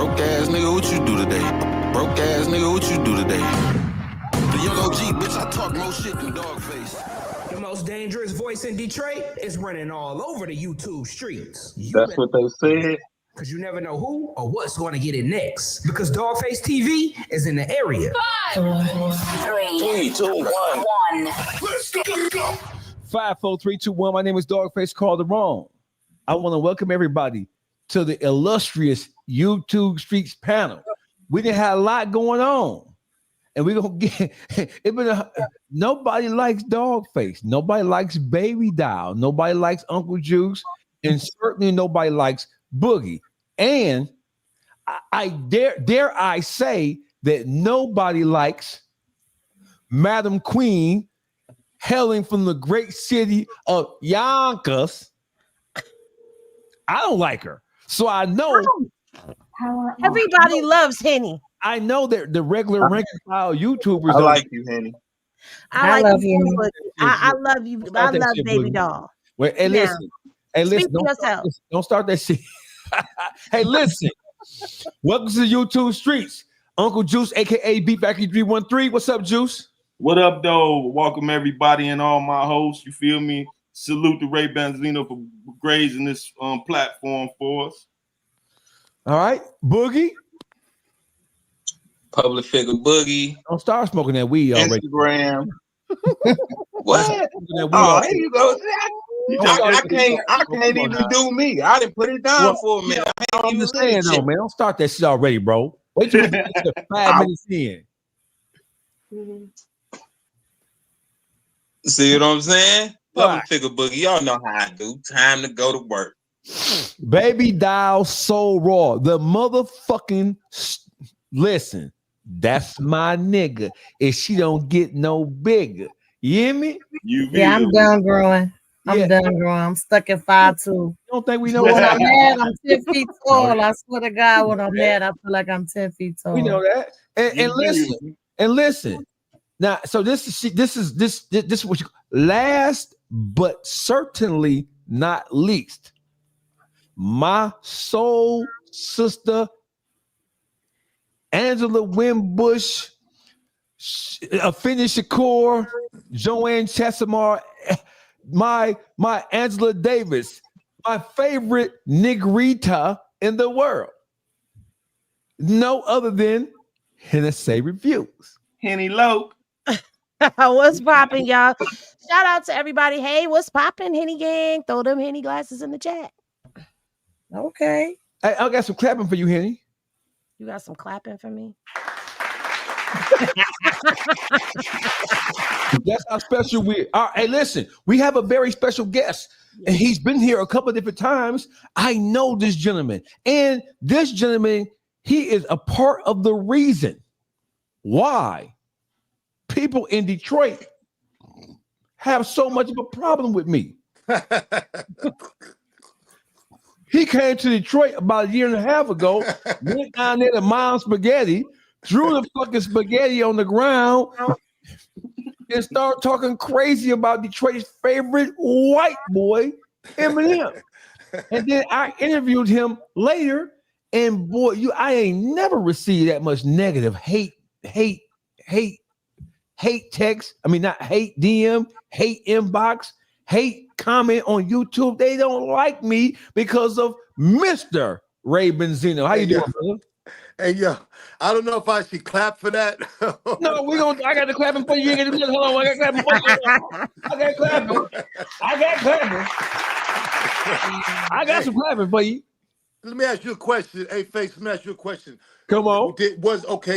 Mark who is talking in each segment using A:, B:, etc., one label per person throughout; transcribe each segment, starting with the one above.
A: Broke ass nigga, what you do today? Broke ass nigga, what you do today? The young OG, bitch, I talk more shit than DAWGFACE.
B: The most dangerous voice in Detroit is running all over the YouTube streets.
C: That's what they said.
B: Because you never know who or what's going to get it next. Because DAWGFACE TV is in the area.
D: 5, 4, 3, 2, 1.
A: Let's go.
E: 5, 4, 3, 2, 1. My name is DAWGFACE Called the Wrong. I want to welcome everybody to the illustrious YouTube Streets panel. We didn't have a lot going on. And we're going to get it. Nobody likes DAWGFACE. Nobody likes Baby Doll. Nobody likes Uncle Juice. And certainly nobody likes Boogie. And I dare I say that nobody likes Madam Queen hailing from the great city of Yonkers. I don't like her. So I know
F: everybody loves Henny.
E: I know that the regular rank and file YouTubers.
C: I like you, Henny.
F: I love you. I love you. I love Baby Doll.
E: Well, hey, listen. Hey, listen. Don't start that shit. Hey, listen. Welcome to the YouTube Streets. Uncle Juice, aka Beat Factory 313. What's up, Juice?
C: What up, though? Welcome everybody and all my hosts. You feel me? Salute to Ray Benzino for grazing this platform for us.
E: All right, Boogie.
G: Public figure Boogie.
E: Don't start smoking that weed already.
C: Instagram.
G: What? Oh, there you go. I can't even do me. I didn't put it down for a minute.
E: I'm just saying, though, man. Don't start that shit already, bro. Wait till we get to 5 minutes in.
G: See what I'm saying? Public figure Boogie. Y'all know how I do. Time to go to work.
E: Baby Doll So Raw. The motherfucking listen. That's my nigga. If she don't get no bigger, you hear me?
F: Yeah, I'm done growing. I'm done growing. I'm stuck at 5'2".
E: You don't think we know
F: when
E: what
F: I'm mad? I'm 10 feet tall. I swear to God, when I'm mad, I feel like I'm 10 feet tall.
E: We know that. And listen. Now, so this is what you last, but certainly not least. My soul sister, Angela Wimbush, Afeni Shakur, Joanne Chesimar, my Angela Davis, my favorite Negrita in the world. No other than Hennessy Reviews.
C: Henny Low.
F: What's popping, y'all? Shout out to everybody. Hey, what's popping, Henny gang? Throw them Henny glasses in the chat. Okay.
E: Hey, I got some clapping for you, Henny.
F: You got some clapping for me?
E: That's how special we are. Hey, listen, we have a very special guest, and he's been here a couple of different times. I know this gentleman, and this gentleman, he is a part of the reason why people in Detroit have so much of a problem with me. He came to Detroit about 1.5 years ago, went down there to Mom's Spaghetti, threw the fucking spaghetti on the ground, and started talking crazy about Detroit's favorite white boy, Eminem. And then I interviewed him later, and boy, I ain't never received that much negative hate text. I mean, not hate DM, hate inbox, hate comment on YouTube. They don't like me because of Mr. Ray Benzino. How you doing, brother?
H: Hey, yo, I don't know if I should clap for that.
E: No, I got the clapping for you. You get hold on, I got clapping for you. I got some clapping for you.
H: Let me ask you a question. Hey, Face, let me ask you a question.
E: Come on.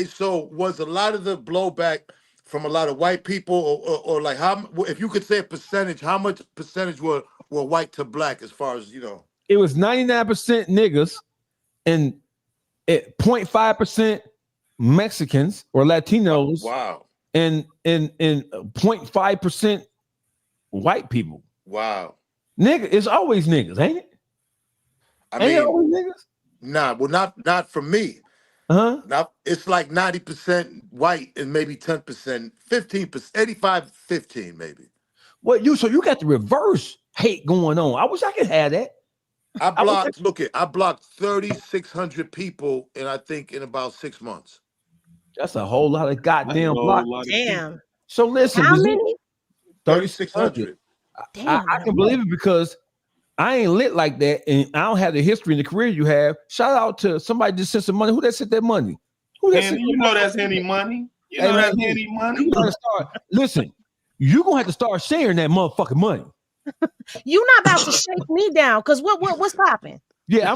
H: So was a lot of the blowback from a lot of white people, or like how, if you could say a percentage, how much percentage were white to black as far as, you know?
E: It was 99% niggas and 0.5% Mexicans or Latinos.
H: Wow.
E: And 0.5% white people.
H: Wow.
E: Nigga, it's always niggas, ain't it? Ain't it always niggas?
H: Nah, well, not for me. Now it's like 90% white and maybe 10%, 15%, 85, 15 maybe.
E: Well, so you got the reverse hate going on. I wish I could have that.
H: I blocked 3,600 people, and I think in about 6 months.
E: That's a whole lot of goddamn block.
F: Damn.
E: So listen,
F: How many?
E: 3,600. I can believe it because I ain't lit like that, and I don't have the history and the career you have. Shout out to somebody just sent some money. Who that sent that money? Who that
C: Henny, you know that's Henny money. You know that's Henny money.
E: You gotta start. Listen, you gonna have to start sharing that motherfucking money.
F: You not about to shake me down because what's popping?
E: Yeah,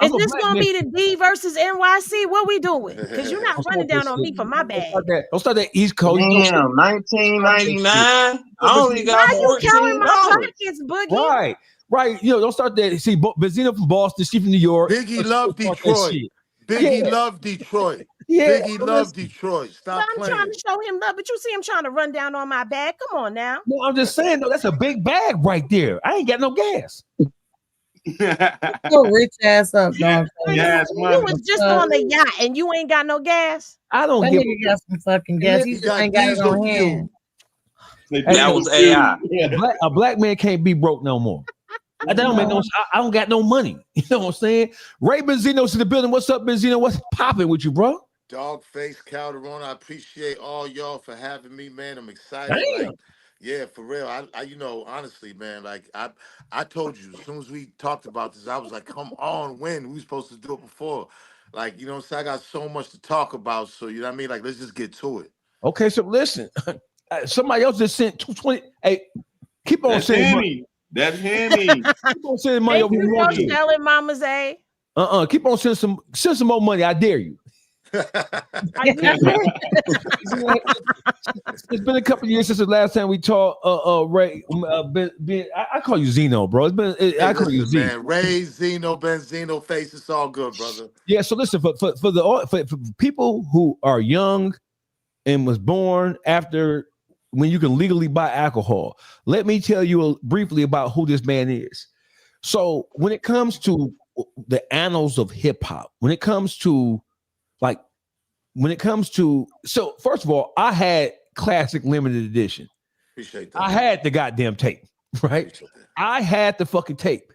F: Is this gonna be the D versus NYC? What we doing? Because you're not running down on me for my bag.
E: Don't start that East Coast.
G: Damn, 1999. I only got
F: Why you counting my
G: $14.
F: pockets, Boogie?
E: Right. You know, don't start that. See, Benzino from Boston, she from New York.
H: Biggie love Detroit. Biggie love Detroit.
E: Yeah,
H: Biggie love Detroit. Stop
F: I'm
H: playing.
F: trying to show him love, but you see him trying to run down on my bag. Come on now.
E: No, I'm just saying, though, that's a big bag right there. I ain't got no gas.
I: Your rich ass up, dog.
C: Gas
F: You
C: money.
F: was just on the yacht and you ain't got no gas.
E: I don't
I: That
E: give
I: nigga got some fucking gas. He just ain't got it on hand.
G: That was AI.
E: a black man can't be broke no more. That don't make no. I don't got no money. You know what I'm saying? Ray Benzino's in the building. What's up, Benzino? What's popping with you, bro?
H: DOWGFACE, Calderon. I appreciate all y'all for having me, man. I'm excited.
E: Damn.
H: Like, yeah, for real. I you know, honestly, man, like I told you as soon as we talked about this, I was like, come on, when we supposed to do it before. Like, you know what I'm saying? I got so much to talk about. So you know what I mean? Like, let's just get to it.
E: Okay, so listen. Somebody else just sent 220. Hey, keep on
C: That's
E: saying
C: Henny.
E: money.
C: That's Henny.
E: Keep on sending money over here.
F: Selling Mama's A.
E: Keep on sending some more money. I dare you. It's been a couple of years since the last time we talked. Ray, I call you Zeno, bro. I call you Zeno.
H: Man, Ray, Zeno, Benzino, face. It's all good, brother.
E: Yeah. So listen, for people who are young and was born after when you can legally buy alcohol, let me tell you briefly about who this man is. So when it comes to the annals of hip hop, when it comes to so first of all, I had classic limited edition.
H: Appreciate that.
E: I had the goddamn tape, right? I had the fucking tape,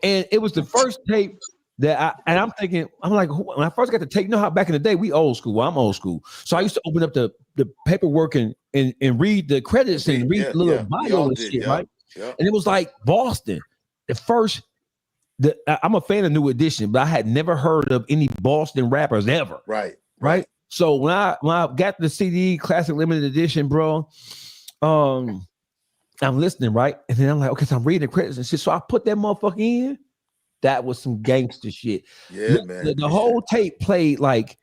E: and it was the first tape that I'm like, when I first got the tape, you know how back in the day we old school. Well, I'm old school, so I used to open up the paperwork and read the credits and read the little bio and shit, right? Yeah. And it was like Boston, the first. I'm a fan of New Edition, but I had never heard of any Boston rappers ever. Right. So when I got the CD classic limited edition, bro, I'm listening, right? And then I'm like, okay, so I'm reading the credits and shit. So I put that motherfucker in. That was some gangster shit.
H: Yeah, man.
E: The whole tape played like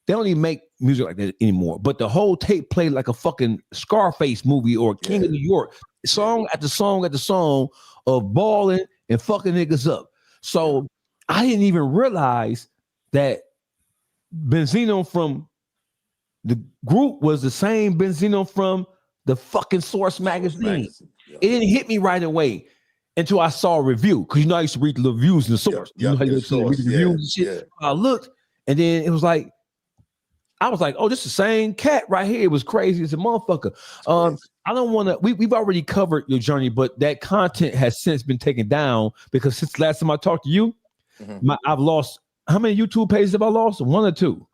E: they don't even make music like that anymore. But the whole tape played like a fucking Scarface movie or King of New York, song after song after song of balling and fucking niggas up. So I didn't even realize that Benzino from the group was the same Benzino from the fucking Source magazine. Yeah. It didn't hit me right away until I saw a review, because you know I used to read the reviews in the Source. You know how you used to read the reviews and shit. I looked, and then it was like, I was like, oh, this is the same cat right here. It was crazy as a motherfucker. I don't want to. We've already covered your journey, but that content has since been taken down because since the last time I talked to you, I've lost. How many YouTube pages have I lost? One or two?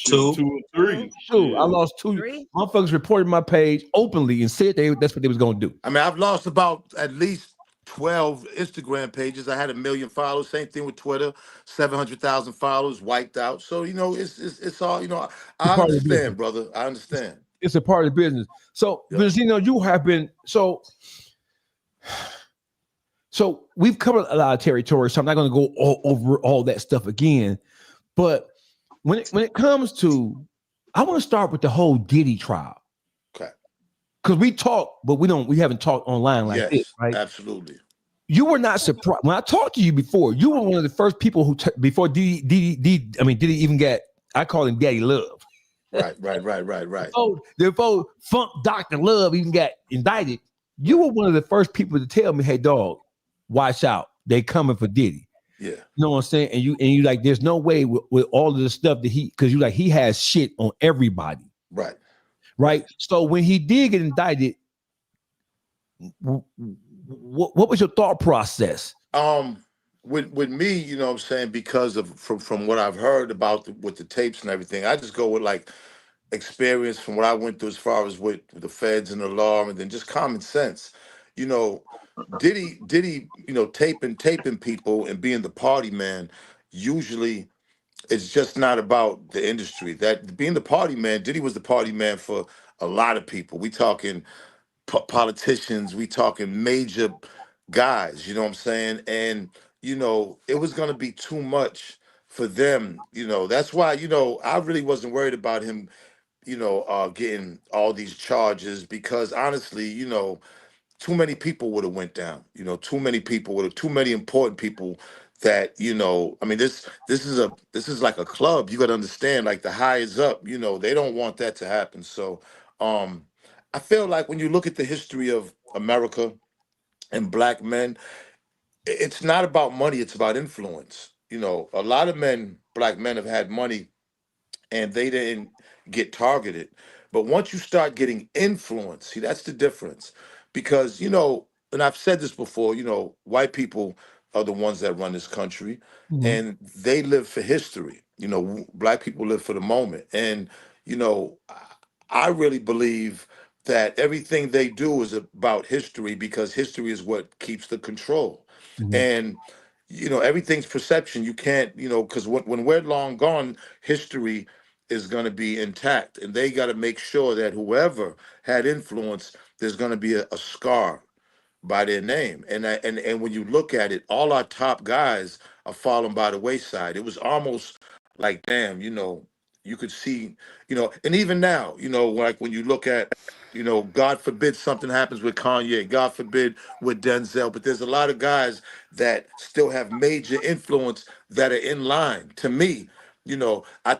C: Two or three.
E: Two. I lost two. Motherfuckers reported my page openly and said that's what they was gonna do.
H: I mean, I've lost about at least 12 Instagram pages. I had 1 million followers. Same thing with Twitter. 700,000 followers wiped out. So you know, it's all, you know. I understand, brother. I understand.
E: It's a part of the business. So, because you know, you have been so we've covered a lot of territory, so I'm not going to go over all that stuff again. But when it comes to, I want to start with the whole Diddy trial.
H: Okay.
E: Because we talk, but we haven't talked online like this, right?
H: Absolutely.
E: You were not surprised when I talked to you before. You were one of the first people who before Diddy even got, I call him Daddy Love.
H: Right.
E: Before Funk Dr. Love even got indicted, you were one of the first people to tell me, hey, dog, watch out. They coming for Diddy.
H: Yeah.
E: You know what I'm saying? And you like, there's no way with all of the stuff that because you like, he has shit on everybody.
H: Right.
E: So when he did get indicted, what was your thought process?
H: With me, you know what I'm saying, because of from what I've heard about with the tapes and everything, I just go with like experience from what I went through as far as with the feds and the law, and then just common sense. You know, Diddy, you know, taping people and being the party man, usually it's just not about the industry. That being the party man, Diddy was the party man for a lot of people. We talking politicians, we talking major guys, you know what I'm saying? And, you know, it was going to be too much for them, you know. That's why, you know, I really wasn't worried about him, you know, getting all these charges, because honestly, you know, too many people would have went down. You know, too many people would have, too many important people that, you know, I mean, this is like a club. You got to understand, like the high is up, you know, they don't want that to happen. So I feel like when you look at the history of America and black men, it's not about money, it's about influence. You know, a lot of men, black men, have had money and they didn't get targeted. But once you start getting influence, see, that's the difference. Because, you know, and I've said this before, you know, white people are the ones that run this country, and they live for history. You know, black people live for the moment. And, you know, I really believe that everything they do is about history, because history is what keeps the control. And, you know, everything's perception. You can't, you know, because when we're long gone, history is going to be intact, and they got to make sure that whoever had influence, there's going to be a scar by their name. And when you look at it, all our top guys are falling by the wayside. It was almost like, damn, you know, you could see, you know, and even now, you know, like when you look at, you know, God forbid something happens with Kanye, God forbid with Denzel, but there's a lot of guys that still have major influence that are in line. To me, you know, I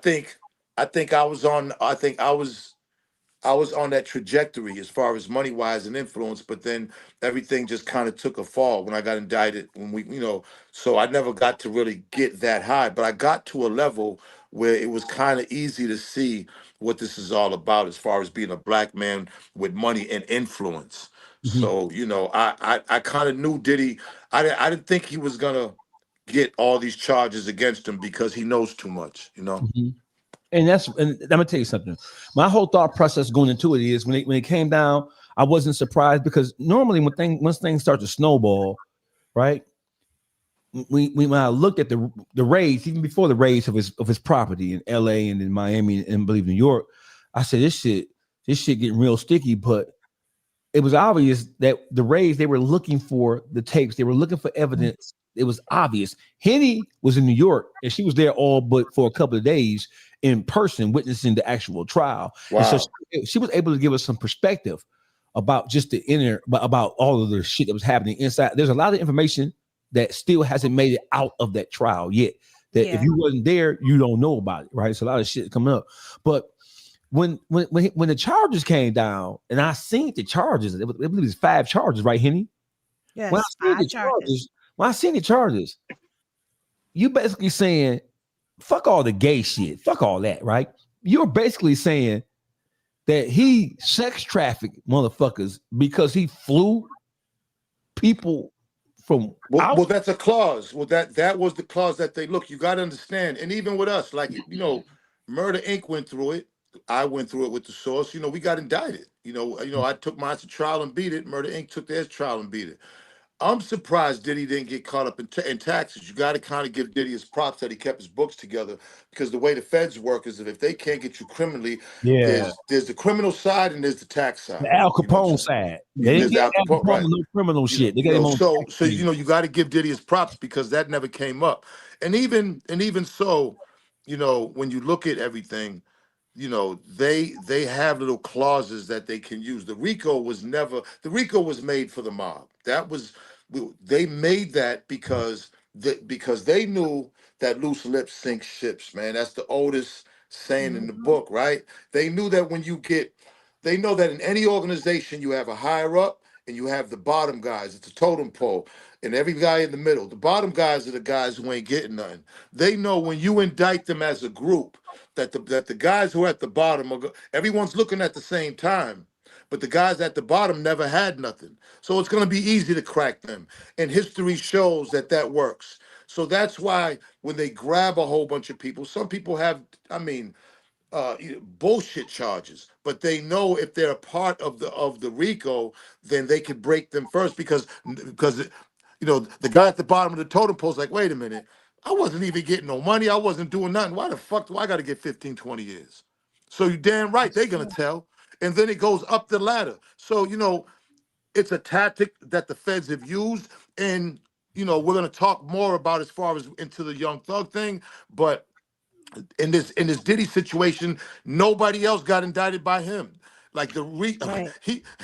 H: was on that trajectory as far as money wise and influence, but then everything just kind of took a fall when I got indicted. When we, you know, so I never got to really get that high, but I got to a level where it was kind of easy to see what this is all about as far as being a black man with money and influence. So, you know, I kind of knew Diddy. I didn't think he was gonna get all these charges against him because he knows too much, you know.
E: And I'm gonna tell you something. My whole thought process going into it is when it came down, I wasn't surprised, because normally once things start to snowball, right? When I looked at the raids, even before the raids of his property in LA and in Miami and I believe New York, I said this shit getting real sticky. But it was obvious that the raids, they were looking for the tapes, they were looking for evidence. It was obvious. Henny was in New York and she was there all but for a couple of days in person witnessing the actual trial.
H: Wow.
E: And so she was able to give us some perspective about just the inner, about all of the shit that was happening inside. There's a lot of information that still hasn't made it out of that trial yet. That if you wasn't there, you don't know about it, right? It's a lot of shit coming up. But when the charges came down, and I seen the charges, I believe it was 5 charges, right, Henny?
F: Yes,
E: when I seen the charges, you basically saying, fuck all the gay shit, fuck all that, right? You're basically saying that he sex trafficked motherfuckers because he flew people from
H: well, that's a clause. Well, that was the clause that they look. You got to understand, and even with us, like, you know, Murder Inc. went through it. I went through it with the source. You know, we got indicted. You know, I took mine to trial and beat it. Murder Inc. took theirs trial and beat it. I'm surprised Diddy didn't get caught up in taxes. You got to kind of give Diddy his props that he kept his books together, because the way the feds work is that if they can't get you criminally, there's the criminal side and there's the tax side.
E: The Al Capone side. They didn't get Al Capone, no criminal shit. They got him on.
H: So you know, you got to give Diddy his props because that never came up. And even so, you know, when you look at everything, you know, they have little clauses that they can use. The RICO was made for the mob. They made that because they knew that loose lips sink ships, man. That's the oldest saying in the book, right? They knew that they know that in any organization you have a higher up and you have the bottom guys. It's a totem pole. And every guy in the middle. The bottom guys are the guys who ain't getting nothing. They know when you indict them as a group, that the guys who are at the bottom everyone's looking at the same time, but the guys at the bottom never had nothing. So it's going to be easy to crack them. And history shows that that works. So that's why when they grab a whole bunch of people, some people have, bullshit charges, but they know if they're a part of the RICO, then they could break them first because the guy at the bottom of the totem pole is like, wait a minute, I wasn't even getting no money, I wasn't doing nothing. Why the fuck do I got to get 15, 20 years? So you damn right they're gonna tell, and then it goes up the ladder. So it's a tactic that the feds have used, and we're gonna talk more about as far as into the Young Thug thing, but. In this Diddy situation, nobody else got indicted by him. Like
F: Right.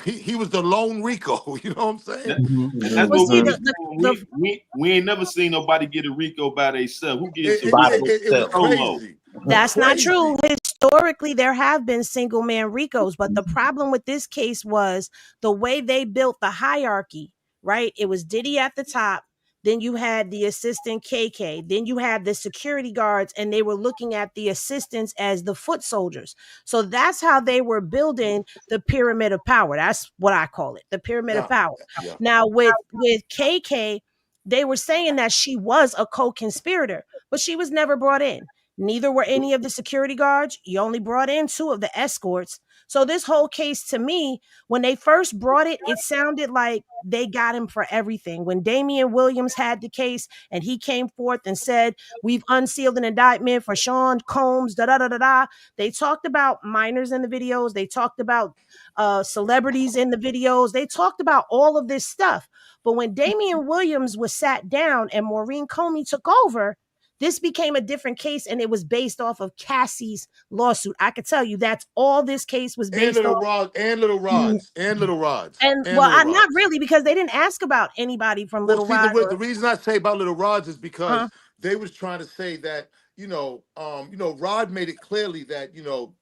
H: he was the lone RICO. You know what I'm saying?
C: And that's
F: Well,
C: what
F: see,
C: we ain't never seen nobody get a RICO by themselves. Who gets
H: It was crazy.
F: That's not true. Historically, there have been single man RICOs, but the problem with this case was the way they built the hierarchy, right? It was Diddy at the top. Then you had the assistant KK. Then you had the security guards, and they were looking at the assistants as the foot soldiers. So that's how they were building the pyramid of power. That's what I call it, the pyramid of power.
H: Yeah.
F: Now with KK, they were saying that she was a co-conspirator, but she was never brought in. Neither were any of the security guards. You only brought in 2 of the escorts. So this whole case, to me, when they first brought it, it sounded like they got him for everything. When Damian Williams had the case and he came forth and said, we've unsealed an indictment for Sean Combs, they talked about minors in the videos. They talked about celebrities in the videos. They talked about all of this stuff. But when Damian Williams was sat down and Maureen Comey took over, this became a different case, and it was based off of Cassie's lawsuit. I could tell you that's all this case was based on.
H: Little rods.
F: And I'm not really, because they didn't ask about anybody from Little Rods.
H: The reason I say about Little Rods is because they was trying to say that Rod made it clearly that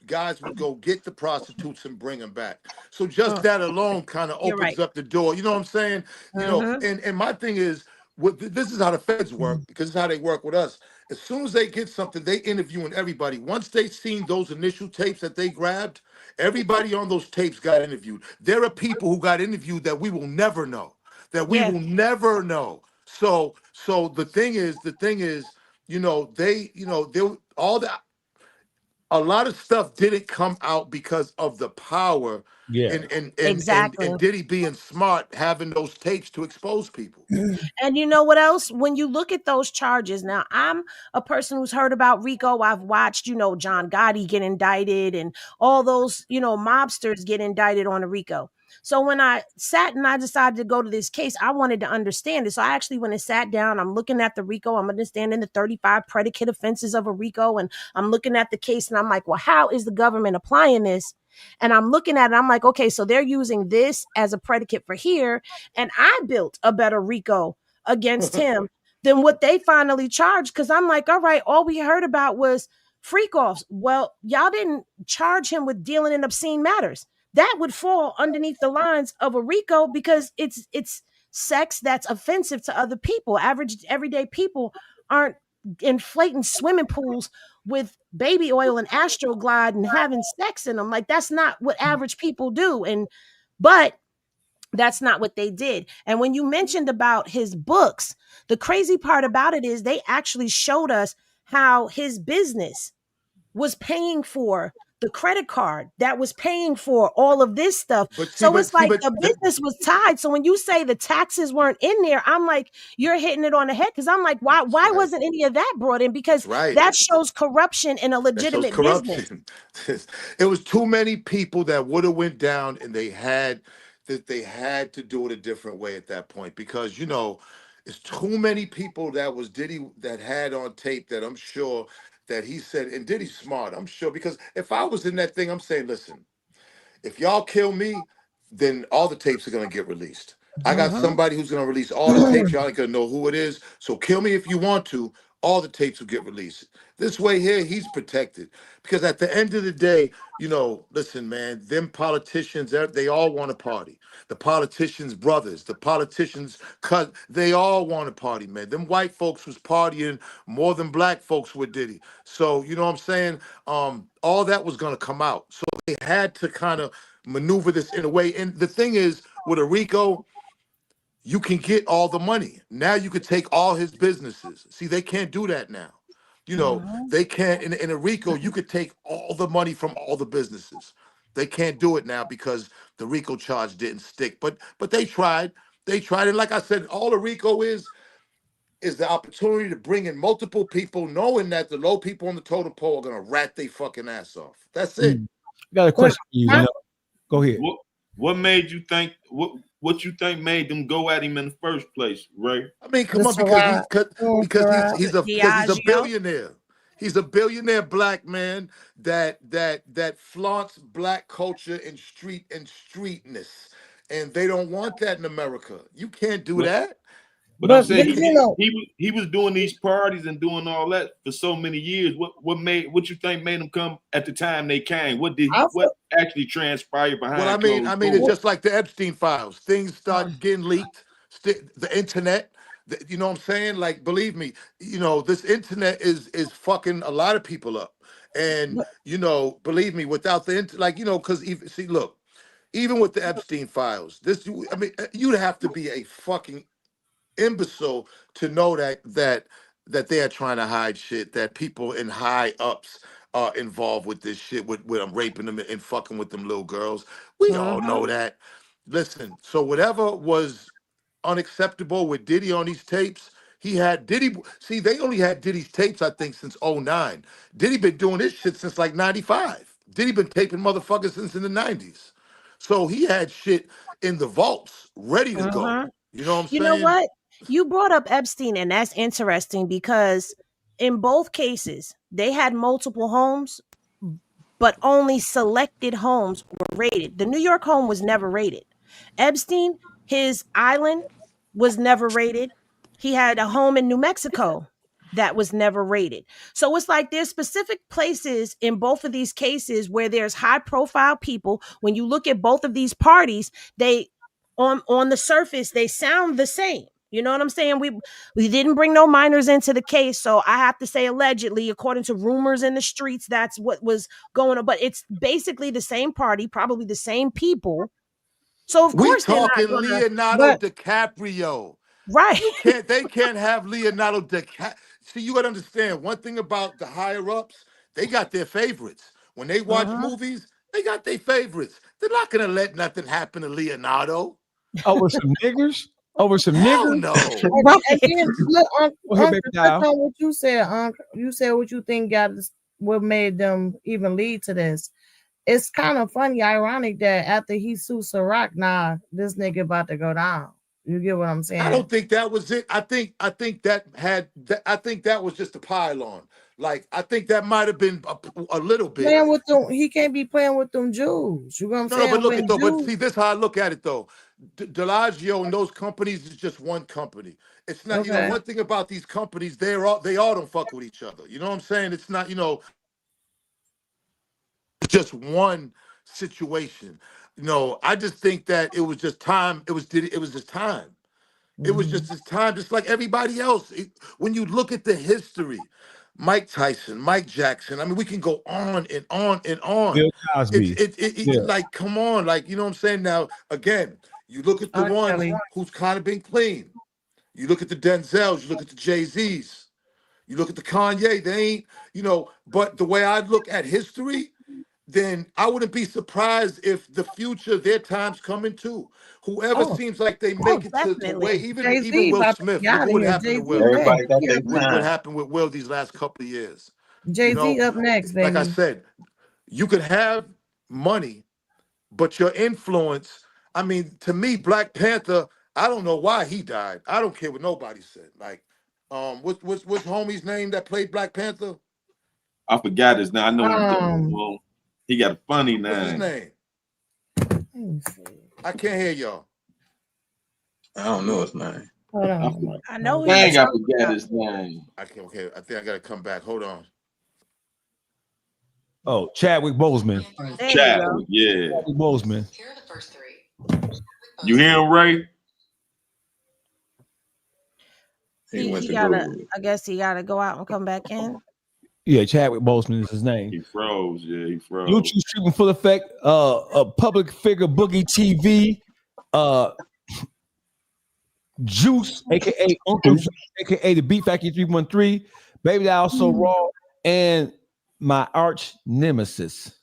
H: guys would go get the prostitutes and bring them back. So just that alone kind of opens up the door. You know what I'm saying? And my thing is, this is how the feds work, because it's how they work with us. As soon as they get something, they interviewing everybody. Once they seen those initial tapes that they grabbed, everybody on those tapes got interviewed. There are people who got interviewed that we will never know. Will never know. So the thing is, a lot of stuff didn't come out because of the power.
E: Yeah.
F: Exactly.
H: And Diddy being smart, having those tapes to expose people.
F: And you know what else? When you look at those charges, now I'm a person who's heard about RICO. I've watched, John Gotti get indicted and all those, mobsters get indicted on a RICO. So when I sat and I decided to go to this case, I wanted to understand it. So I actually went and sat down. I'm looking at the RICO. I'm understanding the 35 predicate offenses of a RICO. And I'm looking at the case and I'm like, well, how is the government applying this? And I'm looking at it. I'm like, okay, so they're using this as a predicate for here. And I built a better RICO against him than what they finally charged. Because I'm like, all right, all we heard about was freak offs. Well, y'all didn't charge him with dealing in obscene matters. That would fall underneath the lines of a RICO because it's sex that's offensive to other people. Average everyday people aren't inflating swimming pools with baby oil and Astroglide and having sex in them. Like, that's not what average people do. But that's not what they did. And when you mentioned about his books, the crazy part about it is they actually showed us how his business was paying for the credit card that was paying for all of this stuff. The business was tied. So when you say the taxes weren't in there, I'm like, you're hitting it on the head. Because I'm like, why wasn't any of that brought in? Because that shows corruption in a legitimate business.
H: It was too many people that would have went down, and they had to do it a different way at that point, because it's too many people that was Diddy that had on tape that I'm sure that he said, and Diddy's smart, I'm sure, because if I was in that thing, I'm saying, listen, if y'all kill me, then all the tapes are going to get released. I got somebody who's going to release all the tapes. Y'all ain't going to know who it is. So kill me if you want to. All the tapes will get released. This way here, he's protected. Because at the end of the day, listen, man, them politicians, they all want to party. The politicians' brothers, the politicians' cousins, they all want to party, man. Them white folks was partying more than black folks with Diddy. So, you know what I'm saying? All that was going to come out. So they had to kind of maneuver this in a way. And the thing is, with a RICO, you can get all the money. Now you could take all his businesses. See, they can't do that now. You know, they can't in a RICO, you could take all the money from all the businesses. They can't do it now because the RICO charge didn't stick. But they tried. They tried. And like I said, all a RICO is the opportunity to bring in multiple people, knowing that the low people on the totem pole are gonna rat their fucking ass off. That's it.
E: I got a question for you. Go ahead.
C: What made you think what you think made them go at him in the first place, Ray?
H: I mean, come on, because he's a billionaire. He's a billionaire black man that flaunts black culture and streetness, and they don't want that in America. You can't do that.
C: But I'm saying he was doing these parties and doing all that for so many years. What you think made them come at the time they came? What actually transpired behind?
H: Well, I mean, it's just like the Epstein files. Things start getting leaked. The internet. You know what I'm saying? Like, believe me, you know, this internet is fucking a lot of people up. And you know, believe me, without the like, you know, because look, even with the Epstein files, I mean, you'd have to be a fucking imbecile to know that they are trying to hide shit, that people in high ups are involved with this shit, with I'm raping them and fucking with them little girls. We all know that. Listen, so whatever was unacceptable with Diddy on these tapes, he had Diddy. See, they only had Diddy's tapes, I think, since 2009. Diddy been doing this shit since like 95. Diddy been taping motherfuckers since in the 90s. So he had shit in the vaults ready to go. You know what I'm saying?
F: You know what? You brought up Epstein, and that's interesting because in both cases, they had multiple homes, but only selected homes were rated. The New York home was never rated. Epstein, his island was never rated. He had a home in New Mexico that was never rated. So it's like there's specific places in both of these cases where there's high profile people. When you look at both of these parties, they on the surface, they sound the same. You know what I'm saying? We didn't bring no minors into the case. So I have to say allegedly, according to rumors in the streets, that's what was going on. But it's basically the same party, probably the same people. So of course
H: we're talking Leonardo DiCaprio.
F: Right.
H: They can't have Leonardo DiCaprio. See, you gotta understand one thing about the higher ups, they got their favorites. When they watch movies, they got their favorites. They're not gonna let nothing happen to Leonardo.
E: Over some niggers? Over some
H: Hell
E: niggers?
H: no.
I: And then, look, on what you said, you said what you think what made them even lead to this. It's kind of funny, ironic that after he sued Ciroc, this nigga about to go down. You get what I'm saying?
H: I don't think that was it. I think that was just a pylon. Like, I think that might have been a little bit.
I: Playing with them, he can't be playing with them Jews. You know what I'm saying?
H: No, but look at though. But see, this is how I look at it though. DeLagio and those companies is just one company. It's not. You know, one thing about these companies, they all don't fuck with each other. You know what I'm saying? It's not. You know, just one situation. You know, I just think that it was just time. It was just time. It was just his time, just like everybody else. When you look at the history, Mike Tyson, Mike Jackson, I mean, we can go on and on and on.
E: Bill Cosby.
H: Like, come on, like, you know what I'm saying? Now, again, you look at the ones who's kind of been clean. You look at the Denzels, you look at the Jay-Z's, you look at the Kanye, they ain't, you know, but the way I look at history, then I wouldn't be surprised if the future, their time's coming too. Whoever seems like they make it to the way, even Will Smith, look what happened to Will. What happened with Will these last couple of years.
I: Jay-Z up next, baby.
H: Like I said, you could have money, but your influence, I mean, to me, Black Panther, I don't know why he died. I don't care what nobody said. Like, what's homie's name that played Black Panther?
C: I forgot his name. I know he got a funny name.
H: What's his name? I can't hear y'all.
G: I don't know his name.
I: Hold on.
F: I know.
C: I forgot his name.
H: I can't. Okay, I think I gotta come back. Hold on.
E: Oh, Chadwick Boseman.
C: Chadwick, yeah.
E: Chadwick Boseman.
J: Here are the first three.
C: You hear him, Ray?
F: He gotta. I guess he gotta go out and come back in.
E: Yeah, Chadwick Boseman is his name.
C: He froze. Yeah, he froze.
E: YouTube streaming full effect. A public figure Boogie TV. Juice, aka Uncle Juice, aka the Beat Factory 313. Baby Doll So Raw, and my arch nemesis.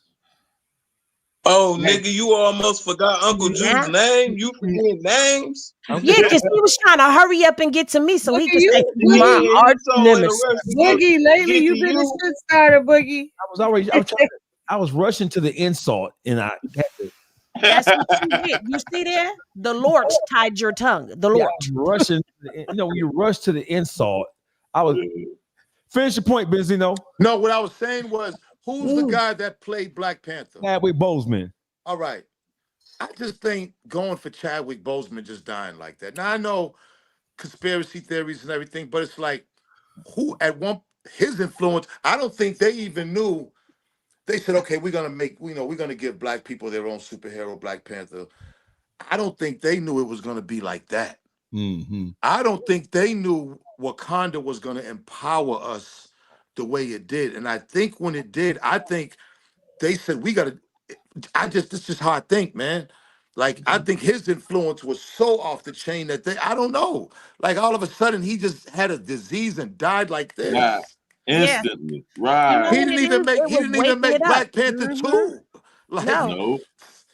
G: Oh, nigga, you almost forgot Uncle Juice's name. You forget names.
F: Yeah, because he was trying to hurry up and get to me so he could say my arch nemesis.
I: Boogie, lately you've been a shit starter, Boogie.
E: I was rushing to the insult, and I had to.
F: That's what you did. You see there? The Lord tied your tongue. The Lord.
E: Yeah, rushing. When you rush to the insult, I was. Finish your point, Benzino.
H: No, what I was saying was, who's the guy that played Black Panther?
E: Chadwick Boseman.
H: All right. I just think going for Chadwick Boseman just dying like that. Now, I know conspiracy theories and everything, but it's like, who at his influence, I don't think they even knew. They said, okay, we're going to give black people their own superhero, Black Panther. I don't think they knew it was going to be like that.
E: Mm-hmm.
H: I don't think they knew Wakanda was going to empower us the way it did. And I think when it did, I think they said, this is just how I think, man. Like, I think his influence was so off the chain that I don't know. Like, all of a sudden, he just had a disease and died like this.
C: Yeah. Instantly. Right.
H: He didn't even make Black Panther 2. Like,
F: no.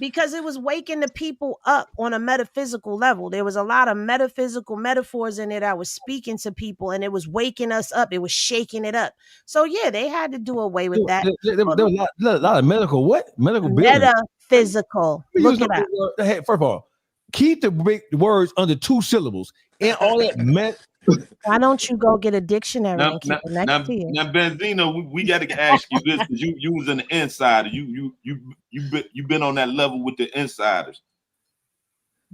F: Because it was waking the people up on a metaphysical level. There was a lot of metaphysical metaphors in it that was speaking to people, and it was waking us up. It was shaking it up. So yeah, they had to do away with that.
E: There was a lot of medical
F: metaphysical. Look it up.
E: Hey, first of all, keep the big words under 2 syllables and all that.
F: Why don't you go get a dictionary and keep it next to you?
C: Now, Benzino, we got to ask you this because you was an insider. You've been on that level with the insiders.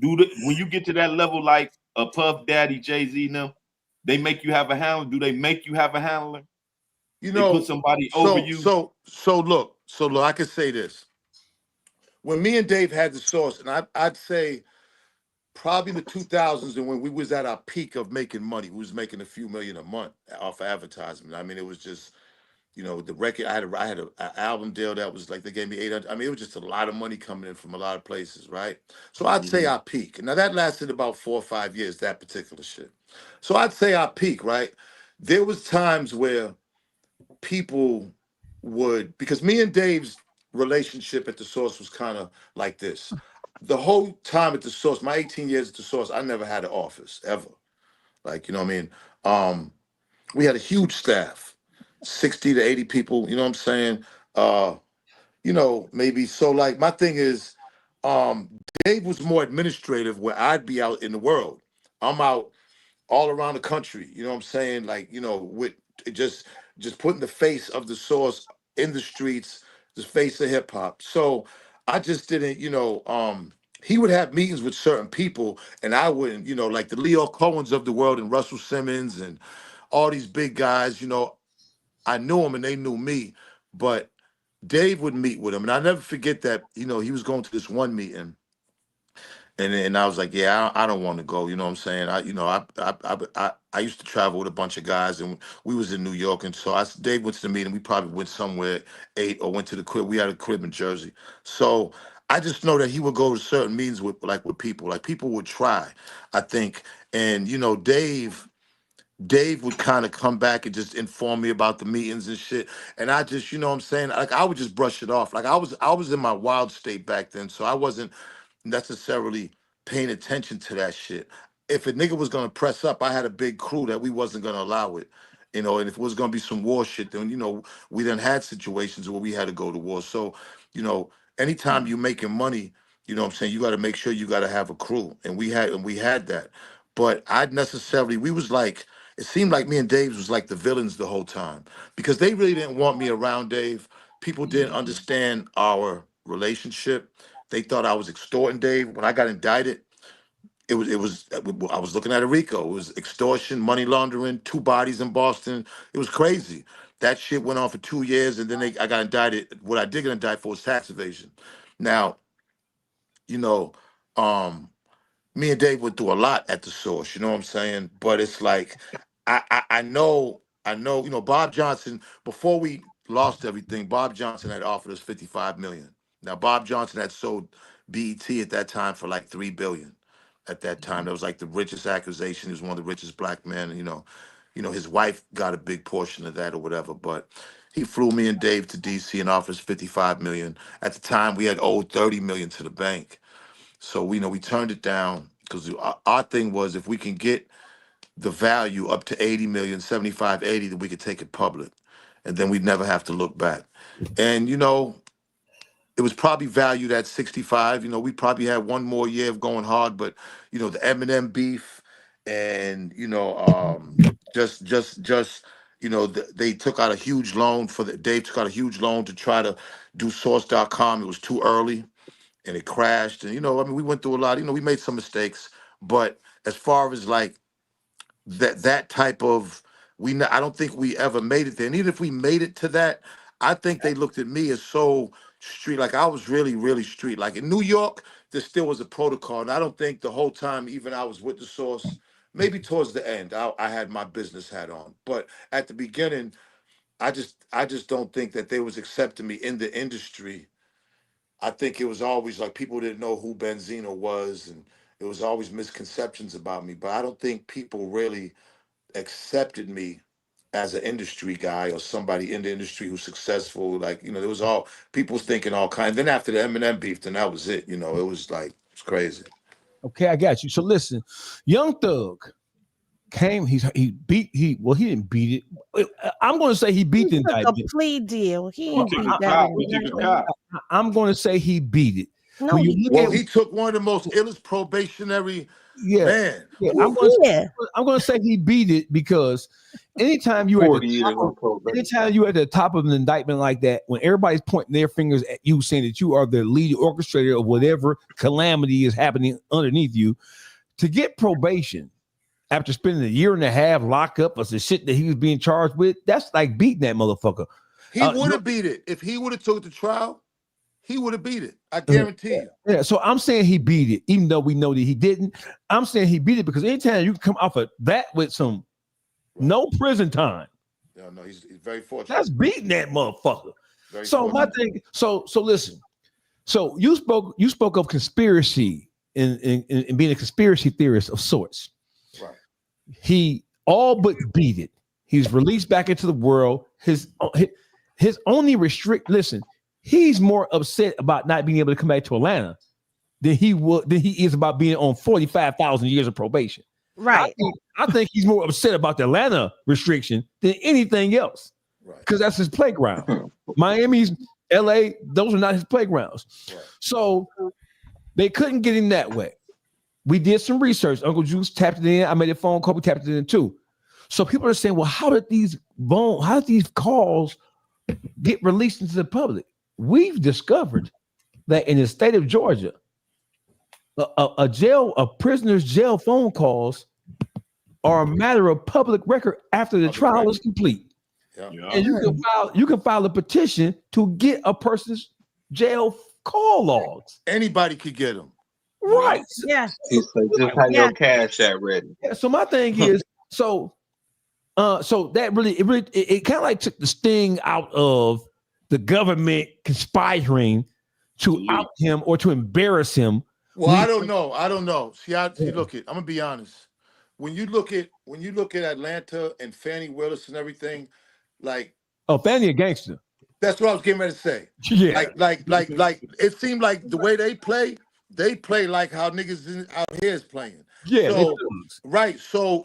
C: When you get to that level, like a Puff Daddy, Jay-Z, now they make you have a handler. Do they make you have a handler?
H: They
C: put somebody over you.
H: So look, I can say this. When me and Dave had the source, and I'd say probably the 2000s, and when we was at our peak of making money, we was making a few million a month off of advertisement. I mean, it was just, the record. I had an album deal that was like, they gave me 800. I mean, it was just a lot of money coming in from a lot of places, right? So I'd say our peak. Now that lasted about 4 or 5 years, that particular shit. So I'd say our peak, right? There was times where people would, because me and Dave's relationship at the source was kind of like this. The whole time at the source, my 18 years at the source, I never had an office ever. Like, you know what I mean? We had a huge staff, 60 to 80 people, you know what I'm saying? Maybe so. Like, my thing is, Dave was more administrative, where I'd be out in the world. I'm out all around the country, you know what I'm saying? Like, with just putting the face of the source in the streets, the face of hip hop. So I just didn't, he would have meetings with certain people and I wouldn't, like the Leo Cohens of the world and Russell Simmons and all these big guys, I knew them and they knew me, but Dave would meet with him. And I never forget that, he was going to this one meeting and I was like, yeah, I don't want to go. You know what I'm saying? I used to travel with a bunch of guys and we was in New York. And so Dave went to the meeting. We probably went somewhere, ate or went to the crib. We had a crib in Jersey. So I just know that he would go to certain meetings with people. Like people would try, I think. And, Dave would kind of come back and just inform me about the meetings and shit. And I just, you know what I'm saying? Like I would just brush it off. Like I was in my wild state back then. So I wasn't necessarily paying attention to that shit. If a nigga was gonna press up, I had a big crew that we wasn't gonna allow it. And if it was gonna be some war shit, then we done had situations where we had to go to war. So, anytime you making money, you know what I'm saying, you gotta make sure you gotta have a crew. And we had that. But it seemed like me and Dave was like the villains the whole time. Because they really didn't want me around Dave. People didn't understand our relationship. They thought I was extorting Dave. When I got indicted, I was looking at a RICO. It was extortion, money laundering, 2 bodies in Boston. It was crazy. That shit went on for 2 years, and then I got indicted. What I did get indicted for was tax evasion. Now, me and Dave went through a lot at the source, you know what I'm saying? But it's like, I know I know, you know, Bob Johnson, before we lost everything, Bob Johnson had offered us 55 million. Now, Bob Johnson had sold BET at that time for like 3 billion. At that time, that was like the richest accusation. He was one of the richest black men. You know, his wife got a big portion of that or whatever. But he flew me and Dave to DC and offered us 55 million. At the time, we had owed 30 million to the bank. So we turned it down because our thing was if we can get the value up to 80 million, 75, 80, then we could take it public. And then we'd never have to look back. And, you know, it was probably valued at 65. You know, we probably had one more year of going hard, but, you know, the Eminem beef and, you know, you know, they took out a huge loan Dave took out a huge loan to try to do source.com. It was too early and it crashed. And, you know, I mean, we went through a lot, you know, we made some mistakes, but as far as like that type of, I don't think we ever made it there. And even if we made it to that, I think they looked at me as so street, like I was really, really street. Like in New York, there still was a protocol. And I don't think the whole time, even I was with the source, maybe towards the end, I had my business hat on. But at the beginning, I just don't think that they was accepting me in the industry. I think it was always like people didn't know who Benzino was, and it was always misconceptions about me. But I don't think people really accepted me as an industry guy or somebody in the industry who's successful. Like, you know, there was all people was thinking all kinds. Then after the Eminem beef, then that was it. You know, it was like, it's crazy.
E: Okay, I got you. So listen, Young Thug came, he didn't beat it. I'm going to say he beat the indictment.
F: A plea deal. He didn't beat that.
E: I'm going to say he beat it.
F: No,
H: he took one of the most illest probationary man.
E: Yeah, I'm going to say he beat it because anytime you're at the top of an indictment like that, when everybody's pointing their fingers at you saying that you are the lead orchestrator of whatever calamity is happening underneath you, to get probation after spending a year and a half locked up for the shit that he was being charged with, that's like beating that motherfucker.
H: He would have beat it. If he would have took it to trial, he would have beat it. I guarantee you.
E: Yeah, so I'm saying he beat it, even though we know that he didn't. I'm saying he beat it because anytime you can come off of that with some no prison time.
H: No, he's very fortunate.
E: That's beating that motherfucker. My thing, so listen. So you spoke of conspiracy and being a conspiracy theorist of sorts.
H: Right.
E: He all but beat it. He's released back into the world. His only listen, he's more upset about not being able to come back to Atlanta than he is about being on 45,000 years of probation.
F: Right.
E: I think he's more upset about the Atlanta restriction than anything else.
H: Right.
E: Because that's his playground. Miami's, LA, those are not his playgrounds. Right. So they couldn't get him that way. We did some research. Uncle Juice tapped it in. I made a phone call. We tapped it in too. So people are saying, well, how did these calls get released into the public? We've discovered that in the state of Georgia, a prisoner's jail phone calls are a matter of public record after the trial is complete. Yeah. And you can file a petition to get a person's jail call logs.
H: Anybody could get them.
E: Right.
F: Yeah.
G: Just have your cash app ready.
E: Yeah, so my thing is, so that really kind of like took the sting out of the government conspiring to out him or to embarrass him.
H: Well, I don't know. See, look at. I'm gonna be honest. When you look at Atlanta and Fannie Willis and everything, like
E: Fannie a gangster.
H: That's what I was getting ready to say.
E: Yeah.
H: Like it seemed like the way they play like how niggas out here is playing.
E: Yeah.
H: So, right. So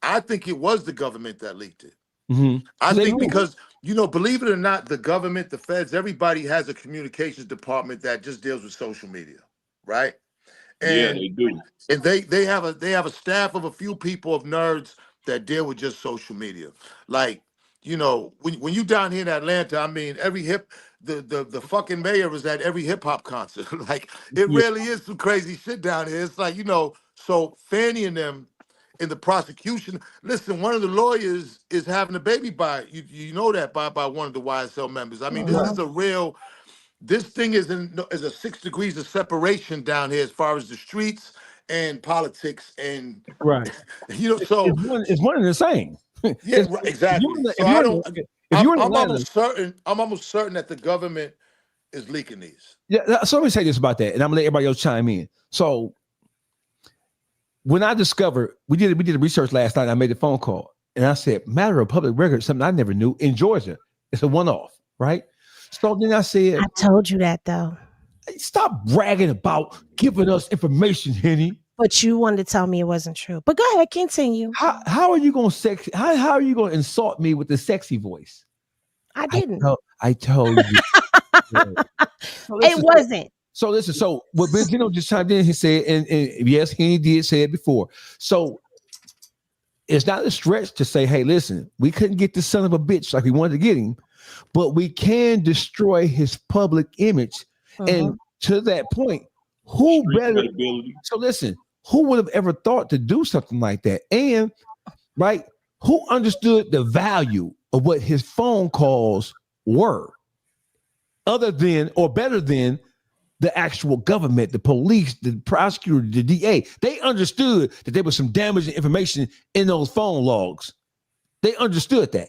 H: I think it was the government that leaked it.
E: Mm-hmm.
H: I think because, you know, believe it or not, the government, the feds, everybody has a communications department that just deals with social media, right? And,
C: they do.
H: And they have a staff of a few people of nerds that deal with just social media. Like, you know, when you down here in Atlanta, I mean, the fucking mayor is at every hip hop concert. Like, it really is some crazy shit down here. It's like, you know, so Fannie and them in the prosecution, listen, one of the lawyers is having a baby by you know that by one of the YSL members. I mean, this thing is a 6 degrees of separation down here as far as the streets and politics and
E: right.
H: You know, so
E: it's one and the same.
H: Yeah, right, exactly. So I don't. I'm almost certain. I'm almost certain that the government is leaking these.
E: Yeah. So let me say this about that, and I'm gonna let everybody else chime in. So when I discovered, we did research last night. I made a phone call, and I said, matter of public record, something I never knew in Georgia. It's a one-off, right? So then I said,
F: I told you that though.
E: Stop bragging about giving us information, Henny.
F: But you wanted to tell me it wasn't true. But go ahead, continue.
E: How are you going to how are you going to insult me with the sexy voice?
F: I didn't.
E: I told you.
F: It wasn't.
E: So listen. So what Benzino just chimed in, he said, and yes, he did say it before. So it's not a stretch to say, hey, listen, we couldn't get this son of a bitch like we wanted to get him, but we can destroy his public image. And to that point, who better? So listen. Who would have ever thought to do something like that? And right, who understood the value of what his phone calls were, other than or better than the actual government, the police, the prosecutor, the DA? They understood that there was some damaging information in those phone logs. They understood that.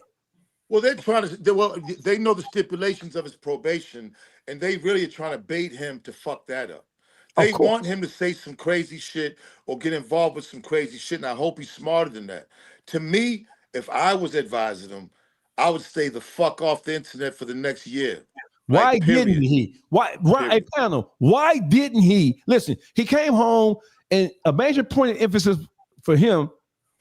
H: Well, they're trying to. Well, they know the stipulations of his probation, and they really are trying to bait him to fuck that up. They want him to say some crazy shit or get involved with some crazy shit, and I hope he's smarter than that. To me, if I was advising him, I would stay the fuck off the internet for the next year.
E: Why didn't he? Why panel? Why didn't he? Listen, he came home, and a major point of emphasis for him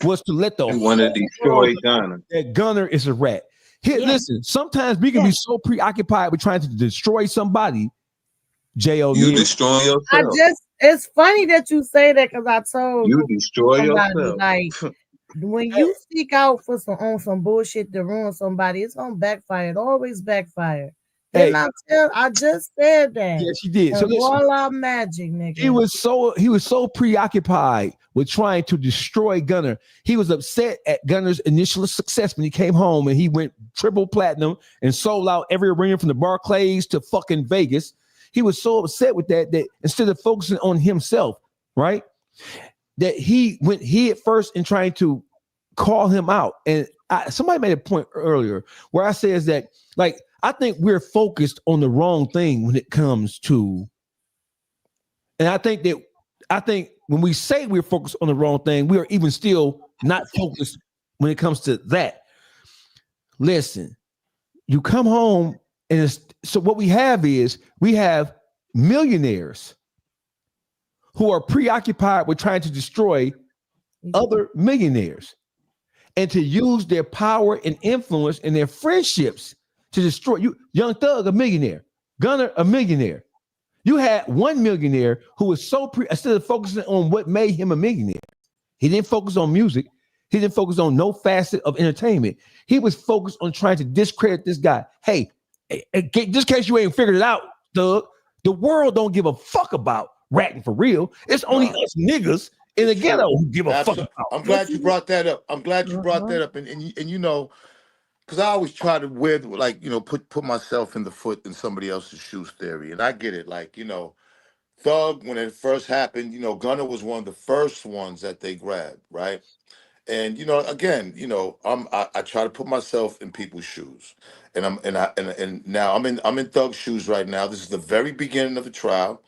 E: was to let the
G: he wanted to destroy Gunner.
E: That Gunner is a rat. Here, listen, sometimes we can be so preoccupied with trying to destroy somebody. J.O.
G: You destroy yourself.
I: It's funny that you say that because I told
G: you destroy yourself.
I: Like when you speak out for some bullshit to ruin somebody, it's gonna backfire. It always backfire.
E: Hey,
I: I just said that.
E: Yes, you did. So
I: voila, magic, nigga.
E: He was so preoccupied with trying to destroy Gunner. He was upset at Gunner's initial success when he came home and he went triple platinum and sold out every arena from the Barclays to fucking Vegas. He was so upset with that instead of focusing on himself, right, that he went head first in trying to call him out. And somebody made a point earlier where I says that, like, I think we're focused on the wrong thing when it comes to, and I think when we say we're focused on the wrong thing, we are even still not focused when it comes to that. Listen, you come home and so what we have millionaires who are preoccupied with trying to destroy other millionaires and to use their power and influence and their friendships to destroy you. Young Thug, a millionaire. Gunner, a millionaire. You had one millionaire who was so instead of focusing on what made him a millionaire, he didn't focus on music. He didn't focus on no facet of entertainment. He was focused on trying to discredit this guy. Hey, just in case you ain't figured it out, Thug, the world don't give a fuck about ratting for real. It's only us niggas in the ghetto who give a fuck about.
H: I'm glad you brought that up. And you know, because I always try to wear, like, you know, put myself in the foot in somebody else's shoes theory. And I get it. Like, you know, Thug, when it first happened, you know, Gunner was one of the first ones that they grabbed, right? And, you know, again, you know, I try to put myself in people's shoes. And now I'm in Thug's shoes right now. This is the very beginning of the trial.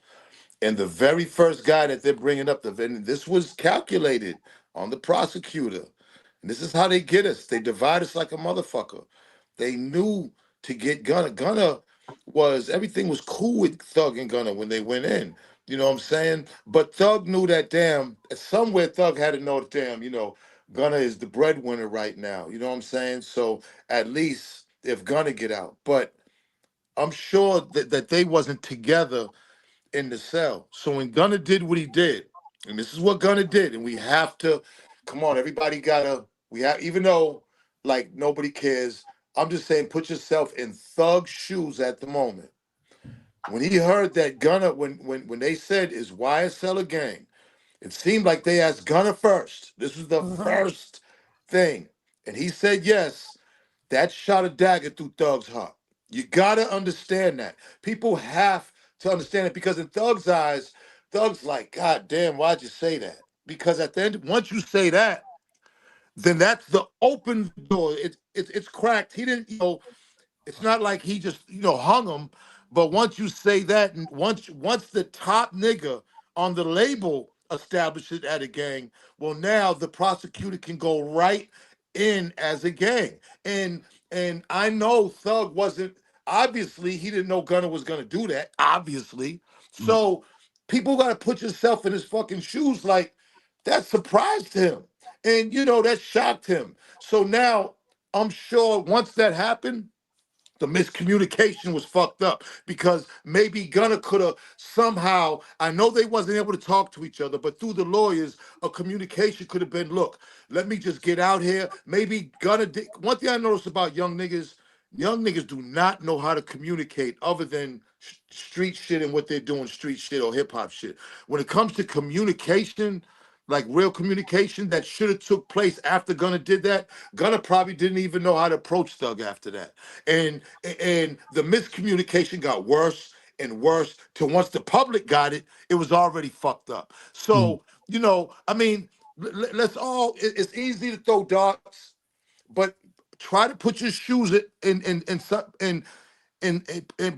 H: And the very first guy that they're bringing up, and this was calculated on the prosecutor. And this is how they get us. They divide us like a motherfucker. They knew to get Gunner. Gunner everything was cool with Thug and Gunner when they went in. You know what I'm saying? But Thug knew that somewhere Thug had to know that you know, Gunner is the breadwinner right now. You know what I'm saying? So at least if Gunner get out. But I'm sure that they wasn't together in the cell. So when Gunner did what he did, and this is what Gunner did, and we have to, come on, everybody even though, like, nobody cares, I'm just saying, put yourself in Thug's shoes at the moment. When he heard that Gunner, when they said, is YSL a gang, it seemed like they asked Gunner first. This was the first thing. And he said yes. That shot a dagger through Thug's heart. You gotta understand that. People have to understand it, because in Thug's eyes, Thug's like, God damn, why'd you say that? Because at the end, once you say that, then that's the open door. It's cracked. He didn't, it's not like he just, hung him. But once you say that, and once the top nigga on the label establishes it at a gang, well, now the prosecutor can go right in as a gang. And I know Thug wasn't, obviously he didn't know Gunna was gonna do that, obviously. So people gotta put yourself in his fucking shoes. Like, that surprised him. And that shocked him. So now I'm sure once that happened, the miscommunication was fucked up, because maybe Gunna could have somehow, I know they wasn't able to talk to each other, but through the lawyers, a communication could have been, look, let me just get out here. Maybe Gunna did. One thing I noticed about young niggas do not know how to communicate other than street shit and what they're doing, street shit or hip hop shit. When it comes to communication, like real communication that should have took place after Gunna did that, Gunna probably didn't even know how to approach Thug after that. And the miscommunication got worse and worse till once the public got it, it was already fucked up. So, I mean, let's all, it's easy to throw darts, but try to put your shoes and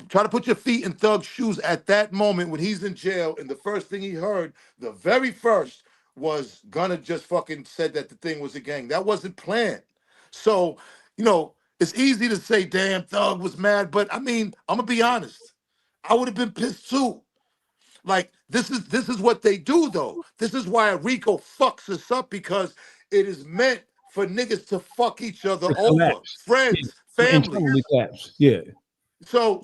H: try to put your feet in Thug's shoes at that moment when he's in jail, and the first thing he heard, the very first, was Gunna just fucking said that the thing was a gang. That wasn't planned. So, it's easy to say, damn, Thug was mad, but I mean, I'm gonna be honest. I would have been pissed too. Like, this is what they do though. This is why RICO fucks us up, because it is meant for niggas to fuck each other over. Friends, family.
E: Yeah.
H: So,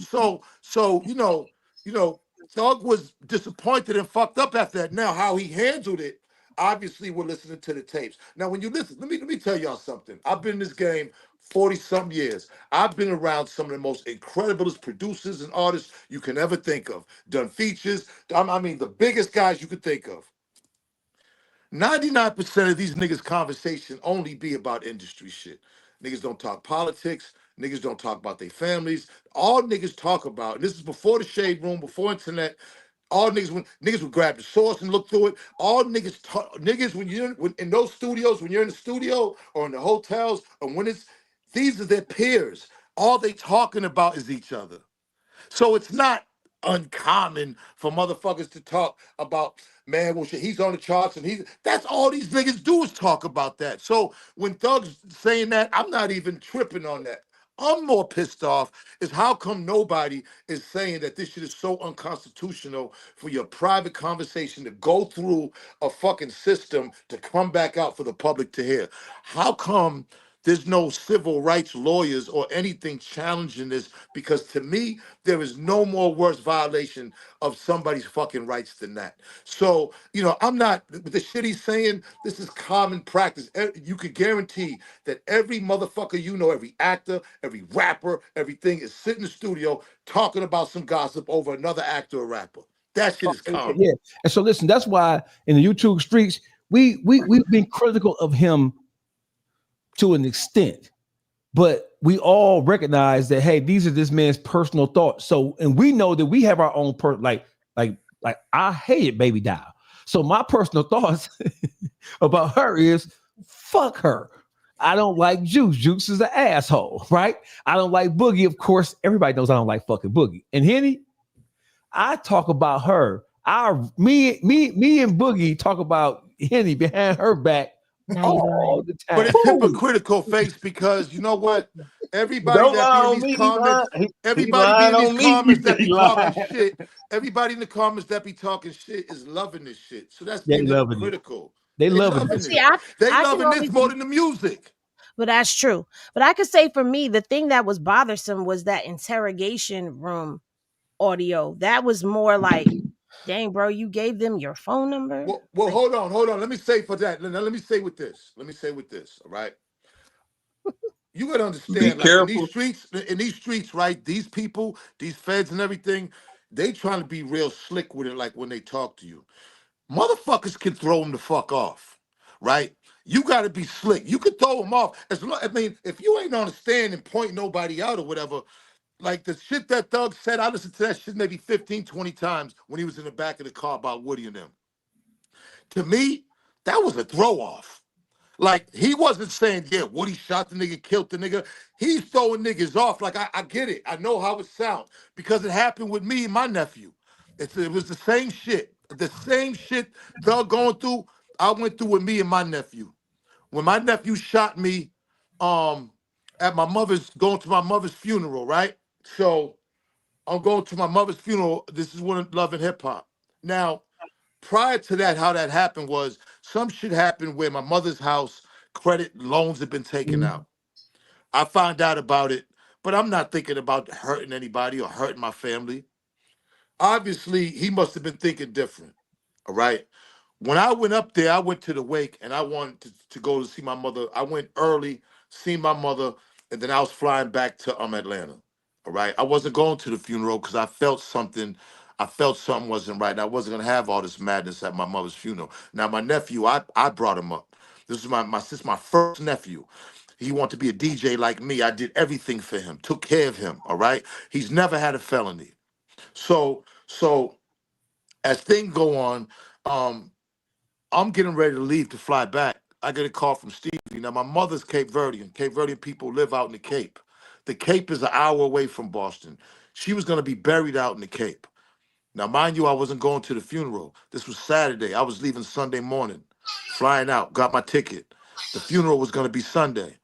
H: Thug was disappointed and fucked up after that. Now, how he handled it, obviously, we're listening to the tapes. Now, when you listen, let me tell y'all something. I've been in this game 40-some years. I've been around some of the most incrediblest producers and artists you can ever think of. Done features. I mean, the biggest guys you could think of. 99% of these niggas' conversation only be about industry shit. Niggas don't talk politics. Niggas don't talk about their families. All niggas talk about, and this is before the shade room, before internet, all niggas would grab the source and look through it. All niggas talk, niggas when in those studios, when you're in the studio or in the hotels, or when these are their peers. All they talking about is each other. So it's not uncommon for motherfuckers to talk about, man, well, shit, he's on the charts, and that's all these niggas do is talk about that. So when Thug's saying that, I'm not even tripping on that. I'm more pissed off is how come nobody is saying that this shit is so unconstitutional for your private conversation to go through a fucking system to come back out for the public to hear. How come there's no civil rights lawyers or anything challenging this? Because to me, there is no more worse violation of somebody's fucking rights than that. So, I'm not, with the shit he's saying, this is common practice. You could guarantee that every motherfucker, every actor, every rapper, everything is sitting in the studio talking about some gossip over another actor or rapper. That shit is common.
E: Yeah. And so listen, that's why in the YouTube streets, we've been critical of him to an extent, but we all recognize that, hey, these are this man's personal thoughts. So, and we know that we have our own like I hated Baby Doll. So my personal thoughts about her is fuck her. I don't like Juice. Juice is an asshole, right? I don't like Boogie. Of course, everybody knows I don't like fucking Boogie. And Henny, I talk about her. Me and Boogie talk about Henny behind her back all the time.
H: But it's hypocritical, Face, because you know what? Everybody that be in these comments, everybody in the comments that be talking shit is loving this shit. So that's being hypocritical.
E: They loving it.
H: They loving this more than the music.
F: But that's true. But I could say for me, the thing that was bothersome was that interrogation room audio. That was more like, dang, bro, you gave them your phone number?
H: Well, hold on. Let me say for that. Now, let me say with this, all right? You got to understand, like, in these streets, right, these people, these feds and everything, they trying to be real slick with it, like when they talk to you. Motherfuckers can throw them the fuck off, right? You got to be slick. You can throw them off. If you ain't on the stand and point nobody out or whatever, like the shit that Thug said, I listened to that shit maybe 15, 20 times when he was in the back of the car about Woody and them. To me, that was a throw off. Like, he wasn't saying, yeah, Woody shot the nigga, killed the nigga. He's throwing niggas off. Like, I get it. I know how it sounds because it happened with me and my nephew. It was the same shit. The same shit Thug going through, I went through with me and my nephew. When my nephew shot me at going to my mother's funeral, right? So I'm going to my mother's funeral. This is when Love and Hip Hop. Now, prior to that, how that happened was some shit happened where my mother's house credit loans had been taken out. I found out about it, but I'm not thinking about hurting anybody or hurting my family. Obviously, he must have been thinking different. All right. When I went up there, I went to the wake and I wanted to go to see my mother. I went early, see my mother, and then I was flying back to Atlanta. All right. I wasn't going to the funeral because I felt something wasn't right. And I wasn't gonna have all this madness at my mother's funeral. Now, my nephew, I brought him up. This is my first nephew. He wanted to be a DJ like me. I did everything for him, took care of him. All right. He's never had a felony. So as things go on, I'm getting ready to leave to fly back. I get a call from Stevie. Now, my mother's Cape Verdean. Cape Verdean people live out in the Cape. The Cape is an hour away from Boston. She was going to be buried out in the Cape. Now, mind you, I wasn't going to the funeral. This was Saturday. I was leaving Sunday morning, flying out, got my ticket. The funeral was going to be Sunday.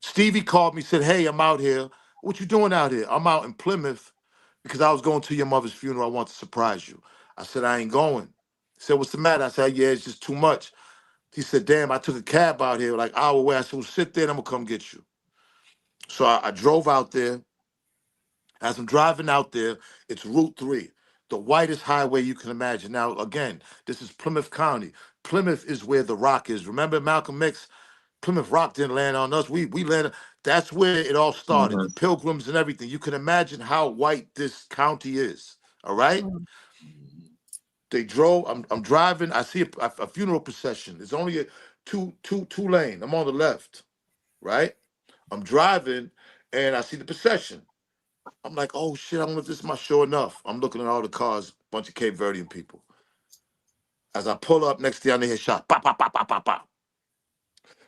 H: Stevie called me, said, hey, I'm out here. What you doing out here? I'm out in Plymouth because I was going to your mother's funeral. I want to surprise you. I said, I ain't going. He said, what's the matter? I said, yeah, it's just too much. He said, damn, I took a cab out here like an hour away. I said, well, sit there and I'm going to come get you. So I drove out there. As I'm driving out there, it's Route 3, the whitest highway you can imagine. Now, again, this is Plymouth County. Plymouth is where the Rock is. Remember Malcolm X? Plymouth Rock didn't land on us. We landed. That's where it all started. The Pilgrims and everything. You can imagine how white this county is. All right? They drove. I'm driving. I see a funeral procession. It's only a two lane. I'm on the left, right? I'm driving, and I see the procession. I'm like, oh shit! I wonder if this is my sure enough. I'm looking at all the cars, bunch of Cape Verdean people. As I pull up, next thing I hear shot, pop, pop, pop, pop, pop, pop.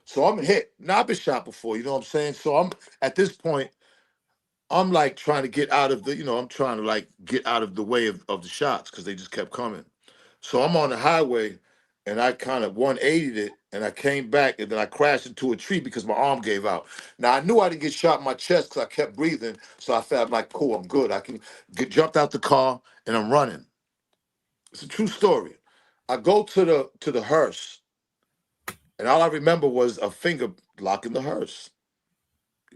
H: So I'm hit. Now I've been shot before, you know what I'm saying? So I'm at this point, I'm like trying to get out of the, I'm trying to like get out of the way of the shots because they just kept coming. So I'm on the highway and I kind of 180'd it and I came back and then I crashed into a tree because my arm gave out. Now I knew I didn't get shot in my chest because I kept breathing. So I felt like, cool, I'm good. I can jumped out the car and I'm running. It's a true story. I go to the hearse and all I remember was a finger locking the hearse,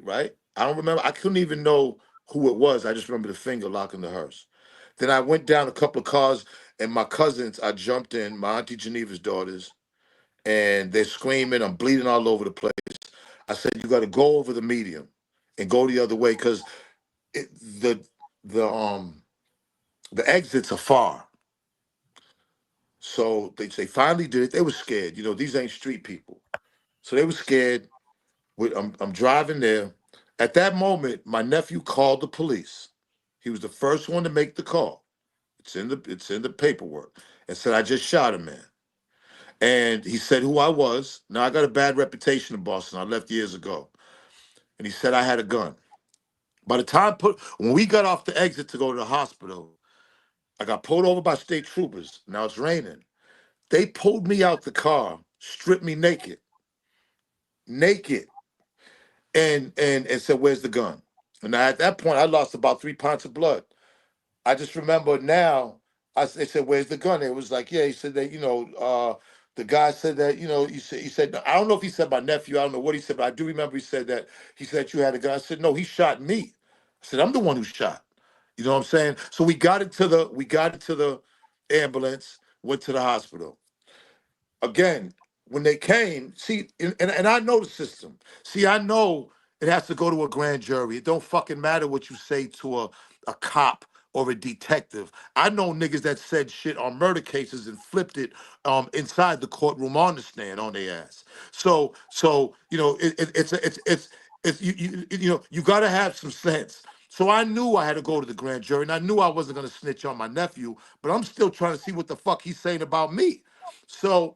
H: right? I don't remember. I couldn't even know who it was. I just remember the finger locking the hearse. Then I went down a couple of cars and my cousins, I jumped in, my Auntie Geneva's daughters, and they're screaming. I'm bleeding all over the place. I said, you got to go over the median and go the other way because the exits are far. So they finally did it. They were scared. These ain't street people. So they were scared. I'm driving there. At that moment, my nephew called the police. He was the first one to make the call. It's in the paperwork. And said, I just shot a man. And he said who I was. Now, I got a bad reputation in Boston. I left years ago. And he said I had a gun. By the time when we got off the exit to go to the hospital, I got pulled over by state troopers. Now it's raining. They pulled me out the car, stripped me naked, and said, where's the gun? And at that point, I lost about 3 pints of blood. I just remember now, they said, where's the gun? It was like, yeah, he said that, the guy said that, he said, I don't know if he said my nephew, I don't know what he said, but I do remember he said you had a gun. I said, no, he shot me. I said, I'm the one who shot. You know what I'm saying? So we got into the ambulance, went to the hospital. Again, when they came, see, and I know the system. See, I know it has to go to a grand jury. It don't fucking matter what you say to a cop or a detective. I know niggas that said shit on murder cases and flipped it inside the courtroom on the stand on their ass. So you gotta have some sense. So I knew I had to go to the grand jury, and I knew I wasn't gonna snitch on my nephew, but I'm still trying to see what the fuck he's saying about me. So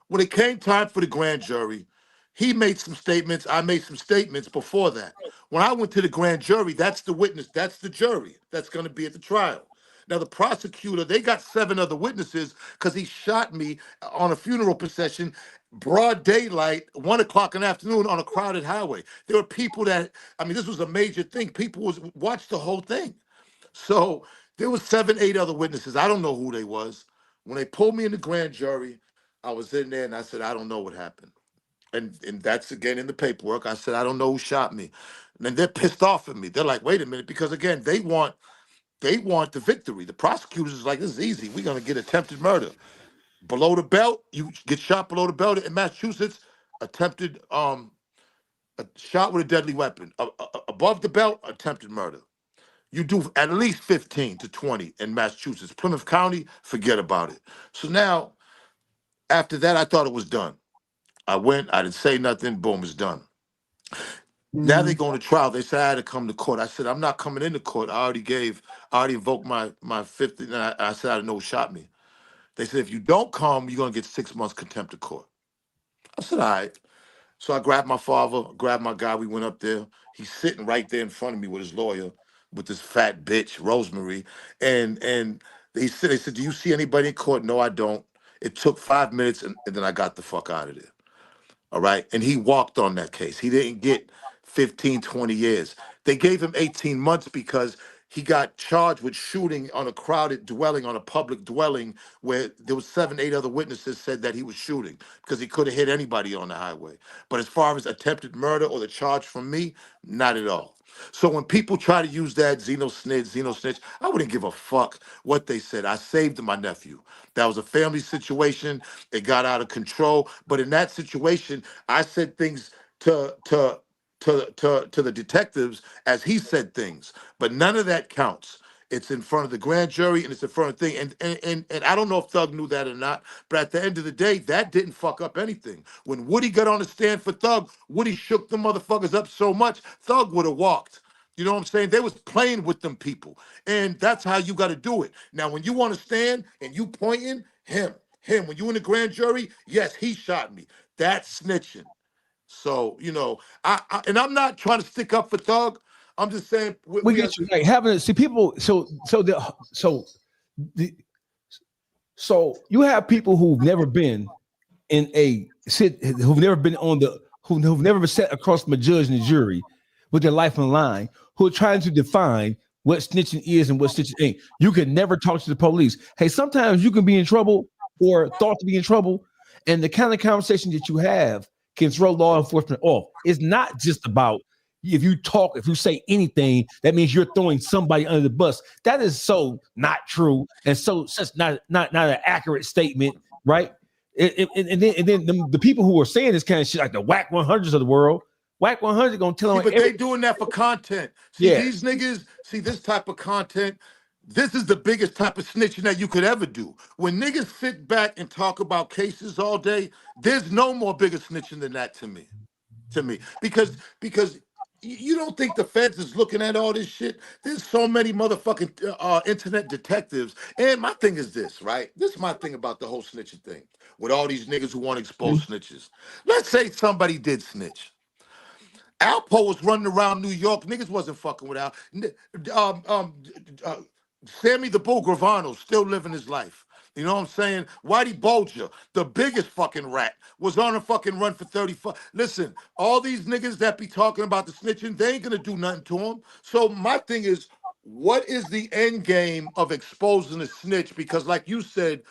H: When it came time for the grand jury, he made some statements. I made some statements before that. When I went to the grand jury, that's the witness. That's the jury that's going to be at the trial. Now, the prosecutor, they got 7 other witnesses because he shot me on a funeral procession, broad daylight, 1 o'clock in the afternoon on a crowded highway. There were people that, I mean, this was a major thing. People watched the whole thing. So there was 7, 8 other witnesses. I don't know who they was. When they pulled me in the grand jury, I was in there and I said, I don't know what happened. And that's again in the paperwork. I said, I don't know who shot me. And then they're pissed off at me. They're like, wait a minute, because again, they want the victory. The prosecutors is like, this is easy. We're gonna get attempted murder. Below the belt, you get shot below the belt in Massachusetts, attempted a shot with a deadly weapon. Above the belt, attempted murder. You do at least 15 to 20 in Massachusetts. Plymouth County, forget about it. So now, after that, I thought it was done. I went, I didn't say nothing, boom, it's done. Now they going to trial. They said I had to come to court. I said, I'm not coming into court. I already invoked my fifth, and I said I didn't know who shot me. They said, if you don't come, you're going to get 6 months contempt of court. I said, all right. So I grabbed my father, grabbed my guy. We went up there. He's sitting right there in front of me with his lawyer, with this fat bitch, Rosemary. And they said, do you see anybody in court? No, I don't. It took 5 minutes, and then I got the fuck out of there. All right. And he walked on that case. He didn't get 15, 20 years. They gave him 18 months because he got charged with shooting on a crowded dwelling, on a public dwelling, where there was 7, 8 other witnesses said that he was shooting because he could have hit anybody on the highway. But as far as attempted murder or the charge from me, not at all. So when people try to use that Zeno snitch, I wouldn't give a fuck what they said. I saved my nephew. That was a family situation. It got out of control. But in that situation, I said things to the detectives as he said things. But none of that counts. It's in front of the grand jury and it's in front of the thing. And I don't know if Thug knew that or not, but at the end of the day, that didn't fuck up anything. When Woody got on the stand for Thug, Woody shook the motherfuckers up so much, Thug would have walked. You know what I'm saying? They was playing with them people. And that's how you got to do it. Now, when you want to stand and you pointing, him. When you in the grand jury, yes, he shot me. That's snitching. So, you know, and I'm not trying to stick up for Thug. I'm just saying
E: we get you. Like having see people. So you have people who've never been in who've never been on the who've never been set across from a judge and a jury with their life on the line, who are trying to define what snitching is and what snitching ain't. You can never talk to the police. Hey, sometimes you can be in trouble or thought to be in trouble, and the kind of conversation that you have can throw law enforcement off. It's not just about if you say anything, that means you're throwing somebody under the bus. That is so not true and such not an accurate statement, right? And then the people who are saying this kind of shit, like the whack 100s of the world, whack 100 gonna tell them.
H: But they doing that for content. See, these niggas, see this type of content. This is the biggest type of snitching that you could ever do. When niggas sit back and talk about cases all day, there's no more bigger snitching than that to me. Because you don't think the feds is looking at all this shit? There's so many motherfucking internet detectives. And my thing is this, right? This is my thing about the whole snitching thing with all these niggas who want to expose snitches. Let's say somebody did snitch. Alpo was running around New York. Niggas wasn't fucking with Al. Sammy the Bull Gravano still living his life. You know what I'm saying? Whitey Bulger, the biggest fucking rat, was on a fucking run for 35. Listen, all these niggas that be talking about the snitching, they ain't gonna do nothing to him. So my thing is, what is the end game of exposing a snitch? Because like you said,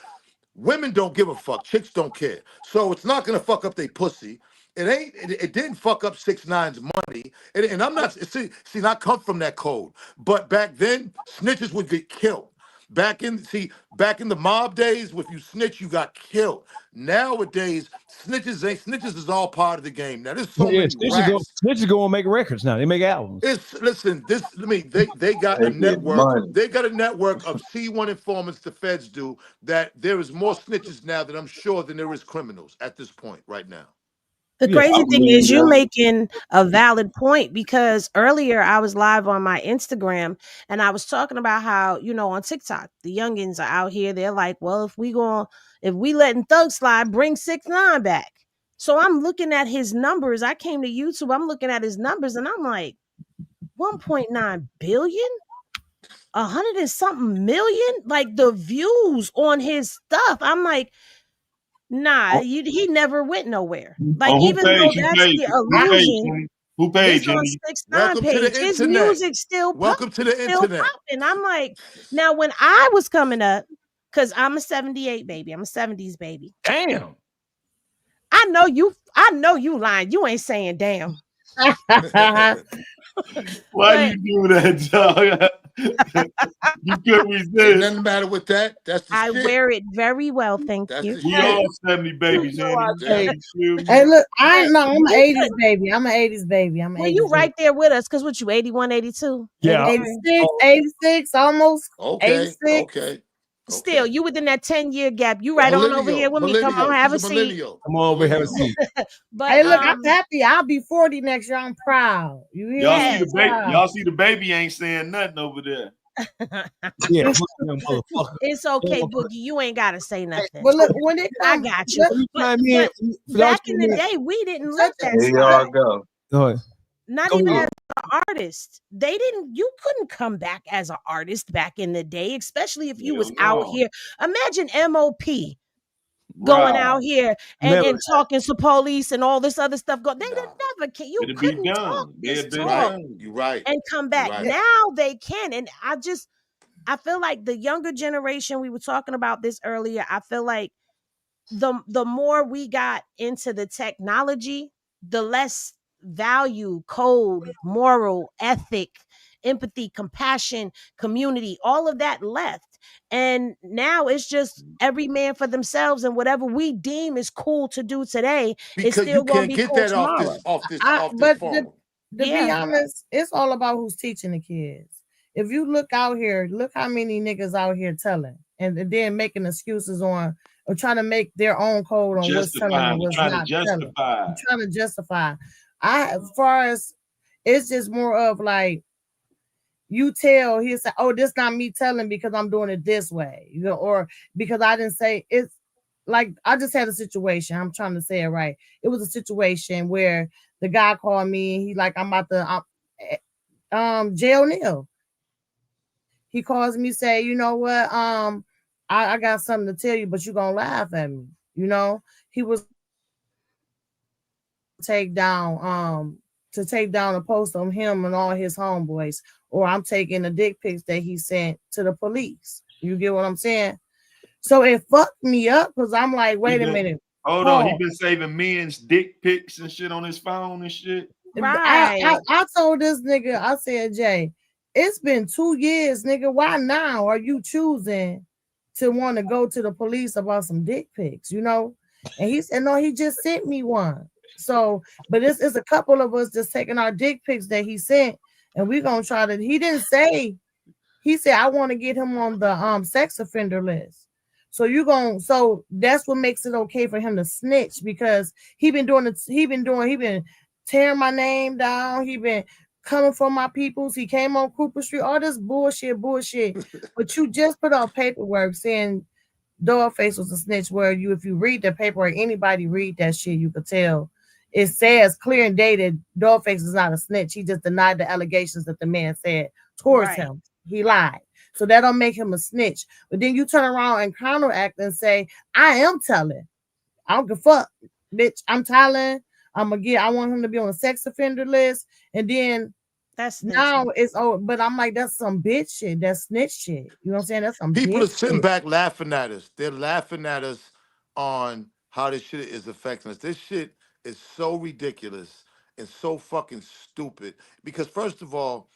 H: women don't give a fuck. Chicks don't care. So it's not gonna fuck up their pussy. It didn't fuck up 6ix9ine's money. And I'm not, see, I come from that code. But back then, snitches would get killed. Back in the mob days, if you snitch, you got killed. Nowadays, snitches is all part of the game. Now there's so many
E: snitches go and make records now. They make albums.
H: They got a network. They got a network of C1 informants the feds that there is more snitches now that I'm sure than there is criminals at this point right now.
F: The crazy thing is you making a valid point, because earlier I was live on my Instagram and I was talking about how, on TikTok, the youngins are out here. They're like, well, if we letting Thug slide, bring 6ix9ine back. So I'm looking at his numbers. I came to YouTube. I'm looking at his numbers and I'm like, 1.9 billion, 100 and something million, like the views on his stuff. I'm like, nah, he never went nowhere. Like, even though that's the illusion,
C: who paid
F: this on
C: Jenny?
F: 6ix9ine page, his music still popping. I'm like, now when I was coming up, because I'm a 78 baby, I'm a 70s baby.
E: Damn.
F: I know you lying. You ain't saying damn.
C: Why you do that, dog? You couldn't resist.
H: Nothing matter with that. That's the
F: I
H: shit.
F: wear it very well, thank you.
C: We all 70 babies,
I: Hey, look, I'm an 80s baby. I'm an 80s baby.
F: Well, you right there with us, because what you 81, 82?
E: Yeah.
I: 86, almost.
H: Okay.
I: 86.
H: Okay.
F: Still, you within that 10-year gap. You right on over here with me. Come on, have a seat.
E: Come on over, have a seat.
F: But
I: hey, look, I'm happy. I'll be 40 next year. I'm proud. You hear
C: Y'all see the baby ain't saying nothing over there.
E: Yeah,
F: it's okay, Boogie. You ain't gotta say nothing.
I: Well, look, when it
F: I
I: comes,
F: got you. But back in the day, we didn't let that
G: Here y'all go.
E: Go ahead.
F: Not even as an artist. You couldn't come back as an artist back in the day, especially if you was out here. Imagine MOP going out here and talking to police and all this other stuff. They didn't never can. You couldn't talk this talk.
H: You're right.
F: And come back.
H: Right.
F: Now they can. And I feel like the younger generation, we were talking about this earlier. I feel like the more we got into the technology, the less value, code, moral, ethic, empathy, compassion, community, all of that left. And now it's just every man for themselves, and whatever we deem is cool to do today, it's still going to be cool tomorrow.
H: Off this phone.
I: To be honest, it's all about who's teaching the kids. If you look out here, look how many niggas out here telling and then making excuses on or trying to make their own code on what's telling and what's not telling. Trying to justify. As far as it's just more of like, you tell, he'll say, oh, this not me telling because I'm doing it this way, or because I didn't say. It's like, I just had a situation. I'm trying to say it right. It was a situation where the guy called me and he like, I'm about to Jay O'Neill. He calls me, say, you know what, I got something to tell you, but you're gonna laugh at me. He was take down a post on him and all his homeboys, or I'm taking the dick pics that he sent to the police. You get what I'm saying? So it fucked me up because I'm like, wait a minute.
C: Hold on, he been saving men's dick pics and shit on his phone and shit.
F: Right.
I: I told this nigga, I said, Jay, it's been 2 years, nigga. Why now are you choosing to want to go to the police about some dick pics, And he said, no, he just sent me one. So, but it's a couple of us just taking our dick pics that he sent, and we're gonna try to. He didn't say. He said, I want to get him on the sex offender list. So so that's what makes it okay for him to snitch, because he been tearing my name down. He been coming for my peoples. He came on Cooper Street, all this bullshit. But you just put out paperwork saying DAWGFACE was a snitch, where if you read the paperwork, anybody read that shit, you could tell. It says clear and dated, DAWGFACE is not a snitch. He just denied the allegations that the man said towards him. He lied. So that don't make him a snitch. But then you turn around and counteract and say, I am telling. I don't give a fuck, bitch. I'm telling. I want him to be on a sex offender list. And then
F: that's
I: now it's but I'm like, that's some bitch shit. That's snitch shit. You know what I'm saying? That's some
H: people
I: bitch
H: are sitting
I: shit.
H: back laughing at us. They're laughing at us on how this shit is affecting us. This shit is so ridiculous and so fucking stupid. Because first of all,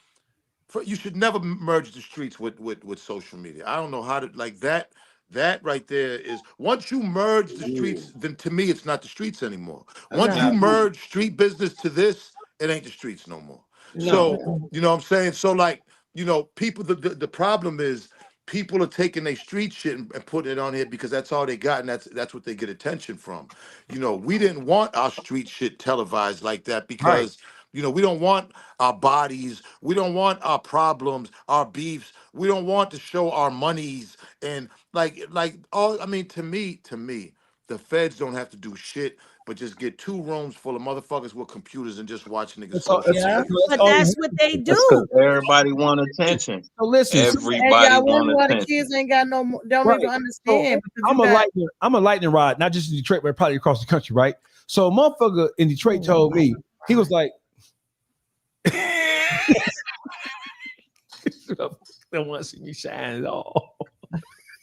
H: you should never merge the streets with social media. I don't know how to like that. That right there is, once you merge the streets, then to me it's not the streets anymore. Once you merge street business to this, it ain't the streets no more. So you know what I'm saying? So like, people, the problem is people are taking their street shit and putting it on here because that's all they got, and that's what they get attention from. You know, we didn't want our street shit televised like that because you know, we don't want our bodies, we don't want our problems, our beefs, we don't want to show our monies and like all. I mean, to me, the feds don't have to do shit but just get 2 rooms full of motherfuckers with computers and just watch niggas talk shit.
F: But that's what they do.
G: Everybody want attention.
E: So listen,
G: everybody
I: y'all
G: want
I: wonder why the
G: attention.
I: kids ain't got no, don't even understand.
E: So, I'm a lightning rod, not just in Detroit, but probably across the country, right? So a motherfucker in Detroit told me, he was like, don't want to see me shine at all.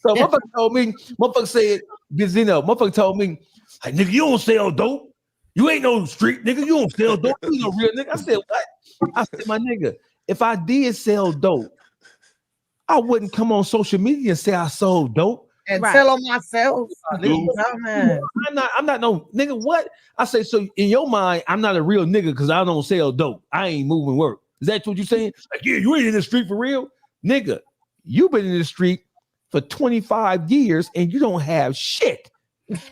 E: So motherfucker told me, motherfucker said, Benzino, motherfucker told me, like, nigga, you don't sell dope. You ain't no street nigga. You don't sell dope. You no real nigga. I said, what? I said, my nigga, if I did sell dope, I wouldn't come on social media and say I sold dope.
I: And tell them myself.
E: I'm not no nigga. What? I say, so in your mind, I'm not a real nigga because I don't sell dope. I ain't moving work. Is that what you saying? Like, yeah, you ain't in the street for real? Nigga, you've been in the street for 25 years and you don't have shit.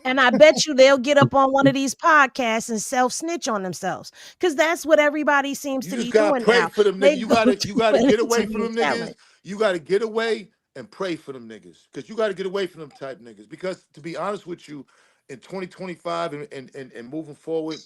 F: And I bet you they'll get up on one of these podcasts and self-snitch on themselves. Because that's what everybody seems to be doing
H: pray
F: now.
H: for them niggas. You gotta get away from them niggas.
F: talent.
H: You gotta get away and pray for them niggas. Because you gotta get away from them type niggas. Because to be honest with you, in 2025 and moving forward,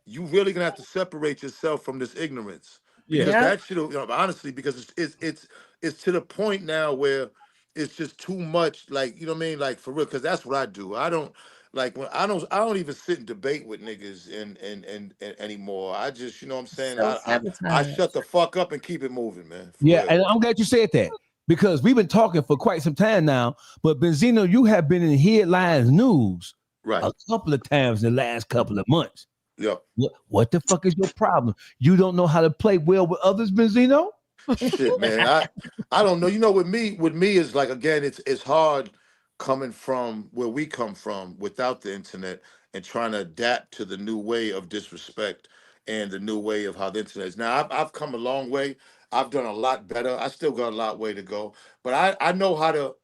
H: you really gonna have to separate yourself from this ignorance. Because that shit, you know, honestly, because it's to the point now where it's just too much, like, you know what I mean? Like, for real, because that's what I do. I don't like when I don't even sit and debate with niggas and anymore. I just, you know what I'm saying? I shut the fuck up and keep it moving, man.
E: Yeah,
H: real.
E: and I'm glad you said that because we've been talking for quite some time now. But Benzino, you have been in headlines news a couple of times in the last couple of months.
H: Yep.
E: What the fuck is your problem? You don't know how to play well with others, Benzino?
H: Shit, man. I don't know. You know, with me is like, again, it's hard coming from where we come from without the internet and trying to adapt to the new way of disrespect and the new way of how the internet is. Now, I've come a long way. I've done a lot better. I still got a lot way to go, but I know how to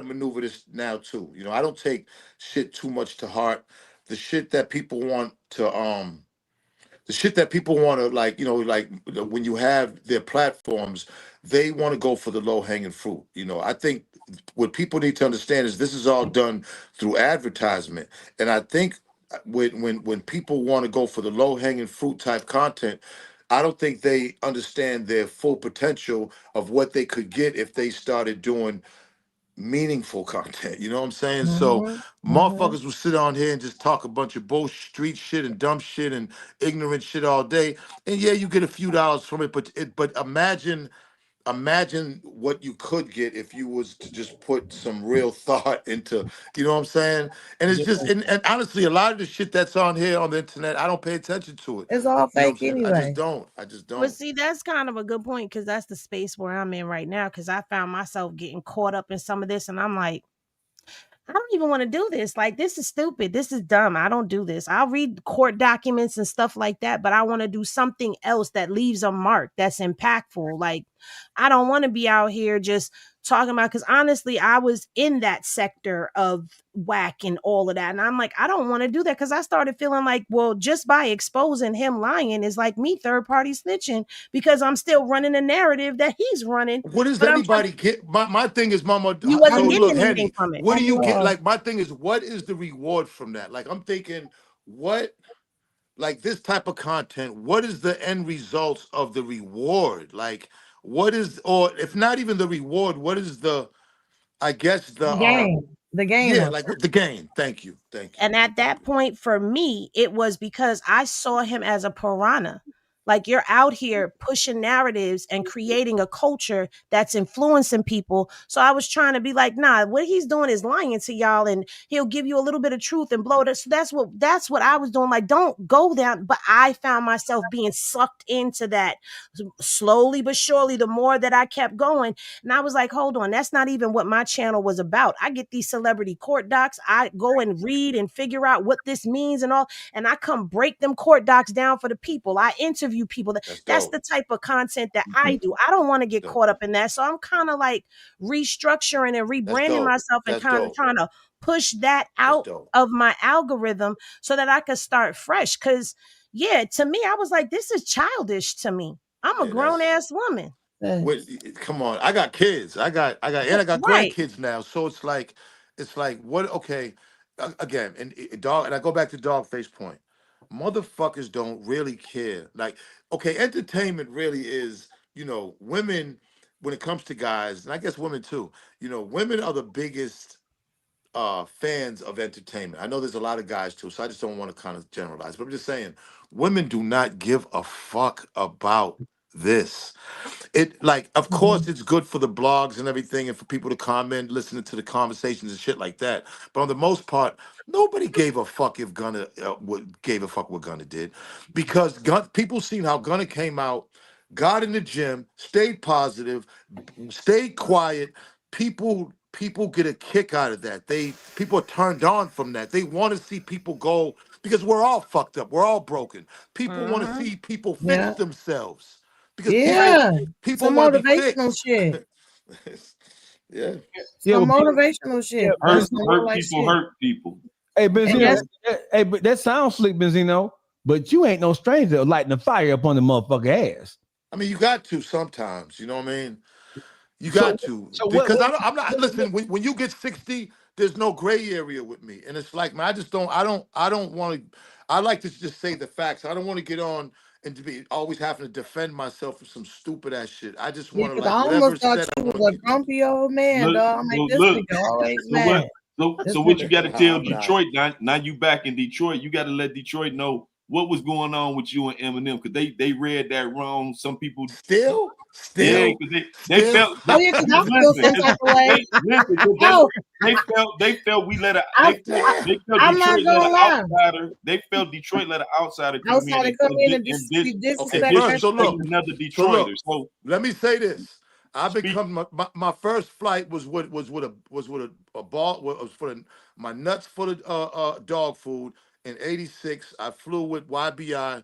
H: maneuver this now too. You know, I don't take shit too much to heart. The shit that people want to like, you know, like when you have their platforms, they want to go for the low hanging fruit. You know, I think what people need to understand is this is all done through advertisement. And I think when people want to go for the low hanging fruit type content, I don't think they understand their full potential of what they could get if they started doing meaningful content. You know what I'm saying? So motherfuckers will sit on here and just talk a bunch of bullshit, street shit and dumb shit and ignorant shit all day. And yeah, you get a few dollars from it, but imagine what you could get if you was to just put some real thought into, you know what I'm saying? And it's just, and honestly, a lot of the shit that's on here on the internet, I don't pay attention to it.
I: It's all fake anyway.
H: I just don't.
F: But see, that's kind of a good point because that's the space where I'm in right now because I found myself getting caught up in some of this and I'm like, I don't even want to do this. Like, this is stupid. This is dumb. I don't do this. I'll read court documents and stuff like that, but I want to do something else that leaves a mark that's impactful. Like, I don't want to be out here just talking about, because honestly, I was in that sector of whack and all of that. And I'm like, I don't want to do that because I started feeling like, well, just by exposing him lying is like me third party snitching because I'm still running a narrative that he's running.
H: What does anybody get? My thing is, Mama,
F: you wasn't getting
H: look,
F: anything
H: Henny,
F: from it.
H: What do you get? Like, my thing is, what is the reward from that? Like, I'm thinking, like this type of content, what is the end results of the reward? Like, what is, or if not even the reward, what is the, I guess the
I: game.
H: Yeah, like the game. Thank you.
F: And at that point, for me, it was because I saw him as a piranha. Like, you're out here pushing narratives and creating a culture that's influencing people. So I was trying to be like, nah, what he's doing is lying to y'all and he'll give you a little bit of truth and blow it. So that's what I was doing. Like, don't go down. But I found myself being sucked into that slowly but surely, the more that I kept going. And I was like, hold on, that's not even what my channel was about. I get these celebrity court docs. I go and read and figure out what this means and all. And I come break them court docs down for the people. I interview interview people. That's the type of content that I do. I don't want to get caught up in that. So I'm kind of like restructuring and rebranding myself and kind of trying to push that out of my algorithm so that I could start fresh. Cause yeah, to me, I was like, this is childish to me. I'm a grown ass woman.
H: Wait, come on. I got kids. I got grandkids now. So it's like what? Okay, again, and I go back to DAWGFACE point. Motherfuckers don't really care. Like, okay, entertainment really is, women when it comes to guys, and I guess women too. Women are the biggest fans of entertainment. I know there's a lot of guys too, so I just don't want to kind of generalize. But I'm just saying, women do not give a fuck about this. Of course it's good for the blogs and everything and for people to comment, listening to the conversations and shit like that. But on the most part, nobody gave a fuck if Gunna gave a fuck what Gunna did, because people seen how Gunna came out, got in the gym, stayed positive, stayed quiet. People get a kick out of that. People are turned on from that. They want to see people go, because we're all fucked up. We're all broken. People want to see people fix themselves. Because people
I: some
H: want to be
I: motivational shit.
H: Some
I: motivational shit.
C: Hurt people.
E: Hey, Benzino. Hey, but that sounds slick, Benzino. But you ain't no stranger to lighting the fire up on the motherfucker ass.
H: I mean, you got to sometimes. You know what I mean? You got to. Because I'm not. Listen, when you get 60, there's no gray area with me, and it's like, man, I don't want to. I like to just say the facts. I don't want to get on and to be always having to defend myself for some stupid ass shit. I just want to
I: I almost thought you was a grumpy old man, dog. I'm like, this nigga always mad.
C: So what you got to tell Detroit now? You back in Detroit. You got to let Detroit know what was going on with you and Eminem, because they read that wrong. Some people
H: still.
C: Yeah, because they felt. They felt we let outsider. They felt Detroit let an outsider come in and disrespect another Detroiter. So
H: let me say this: I become my first flight was with a ball was for my nuts full of dog food in '86. I flew with YBI.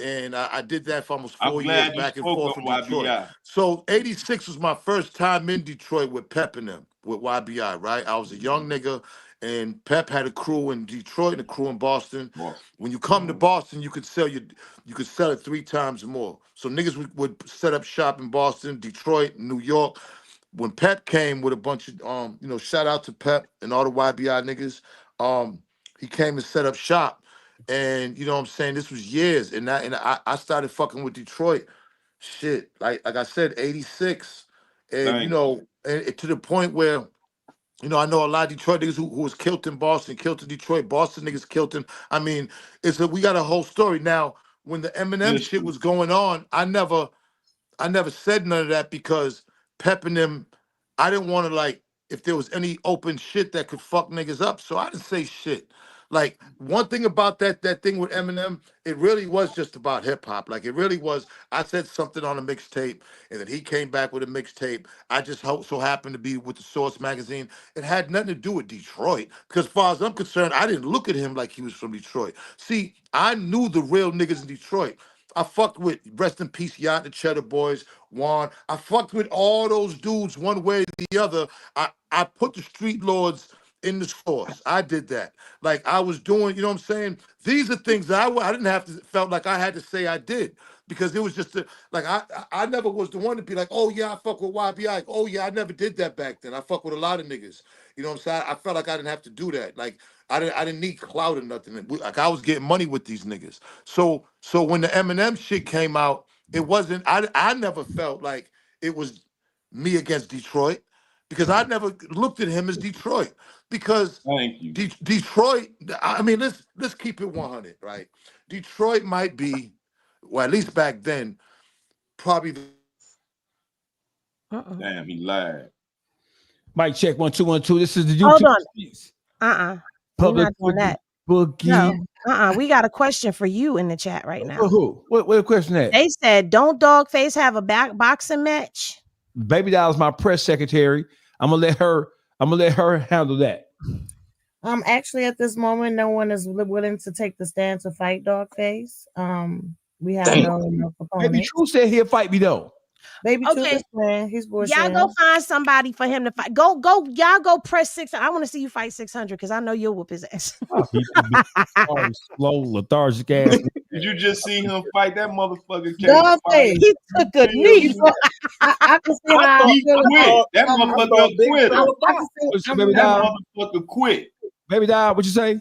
H: And I did that for almost 4 years back and forth from Detroit. YBI. So 86 was my first time in Detroit with Pep and them, with YBI, right? I was a young nigga, and Pep had a crew in Detroit and a crew in Boston. When you come to Boston, you could sell it 3 times more. So niggas would set up shop in Boston, Detroit, New York. When Pep came with a bunch of shout out to Pep and all the YBI niggas, he came and set up shop. And you know what I'm saying? This was years. And I started fucking with Detroit. Shit. Like I said, 86. And and to the point where, I know a lot of Detroit niggas who was killed in Boston, killed in Detroit. Boston niggas killed him. I mean, we got a whole story. Now, when the Eminem shit was going on, I never said none of that, because Pep and them, I didn't want to, if there was any open shit that could fuck niggas up. So I didn't say shit. Like, one thing about that thing with Eminem, it really was just about hip hop. Like, it really was. I said something on a mixtape, and then he came back with a mixtape. I just so happened to be with the Source magazine. It had nothing to do with Detroit, because as far as I'm concerned, I didn't look at him like he was from Detroit. See, I knew the real niggas in Detroit. I fucked with, rest in peace, Yacht, the Cheddar Boys, Juan. I fucked with all those dudes one way or the other. I put the Street Lords in the Source. I did that. Like, I was doing, you know what I'm saying? These are things that I didn't have to, felt like I had to say I did, because it was just I never was the one to be like, oh yeah, I fuck with YBI. Oh yeah, I never did that back then. I fuck with a lot of niggas. You know what I'm saying? I felt like I didn't have to do that. Like, I didn't need clout or nothing. Like, I was getting money with these niggas. So when the Eminem shit came out, it wasn't, I never felt like it was me against Detroit, because I never looked at him as Detroit. Because Detroit, I mean, let's keep it 100, right? Detroit might be, well, at least back then, probably.
C: Damn, he lied.
E: Mic check 1 2 1 2. This is the YouTube.
F: Hold on.
E: Public
F: We're not doing that.
E: Boogie.
F: No. We got a question for you in the chat right now.
E: For who? What question is that?
F: They said, don't DAWGFACE have a boxing match?
E: Baby Doll's my press secretary. I'm gonna let her handle that.
I: Actually, at this moment, no one is willing to take the stand to fight DAWGFACE. We have no
E: Baby
I: opponent.
E: True said he'll fight me though.
I: Baby True
F: Okay.
I: is playing. He's
F: Y'all
I: bullshitting.
F: go find somebody for him to fight. Go, y'all go press 600. I want to see you fight 600 because I know you'll whoop his ass.
E: Slow, lethargic ass.
C: Did you just see him fight that motherfucker?
I: DOWGFACE.
F: He took a knee.
I: I can see how
C: He quit. That motherfucker quit. That motherfucker quit.
E: Baby Doll, what you say?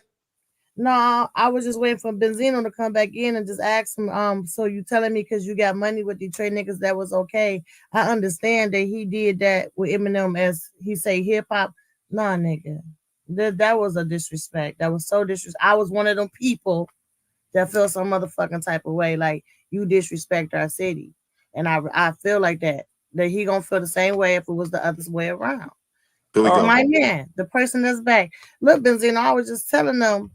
I: No, I was just waiting for Benzino to come back in and just ask him. So you telling me because you got money with Detroit niggas that was okay? I understand that he did that with Eminem as he say hip hop. Nah, nigga, that was a disrespect. That was so disrespect. I was one of them people that feel some motherfucking type of way, like you disrespect our city, and I feel like that he gonna feel the same way if it was the other way around. My man, the person that's back. Look, Benzino, I was just telling them.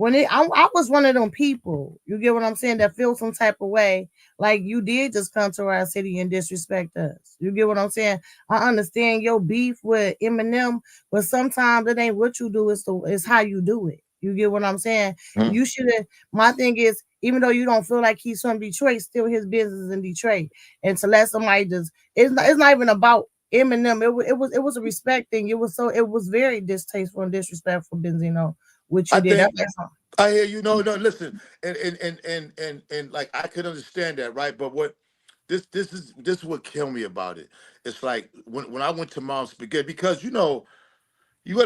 I: I was one of them people, you get what I'm saying, that feel some type of way, like you did just come to our city and disrespect us. You get what I'm saying? I understand your beef with Eminem, but sometimes it ain't what you do, it's how you do it. You get what I'm saying? You should have. My thing is, even though you don't feel like he's from Detroit, still his business in Detroit, and to let somebody just it's not even about Eminem. It was a respect thing. It was very distasteful and disrespectful, Benzino. Which you did.
H: I hear you. No, listen, and like I could understand that, right? But what this is what killed me about it. It's like when I went to Mom's Spaghetti, because you gotta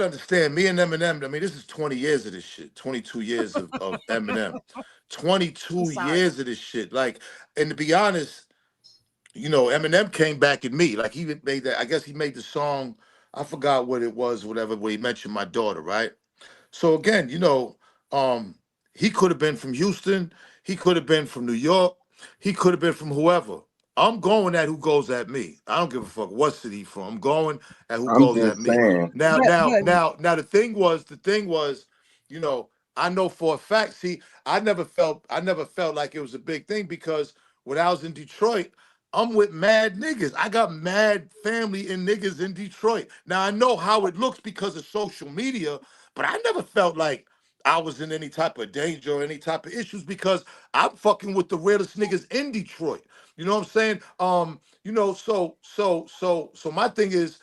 H: understand, me and Eminem, I mean, this is 20 years of this shit, 22 years of Eminem, 22 years of this shit. Like, and to be honest, Eminem came back at me. Like he made that, I guess he made the song, I forgot what it was, whatever, where he mentioned my daughter, right? So again, he could have been from Houston. He could have been from New York. He could have been from whoever. I'm going at who goes at me. I don't give a fuck what city he's from. I'm going at who goes at me. Now, the thing was, I know for a fact. See, I never felt like it was a big thing because when I was in Detroit, I'm with mad niggas. I got mad family and niggas in Detroit. Now I know how it looks because of social media. But I never felt like I was in any type of danger or any type of issues because I'm fucking with the realest niggas in Detroit. You know what I'm saying? So my thing is,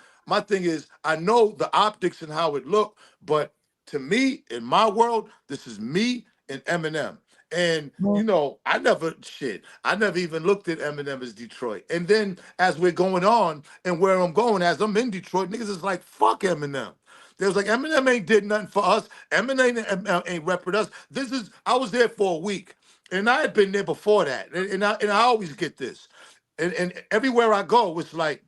H: I know the optics and how it looked, but to me, in my world, this is me and Eminem. And I never even looked at Eminem as Detroit. And then as we're going on and where I'm going, as I'm in Detroit, niggas is like, fuck Eminem. They was like, Eminem ain't did nothing for us. Eminem ain't repping us. I was there for a week, and I had been there before that. And I always get this. And everywhere I go, it's like,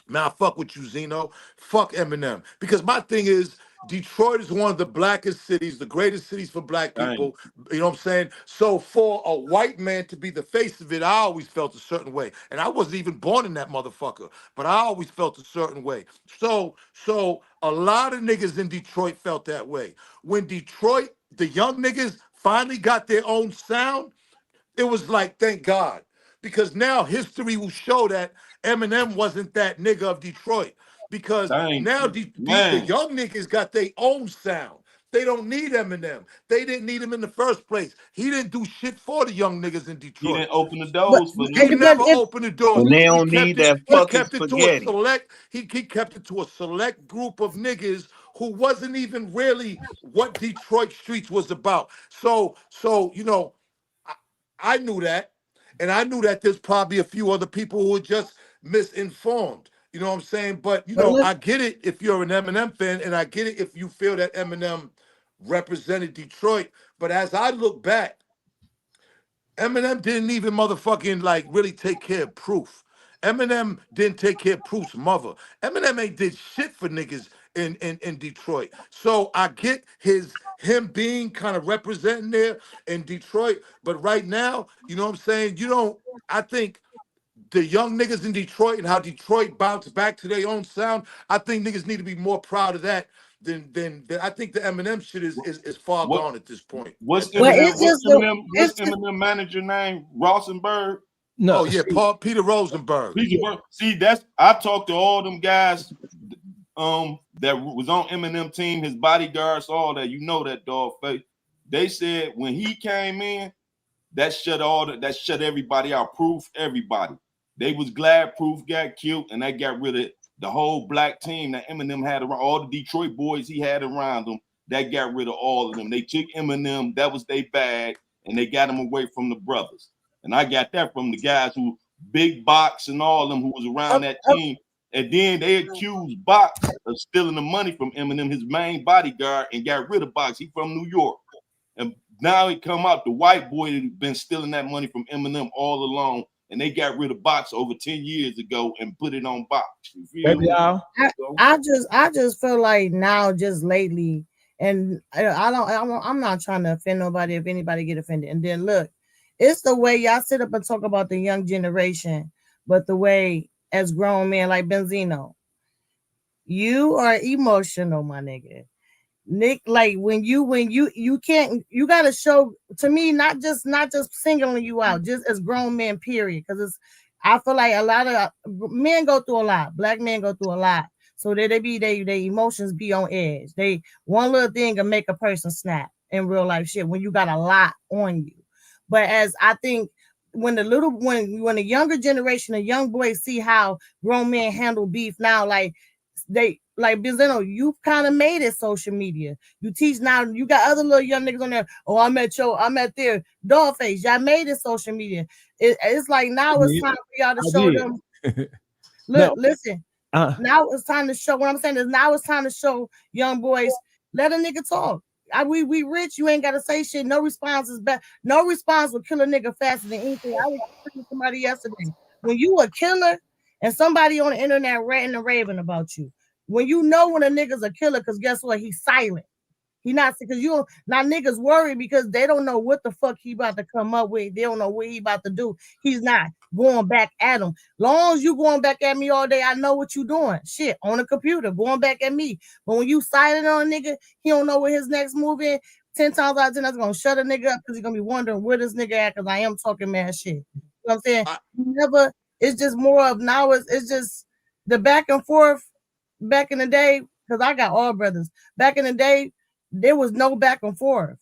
H: man, I fuck with you, Zeno. Fuck Eminem. Because my thing is, Detroit is one of the blackest cities, the greatest cities for black people. You know what I'm saying? So for a white man to be the face of it, I always felt a certain way. And I wasn't even born in that motherfucker, but I always felt a certain way. So a lot of niggas in Detroit felt that way. When Detroit, the young niggas finally got their own sound, it was like, thank God. Because now history will show that Eminem wasn't that nigga of Detroit. Because now the young niggas got their own sound. They don't need Eminem. They didn't need him in the first place. He didn't do shit for the young niggas in Detroit.
C: He didn't open the doors for
H: He never opened the doors.
G: And they don't need that fucking spaghetti.
H: He kept it to a select group of niggas who wasn't even really what Detroit streets was about. So I knew that. And I knew that there's probably a few other people who were just misinformed. You know what I'm saying? But, I get it if you're an Eminem fan, and I get it if you feel that Eminem represented Detroit. But as I look back, Eminem didn't even motherfucking, like, really take care of Proof. Eminem didn't take care of Proof's mother. Eminem ain't did shit for niggas in Detroit. So I get him being kind of representing there in Detroit. But right now, you know what I'm saying? I think the young niggas in Detroit and how Detroit bounced back to their own sound, I think niggas need to be more proud of that than I think the Eminem shit is far gone at this point.
C: What's Eminem manager name? Rosenberg?
E: No.
H: Oh yeah, Peter Rosenberg.
C: See, I talked to all them guys that was on Eminem team, his bodyguards, all that. You know that DAWGFACE. They said when he came in, that shut everybody out. Proof, everybody. They was glad Proof got killed, and that got rid of the whole black team that Eminem had around, all the Detroit boys he had around him. That got rid of all of them. They took Eminem, that was their bag, and they got him away from the brothers. And I got that from the guys who Big Box and all of them who was around that team. And then they accused Box of stealing the money from Eminem, his main bodyguard, and got rid of Box. He from New York. And now it come out the white boy that had been stealing that money from Eminem all along. And they got rid of Box over 10 years ago and put it on Box.
I: I just feel like now, just lately, and I'm not trying to offend nobody if anybody get offended. And then look, it's the way y'all sit up and talk about the young generation, but the way as grown men like Benzino, you are emotional, my nigga. Nick, like when you can't, you gotta show to me, not just singling you out, just as grown men, period. Because I feel like a lot of men go through a lot, black men go through a lot. So they emotions be on edge. They one little thing can make a person snap in real life shit when you got a lot on you. But as I think when the younger generation of young boys see how grown men handle beef now, like Benzino, you kind of made it social media. You teach now, you got other little young niggas on there. Oh, I'm at their DAWGFACE. Y'all made it social media. It's like now it's time for y'all to show them. Look, listen. Now it's time to show. What I'm saying is now it's time to show young boys. Let a nigga talk. We rich. You ain't gotta say shit. No response is bad. No response will kill a nigga faster than anything. I was talking to somebody yesterday. When you a killer and somebody on the internet ranting and raving about you, when you know when a nigga's a killer, because guess what? He's silent. He not, because you now niggas worry because they don't know what the fuck he about to come up with. They don't know what he about to do. He's not going back at him. Long as you going back at me all day, I know what you doing. Shit, on the computer, going back at me. But when you silent on a nigga, he don't know what his next move is. 10 times out of 10, that's gonna shut a nigga up because he's gonna be wondering where this nigga at, because I am talking mad shit. You know what I'm saying? It's just more of now, it's just the back and forth. Back in the day, because I got all brothers. Back in the day, there was no back and forth.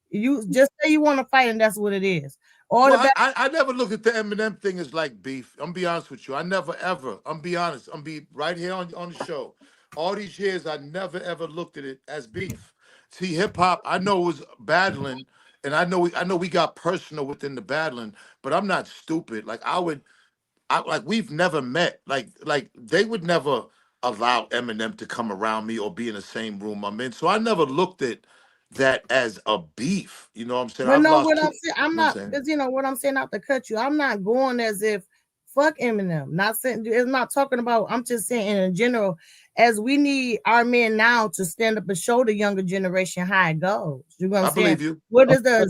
I: You just say you want to fight, and that's what it is.
H: I never look at the Eminem thing as like beef. I'm be honest with you. I never ever. I'm be honest. I'm be right here on the show. All these years, I never ever looked at it as beef. See, hip hop, I know it was battling, and I know we got personal within the battling, but I'm not stupid. Like we've never met. Like they would never allow Eminem to come around me or be in the same room I'm in. So I never looked at that as a beef. You know what I'm saying?
I: But no, what I'm saying, I'm not, because you know what I'm saying, not to cut you. I'm not going as if fuck Eminem. Not saying, it's not talking about, I'm just saying in general, as we need our men now to stand up and show the younger generation how it goes. You know what I'm saying?
H: Believe you.
I: What is the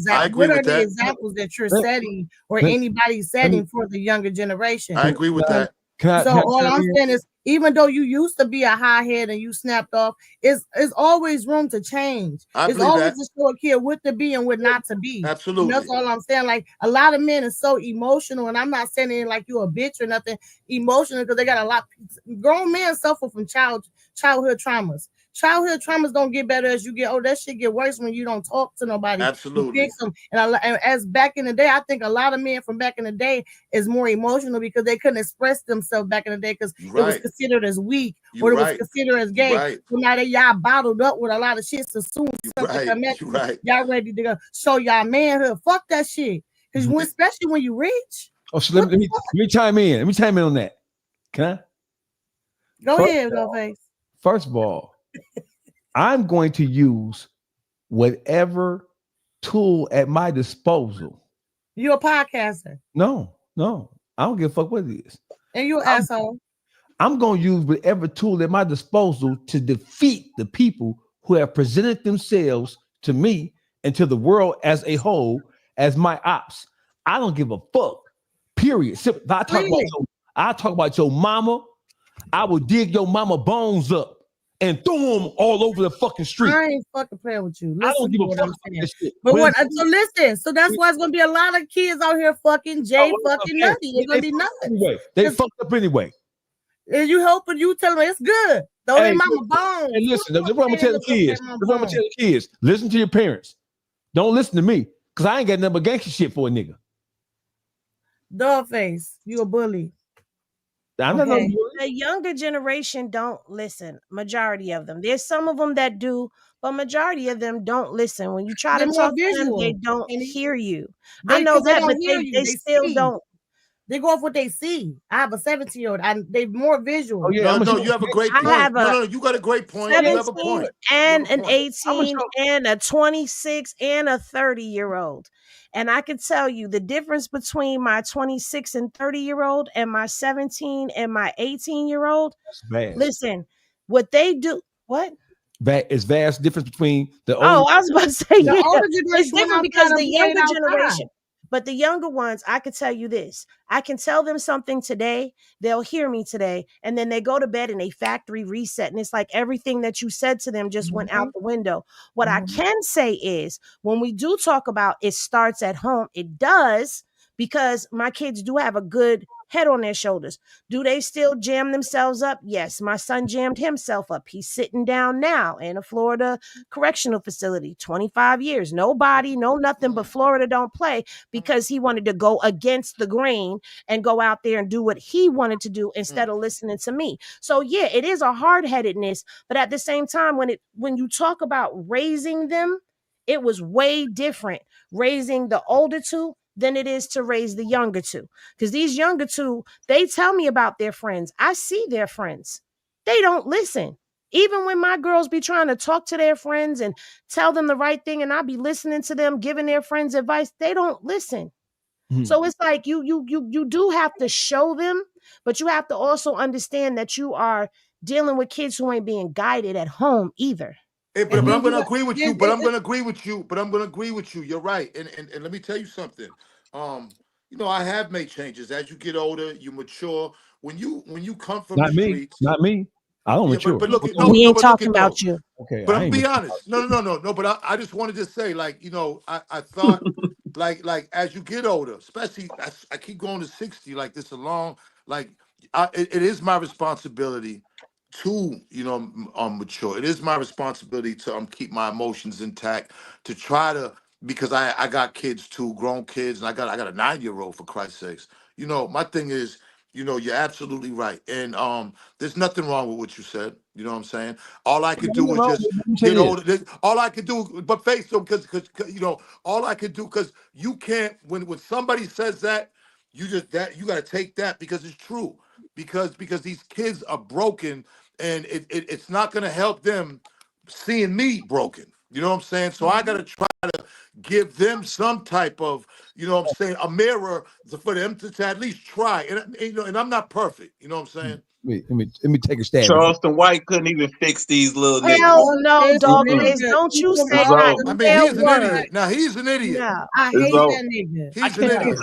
I: examples that you're setting or anybody setting for the younger generation?
H: I agree with that.
I: All I'm saying is, even though you used to be a high head and you snapped off, it's always room to change. It's always to show a kid what to be and what not to be.
H: Absolutely.
I: And that's all I'm saying. Like a lot of men are so emotional, and I'm not saying it like you're a bitch or nothing. Emotional because they got a lot. Grown men suffer from childhood traumas. Childhood traumas don't get better as you get older. That shit get worse when you don't talk to nobody.
H: Absolutely.
I: Fix them. And as back in the day, I think a lot of men from back in the day is more emotional because they couldn't express themselves back in the day because it was considered as weak or it was considered as gay. So now y'all bottled up with a lot of shit. So soon something come at you, y'all ready to go show y'all manhood. Fuck that shit. Because especially when you reach.
E: Oh, so let me chime in. Let me chime in on that. Can I?
I: Go ahead, DOOLface.
E: First of all, I'm going to use whatever tool at my disposal.
I: You're a podcaster.
E: No, I don't give a fuck what it is.
I: And you're an asshole.
E: I'm going to use whatever tool at my disposal to defeat the people who have presented themselves to me and to the world as a whole as my ops. I don't give a fuck. Period. I talk about your mama. I will dig your mama bones up and throw them all over the fucking street.
I: I ain't fucking playing with you. Listen,
E: I don't give a fuck.
I: So listen. So that's why it's gonna be a lot of kids out here fucking fucking nutty. It's gonna be nuts.
E: Anyway, they fucked up anyway.
I: And you hoping you tell them it's good. Throw their mama bones.
E: And listen, that's what I'm gonna tell the kids. Listen to your parents. Don't listen to me. Cause I ain't got nothing but gangster shit for a nigga.
I: DOOL, you a bully.
E: I'm not no bully.
F: The younger generation don't listen. Majority of them. There's some of them that do, but majority of them don't listen. When you try
I: They're
F: to
I: more
F: talk to them,
I: visual.
F: they don't hear you.
I: They,
F: I know
I: 'cause they
F: that,
I: don't
F: but
I: hear
F: they,
I: you,
F: they still
I: see.
F: don't.
I: They go off what they see. I have a 17-year-old. They're more visual.
E: Oh yeah,
H: No, you have a great point.
F: I have
H: No,
F: a
H: no, you got a great point. You have a
F: 17
H: point.
F: and
H: You have a
F: an
H: point.
F: 18 and a 26 and a 30-year-old. And I can tell you the difference between my 26 and 30-year-old and my 17 and my 18-year-old.
E: That's bad.
F: Listen, what they do, what?
E: It's vast difference between the
F: Oh,
E: old.
F: I was about to say,
I: The
F: yeah,
I: older
F: it's
I: generation
F: different
I: went
F: because
I: outside
F: the
I: and played
F: younger
I: outside.
F: generation, but the younger ones, I could tell you this. I can tell them something today, they'll hear me today, and then they go to bed and they factory reset. And it's like everything that you said to them just went out the window. What I can say is when we do talk about it starts at home, it does, because my kids do have a good head on their shoulders. Do they still jam themselves up? Yes. My son jammed himself up. He's sitting down now in a Florida correctional facility, 25 years, no body, no nothing, but Florida don't play, because he wanted to go against the grain and go out there and do what he wanted to do instead of listening to me. So yeah, it is a hard-headedness, but at the same time, when you talk about raising them, it was way different raising the older two than it is to raise the younger two. Because these younger two, they tell me about their friends. I see their friends. They don't listen. Even when my girls be trying to talk to their friends and tell them the right thing, and I be listening to them, giving their friends advice, they don't listen. So it's like you do have to show them, but you have to also understand that you are dealing with kids who ain't being guided at home either.
H: Hey, but I'm going to agree with you. But I'm going to agree with you. But I'm going to agree with you. You're right. And let me tell you something. You know, I have made changes. As you get older, you mature. When you come from
E: Not
H: the
E: me.
H: streets,
E: Not me. I don't mature.
H: But look,
F: We ain't
H: but
F: talking
H: look,
F: about you.
E: Okay.
H: But I'm be honest. No. But I just wanted to say, like, you know, I thought, like as you get older, especially I keep going to 60. Like this, a long, like, it is my responsibility to, you know, mature. It is my responsibility to keep my emotions intact, to try to, because I got kids too, grown kids, and I got a 9-year-old, for Christ's sakes. You know, my thing is, you know, you're absolutely right, and there's nothing wrong with what you said. You know what I'm saying? All I could do was just get older. All I could do, but face them, because you know, all I could do, because you can't, when somebody says that, you got to take that because it's true, because these kids are broken, and it's not going to help them seeing me broken. You know what I'm saying? So I got to try to give them some type of, you know what I'm saying, a mirror for them to at least try. And you know, and I'm not perfect. You know what I'm saying?
E: Let me take a stab.
G: Charleston White couldn't even fix these little niggas.
F: Hell no, DOGFACE. Don't you say not
H: I mean, he's an idiot. Now he's an idiot.
F: No.
I: I hate that nigga.
H: He's an idiot.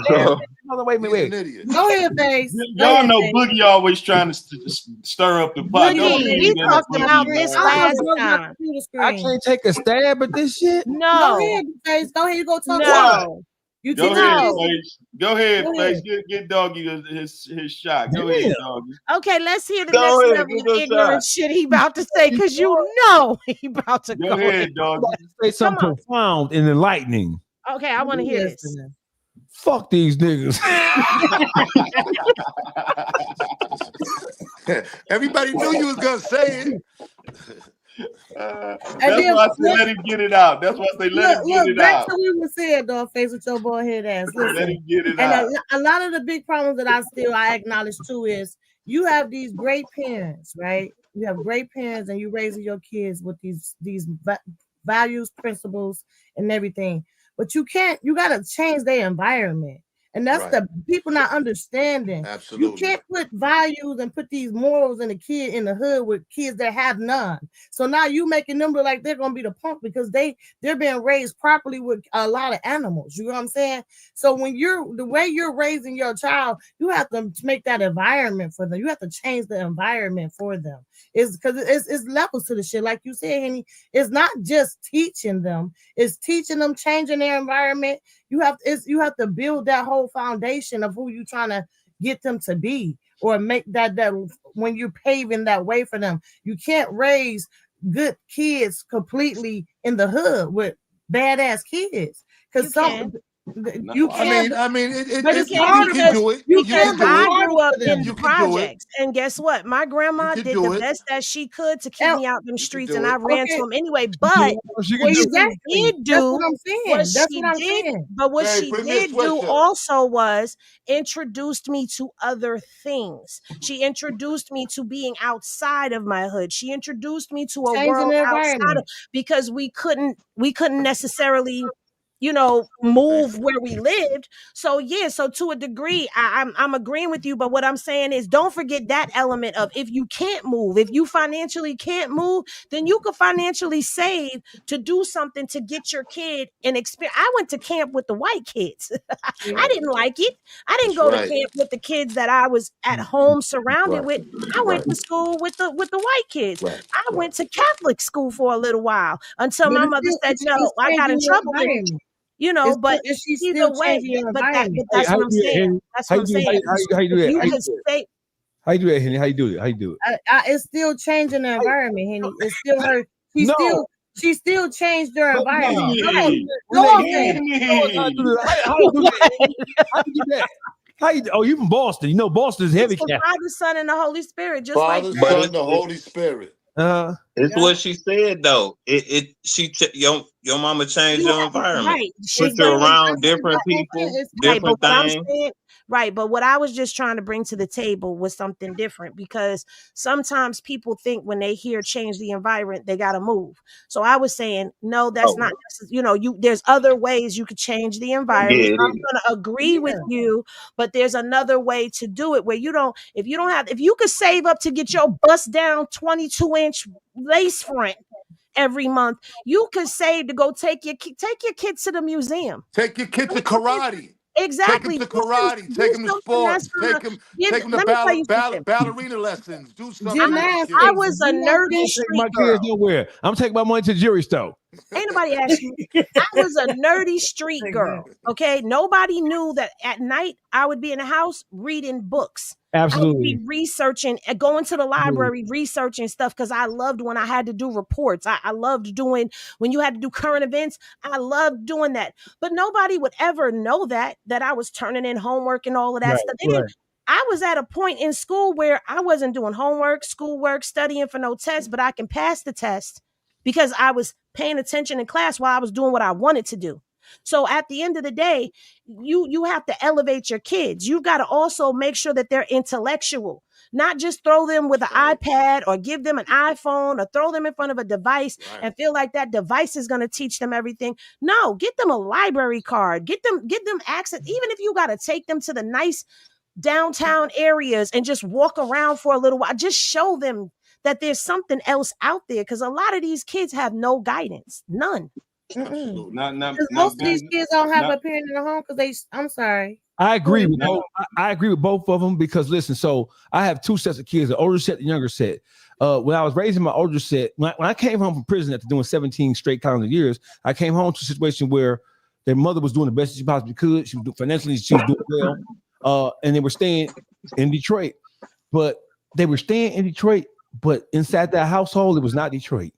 E: Wait.
H: He's an idiot.
I: Go ahead, Face.
C: Y'all know Boogie always trying to stir up the pot. Don't
F: Boogie,
C: believe
F: we
C: in
F: talked
C: Boogie,
F: about
C: man.
F: this last time.
E: I can't take a stab at this shit.
I: Go
F: No,
I: ahead, Face. Go ahead. You go talk.
F: no.
I: You
C: Go
I: teach
C: ahead,
I: us.
C: Face. Go ahead,
I: Go
C: Face.
I: ahead.
C: Get Doggy his shot. Go ahead, Doggy.
F: Okay, let's hear the
C: Go
F: next
C: ahead,
F: level
C: get
F: of
C: your
F: ignorant shit he about to say, because you know he about to
C: Go
F: go
C: ahead,
F: in.
C: Doggy.
E: Say something profound and enlightening.
F: Okay, I want to hear this.
E: Fuck these niggas.
H: Everybody knew you was gonna say it.
C: That's why I said let him get it out. That's why I say let him get it
I: back
C: out.
I: to what we were saying, dog, Face, with your boy head ass. Listen,
C: Let him get it
I: and
C: out.
I: a lot of the big problems that I acknowledge too is you have these great parents, right? You have great parents, and you raising your kids with these values, principles, and everything. But you gotta change their environment. And that's
H: Right.
I: the people not understanding.
H: Absolutely.
I: You can't put values and put these morals in a kid in the hood with kids that have none. So now you making them look like they're gonna be the punk because they're being raised properly with a lot of animals. You know what I'm saying? So when the way you're raising your child, you have to make that environment for them. You have to change the environment for them. It's because it's levels to the shit. Like you said, Henny, it's not just teaching them, it's teaching them, changing their environment. You have to build that whole foundation of who you're trying to get them to be, or make that when you're paving that way for them. You can't raise good kids completely in the hood with badass kids. Because some you can.
H: I mean,
I: but it's
H: you
I: hard
H: can do it. You can do
F: I
H: it.
F: grew up in
H: You can do it.
F: projects, and guess what? My grandma did the best that she could to keep me out them streets, and I ran to them anyway. But what she did do, what she did do also was introduced me to other things. She introduced me to being outside of my hood. She introduced me to a world outside of, because we couldn't necessarily, you know, move where we lived. So yeah, so to a degree, I'm agreeing with you. But what I'm saying is, don't forget that element of, if you can't move, if you financially can't move, then you could financially save to do something to get your kid an experience. I went to camp with the white kids. I didn't like it. I didn't go to camp with the kids that I was at home surrounded with. I went to school with the white kids. I went to Catholic school for a little while until my mother said, no, I got in trouble. You know, but either way, but that's what I'm saying. That's what I'm saying.
E: How you do that? How you do that, Henny? How you do it? How you do it?
I: It's still changing the environment, Henny. It's still her. She still changed her environment.
E: How you do that? Oh, you from Boston? You know Boston is heavy.
F: Father, Son, and the Holy Spirit, just
H: Father,
F: like
H: Son, the Holy Spirit.
G: It's what she said though. Your mama changed your environment.
F: Right.
G: Put you around different people, different things.
F: Right, but what I was just trying to bring to the table was something different, because sometimes people think when they hear change the environment, they got to move. So I was saying, no, that's not, you know, there's other ways you could change the environment. I'm going to agree with you, but there's another way to do it where if you could save up to get your bust down 22-inch lace front every month, you could save to go take your kids to the museum.
H: Take your kids to karate.
F: Exactly.
H: Take them to karate. Take them to sports. Take them to ballerina lessons. Do something.
F: I was a nerdy street girl.
E: Nowhere. I'm taking my money to the jewelry store.
F: Ain't nobody asked you. I was a nerdy street girl. Okay. Nobody knew that at night I would be in the house reading books.
E: Absolutely.
F: I would be researching and going to the library, researching stuff, because I loved when I had to do reports. I loved doing when you had to do current events. I loved doing that. But nobody would ever know that I was turning in homework and all of that stuff. I was at a point in school where I wasn't doing homework, schoolwork, studying for no test, but I can pass the test because I was paying attention in class while I was doing what I wanted to do. So at the end of the day, you have to elevate your kids. You've got to also make sure that they're intellectual, not just throw them with an iPad or give them an iPhone or throw them in front of a device and feel like that device is going to teach them everything. No, get them a library card, get them access. Even if you got to take them to the nice downtown areas and just walk around for a little while, just show them that there's something else out there. Because a lot of these kids have no guidance, none.
I: Most of these kids don't have a parent in the home because I'm sorry.
E: I agree with I agree with both of them, because listen, so I have two sets of kids, the older set and younger set. When I was raising my older set, when I came home from prison after doing 17 straight calendar years, I came home to a situation where their mother was doing the best she possibly could. She was financially, she was doing well, and they were staying in Detroit. But inside that household, it was not Detroit.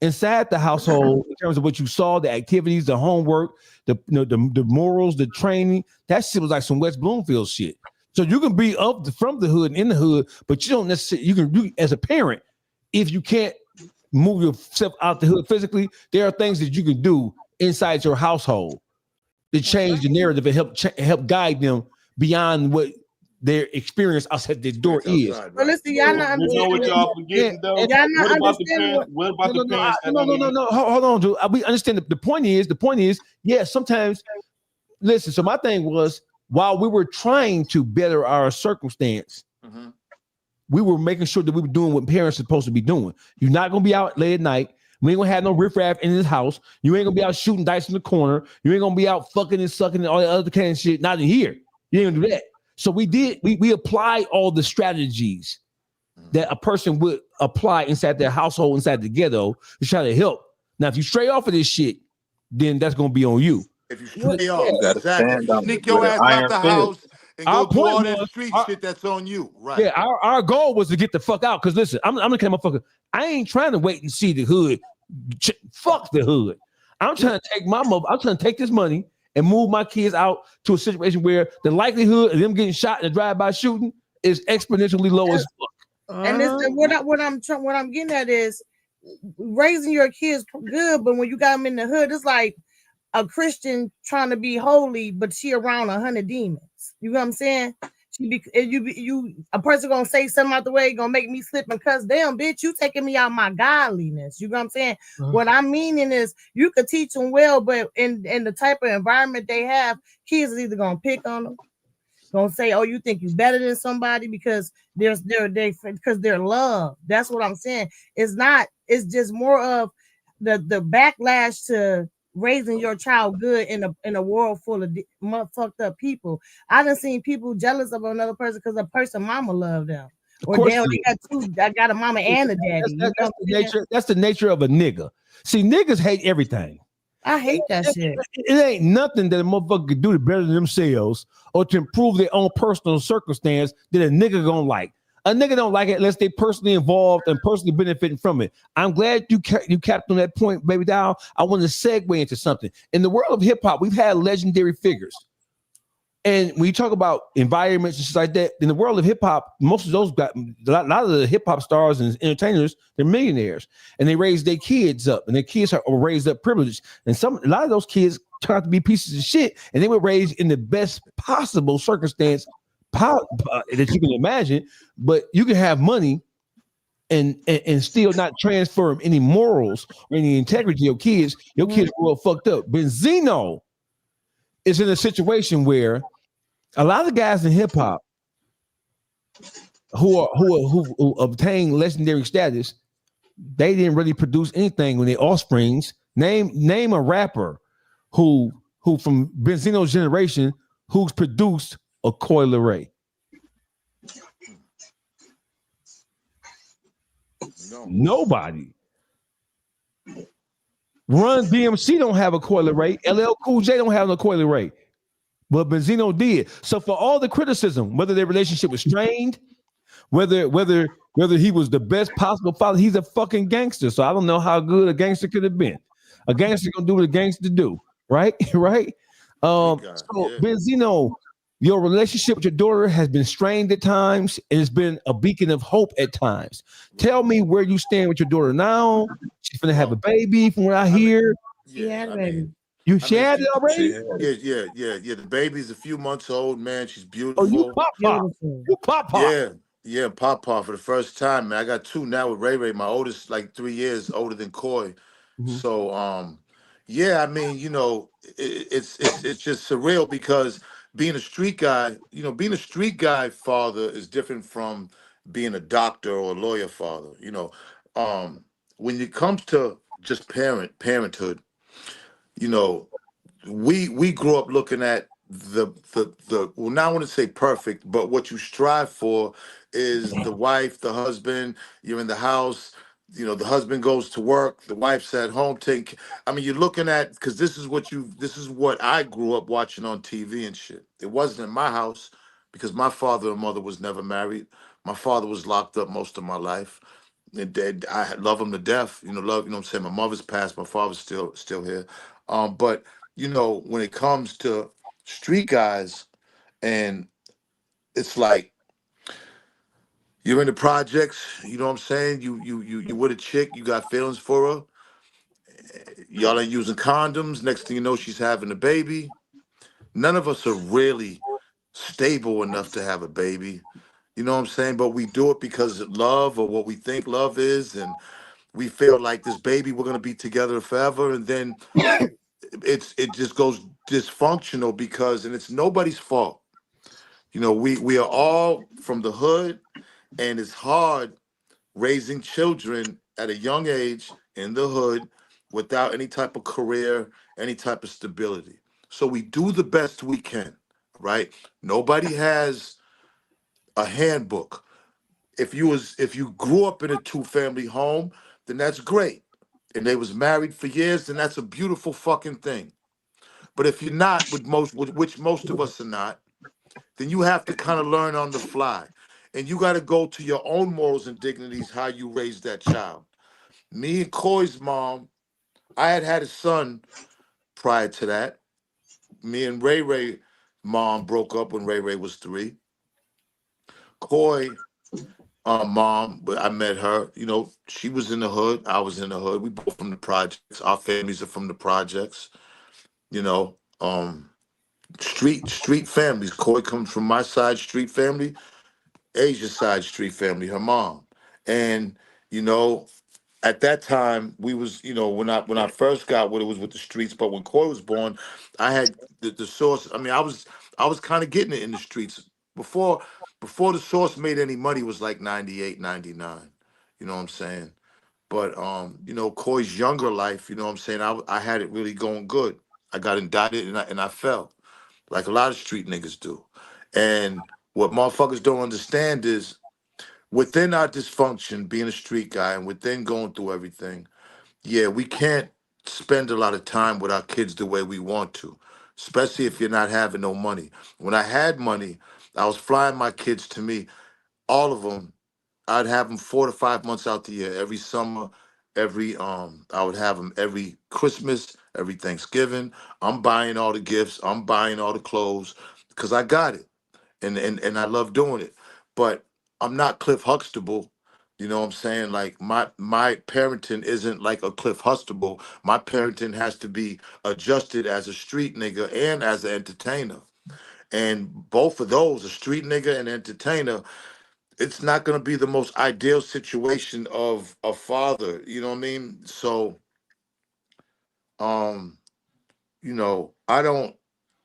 E: Inside the household, in terms of what you saw, the activities, the homework, the morals, the training, that shit was like some West Bloomfield shit. So you can be from the hood and in the hood, but you don't necessarily, you as a parent, if you can't move yourself out the hood physically, there are things that you can do inside your household to change the narrative and help guide them beyond what their experience outside the door is.
I: Well, listen, y'all not understanding.
C: You know what y'all forgetting though? Y'all not understanding. What about the parents?
E: No. Hold on, dude. We understand. The point is, yeah, sometimes. Listen. So my thing was, while we were trying to better our circumstance, we were making sure that we were doing what parents are supposed to be doing. You're not gonna be out late at night. We ain't gonna have no riffraff in this house. You ain't gonna be out shooting dice in the corner. You ain't gonna be out fucking and sucking and all that other kind of shit. Not in here. You ain't gonna do that. So we applied all the strategies that a person would apply inside their household, inside the ghetto, to try to help. Now, if you stray off of this shit, then that's gonna be on you.
H: If you stray off, exactly. Sneak your ass out the house and go do all that street shit, that's on you. Right.
E: Yeah, our goal was to get the fuck out. Because listen, I'm the kind of motherfucker. I ain't trying to wait and see the hood. Fuck the hood. I'm trying to take this money and move my kids out to a situation where the likelihood of them getting shot in a drive-by shooting is exponentially low as fuck.
I: And this what I'm getting at is raising your kids good, but when you got them in the hood, it's like a Christian trying to be holy, but she around 100 demons. You know what I'm saying? A person gonna say something out the way, gonna make me slip and cuss. Damn, bitch, you taking me out my godliness. You know what I'm saying? What I'm meaning is you could teach them well, but in the type of environment they have, kids is either gonna pick on them, gonna say, "Oh, you think you better than somebody because they're loved." That's what I'm saying. It's just more of the backlash to raising your child good in a world full of fucked up people. I done seen people jealous of another person because a person mama loved them. Or I got a mama and a daddy.
E: That's the nature of a nigga. See, niggas hate everything.
I: I hate that shit.
E: It ain't nothing that a motherfucker could do to better than themselves or to improve their own personal circumstance that a nigga gonna like. A nigga don't like it unless they personally involved and personally benefiting from it. I'm glad you capped on that point, baby doll. I want to segue into something. In the world of hip hop, we've had legendary figures. And when you talk about environments and shit like that, in the world of hip hop, most of those got a lot of the hip hop stars and entertainers, they're millionaires. And they raise their kids up, and their kids are raised up privileged. And a lot of those kids turn out to be pieces of shit, and they were raised in the best possible circumstance that you can imagine, but you can have money and still not transfer any morals or any integrity to your kids. Your kids grow up fucked up. Benzino is in a situation where a lot of guys in hip hop who obtain legendary status, they didn't really produce anything when they offsprings. Name a rapper who from Benzino's generation who's produced a Coi Leray. No. Nobody. Run DMC don't have a Coi Leray. LL Cool J don't have no Coi Leray. But Benzino did. So for all the criticism, whether their relationship was strained, whether he was the best possible father, he's a fucking gangster. So I don't know how good a gangster could have been. A gangster gonna do what a gangster do, right? Right? Benzino, your relationship with your daughter has been strained at times, and it's been a beacon of hope at times. Tell me where you stand with your daughter now. She's gonna have a baby, from what I hear.
I: Yeah, baby.
E: You shared it already?
H: Yeah. The baby's a few months old, man. She's beautiful.
E: Oh, you pop. You pop.
H: Yeah, pop for the first time, man. I got two now with Ray. My oldest, like 3 years older than Coi. So, yeah, I mean, you know, it's just surreal because being a street guy, being a street guy father is different from being a doctor or a lawyer father. When it comes to just parenthood, we grew up looking at the well, now I want to say perfect, but what you strive for is the wife, the husband, you're in the house, the husband goes to work, the wife's at home you're looking at, because this is what I grew up watching on TV and shit. It wasn't in my house because my father and mother was never married. My father was locked up most of my life. And I love him to death. What I'm saying? My mother's passed, my father's still here. But when it comes to street guys, and it's like you're in the projects, you know what I'm saying? You with a chick, you got feelings for her. Y'all ain't using condoms. Next thing you know, she's having a baby. None of us are really stable enough to have a baby. You know what I'm saying? But we do it because of love or what we think love is, and we feel like this baby, we're gonna be together forever, and then it just goes dysfunctional because, and it's nobody's fault. We are all from the hood, and it's hard raising children at a young age in the hood without any type of career, any type of stability. So we do the best we can, right? Nobody has a handbook. If you grew up in a 2-family home, then that's great. And they was married for years, then that's a beautiful fucking thing. But if you're not, which most of us are not, then you have to kind of learn on the fly. And you got to go to your own morals and dignities, how you raise that child. Me and Coi's mom, I had a son prior to that. me and Ray Ray mom broke up when Ray Ray was 3. Coi mom, but I met her. You know, she was in the hood. I was in the hood. We both from the projects. Our families are from the projects. You know, street families. Coi comes from my side street family, Asia side street family, her mom. And, you know, at that time we was, you know, when I first got what it was with the streets, but when Coi was born, I had the source. I mean, I was kind of getting it in the streets before the source made any money. Was like 98, 99. You know what I'm saying? But you know, Coy's younger life, you know what I'm saying, I had it really going good. I got indicted and I fell, like a lot of street niggas do. And what motherfuckers don't understand is within our dysfunction, being a street guy, and within going through everything, yeah, we can't spend a lot of time with our kids the way we want to, especially if you're not having no money. When I had money, I was flying my kids to me, all of them. I'd have them 4 to 5 months out the year, every summer, every I would have them every Christmas, every Thanksgiving. I'm buying all the gifts, I'm buying all the clothes because I got it, and I love doing it. But I'm not Cliff Huxtable. You know what I'm saying? Like my parenting isn't like a Cliff Huxtable. My parenting has to be adjusted as a street nigga and as an entertainer. And both of those, a street nigga and entertainer, it's not going to be the most ideal situation of a father. You know what I mean? So, um, you know, I don't,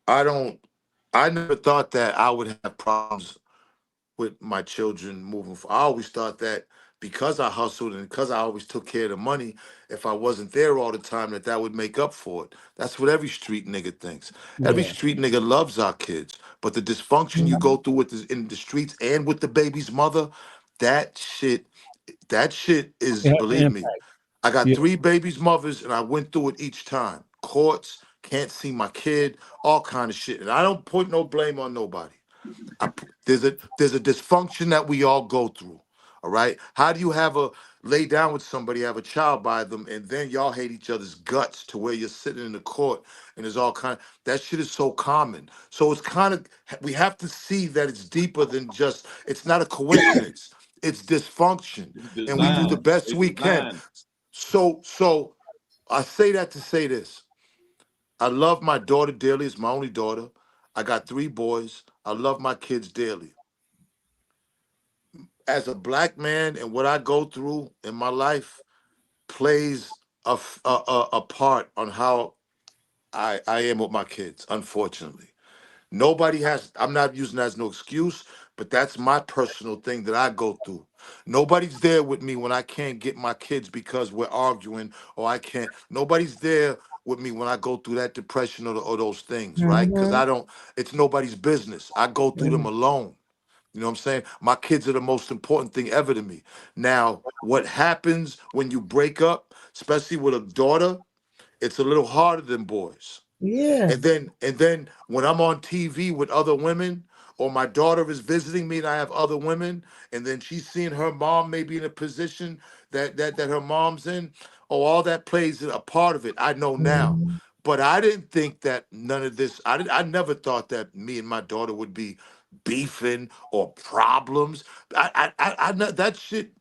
H: I never thought that I would have problems with my children moving forward. I always thought that because I hustled and because I always took care of the money, if I wasn't there all the time, that would make up for it. That's what every street nigga thinks. Every
B: Yeah.
H: street nigga loves our kids, but the dysfunction you go through with in the streets and with the baby's mother, that shit, that shit is,
E: It has an
H: believe me,
E: impact.
H: I got
E: Yeah.
H: 3 babies' mothers, and I went through it each time. Courts, can't see my kid, all kind of shit. And I don't put no blame on nobody. There's a dysfunction that we all go through. All right. How do you lay down with somebody, have a child by them, and then y'all hate each other's guts to where you're sitting in the court and there's all kind of that shit is so common. So it's kind of we have to see that it's deeper than just it's not a coincidence. It's dysfunction.
C: It's
H: And we do the
C: designed.
H: best
C: It's
H: we can.
C: designed.
H: So I say that to say this. I love my daughter dearly. It's my only daughter. I got 3 boys. I love my kids dearly. As a black man and what I go through in my life plays a part on how I am with my kids, unfortunately. Nobody has, I'm not using that as no excuse, but that's my personal thing that I go through. Nobody's there with me when I can't get my kids because we're arguing or I can't. Nobody's there with me when I go through that depression or those things, right? Because I don't, it's nobody's business. I go through them alone. You know what I'm saying? My kids are the most important thing ever to me. Now, what happens when you break up, especially with a daughter, it's a little harder than boys.
I: Yeah.
H: And then when I'm on TV with other women, or my daughter is visiting me and I have other women, and then she's seeing her mom maybe in a position that her mom's in, oh, all that plays a part of it. I know now. But I didn't think that none of this, I never thought that me and my daughter would be beefing or problems. That shit,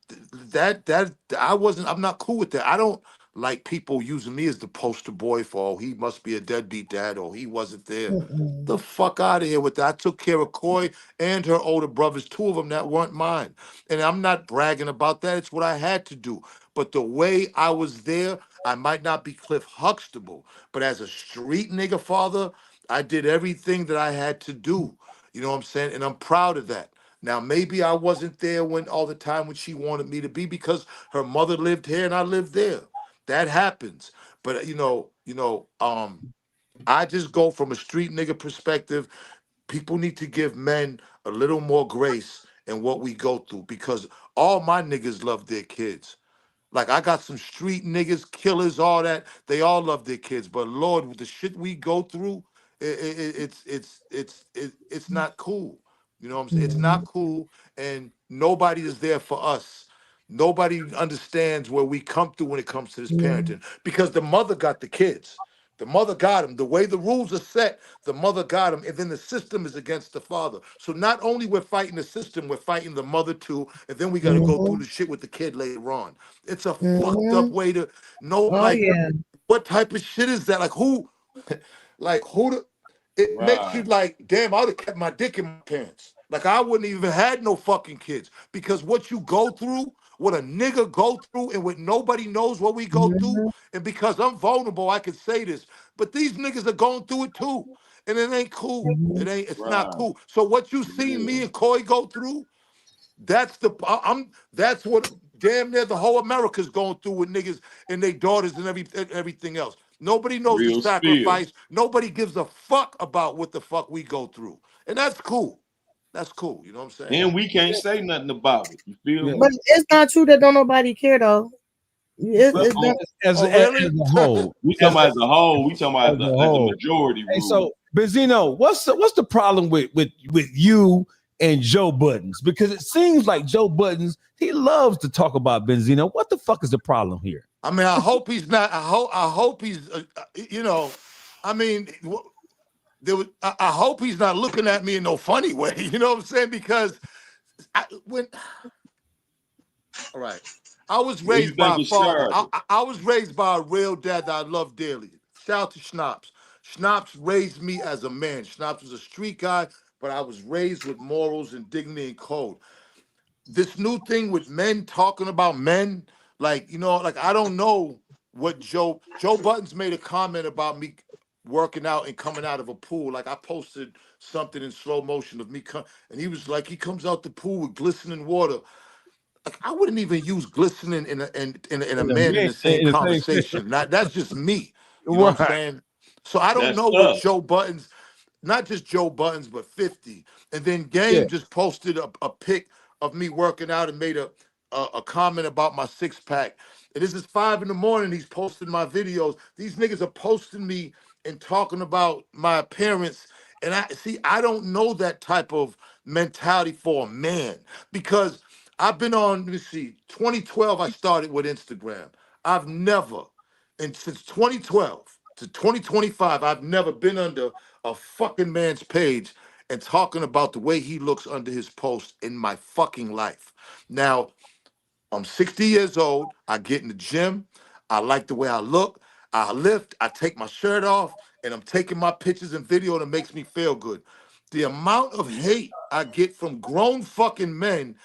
H: that I wasn't, I'm not cool with that. I don't like people using me as the poster boy for, oh, he must be a deadbeat dad or he wasn't there. The fuck out of here with that. I took care of Coi and her older brothers, 2 of them that weren't mine. And I'm not bragging about that. It's what I had to do. But the way I was there, I might not be Cliff Huxtable, but as a street nigga father, I did everything that I had to do. You know what I'm saying? And I'm proud of that. Now, maybe I wasn't there when all the time when she wanted me to be because her mother lived here and I lived there. That happens. But I just go from a street nigga perspective. People need to give men a little more grace in what we go through because all my niggas love their kids. Like I got some street niggas, killers, all that. They all love their kids. But Lord, with the shit we go through, it's not cool. You know what I'm saying? It's not cool, and nobody is there for us. Nobody understands where we come through when it comes to this parenting because the mother got the kids. The mother got him. The way the rules are set, the mother got him, and then the system is against the father. So not only we're fighting the system, we're fighting the mother too, and then we got to go through the shit with the kid later on. It's a fucked up way to know, like, what type of shit is that? Like who, it makes you like, damn, I would have kept my dick in my pants. Like I wouldn't even had no fucking kids because what you go through, what a nigga go through, and what nobody knows what we go through, and because I'm vulnerable, I can say this, but these niggas are going through it too, and it ain't cool. It's not cool. So what you seen me and Coi go through, that's what damn near the whole America's going through with niggas and their daughters and everything else. Nobody knows the sacrifice. Nobody gives a fuck about what the fuck we go through, and that's cool. That's cool. You know what I'm saying?
C: And we can't say nothing about it. You feel me?
I: But it's not true that don't nobody care though.
E: As a whole,
C: we talking about as a whole. We talking about as a majority.
E: Hey, so Benzino, what's the problem with you and Joe Buttons? Because it seems like Joe Buttons, he loves to talk about Benzino. What the fuck is the problem here?
H: I mean, I hope he's not. I hope he's. You know, I mean. I hope he's not looking at me in no funny way. You know what I'm saying? Because all right, I was raised by a father. I was raised by a real dad that I love dearly. Shout out to Schnapps. Schnapps raised me as a man. Schnapps was a street guy, but I was raised with morals and dignity and code. This new thing with men talking about men, like, you know, like I don't know what Joe Buttons made a comment about me working out and coming out of a pool. Like I posted something in slow motion of me and he was like, he comes out the pool with glistening water. Like I wouldn't even use glistening in a man in the same conversation. That's just me. You know what I'm saying? So I don't know what Joe Buttons, not just Joe Buttons, but 50. And then Game just posted a pic of me working out and made a comment about my six-pack. And this is 5 a.m. He's posting my videos. These niggas are posting me and talking about my appearance. And I don't know that type of mentality for a man because I've been on, let me see, 2012, I started with Instagram. I've never, and since 2012 to 2025, I've never been under a fucking man's page and talking about the way he looks under his post in my fucking life. Now, I'm 60 years old. I get in the gym. I like the way I look. I lift, I take my shirt off, and I'm taking my pictures and video that makes me feel good. The amount of hate I get from grown fucking men,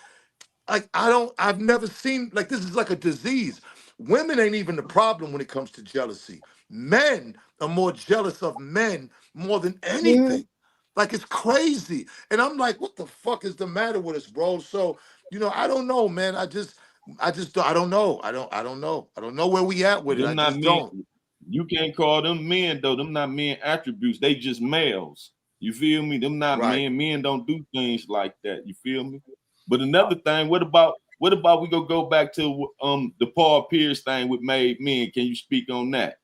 H: like I've never seen, like this is like a disease. Women ain't even the problem when it comes to jealousy. Men are more jealous of men more than anything. Like it's crazy. And I'm like, what the fuck is the matter with us, bro? So, you know, I don't know, man. I don't know. I don't know. I don't know where we at with it. I just don't.
C: You can't call them men though. Them not men attributes. They just males. You feel me? Them not men. Men don't do things like that. You feel me? But another thing, what about we go back to the Paul Pierce thing with Made Men? Can you speak on that?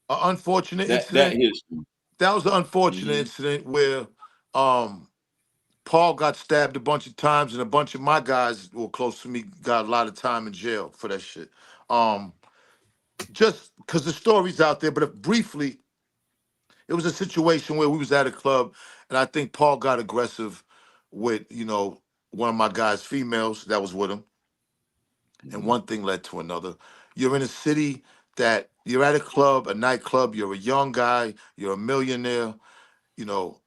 H: An unfortunate incident.
C: That history.
H: That was an unfortunate incident where Paul got stabbed a bunch of times, and a bunch of my guys who were close to me got a lot of time in jail for that shit. Just because the story's out there, but briefly, it was a situation where we was at a club, and I think Paul got aggressive with, you know, one of my guys' females that was with him. And one thing led to another. You're in a city that you're at a club, a nightclub, you're a young guy, you're a millionaire, you know,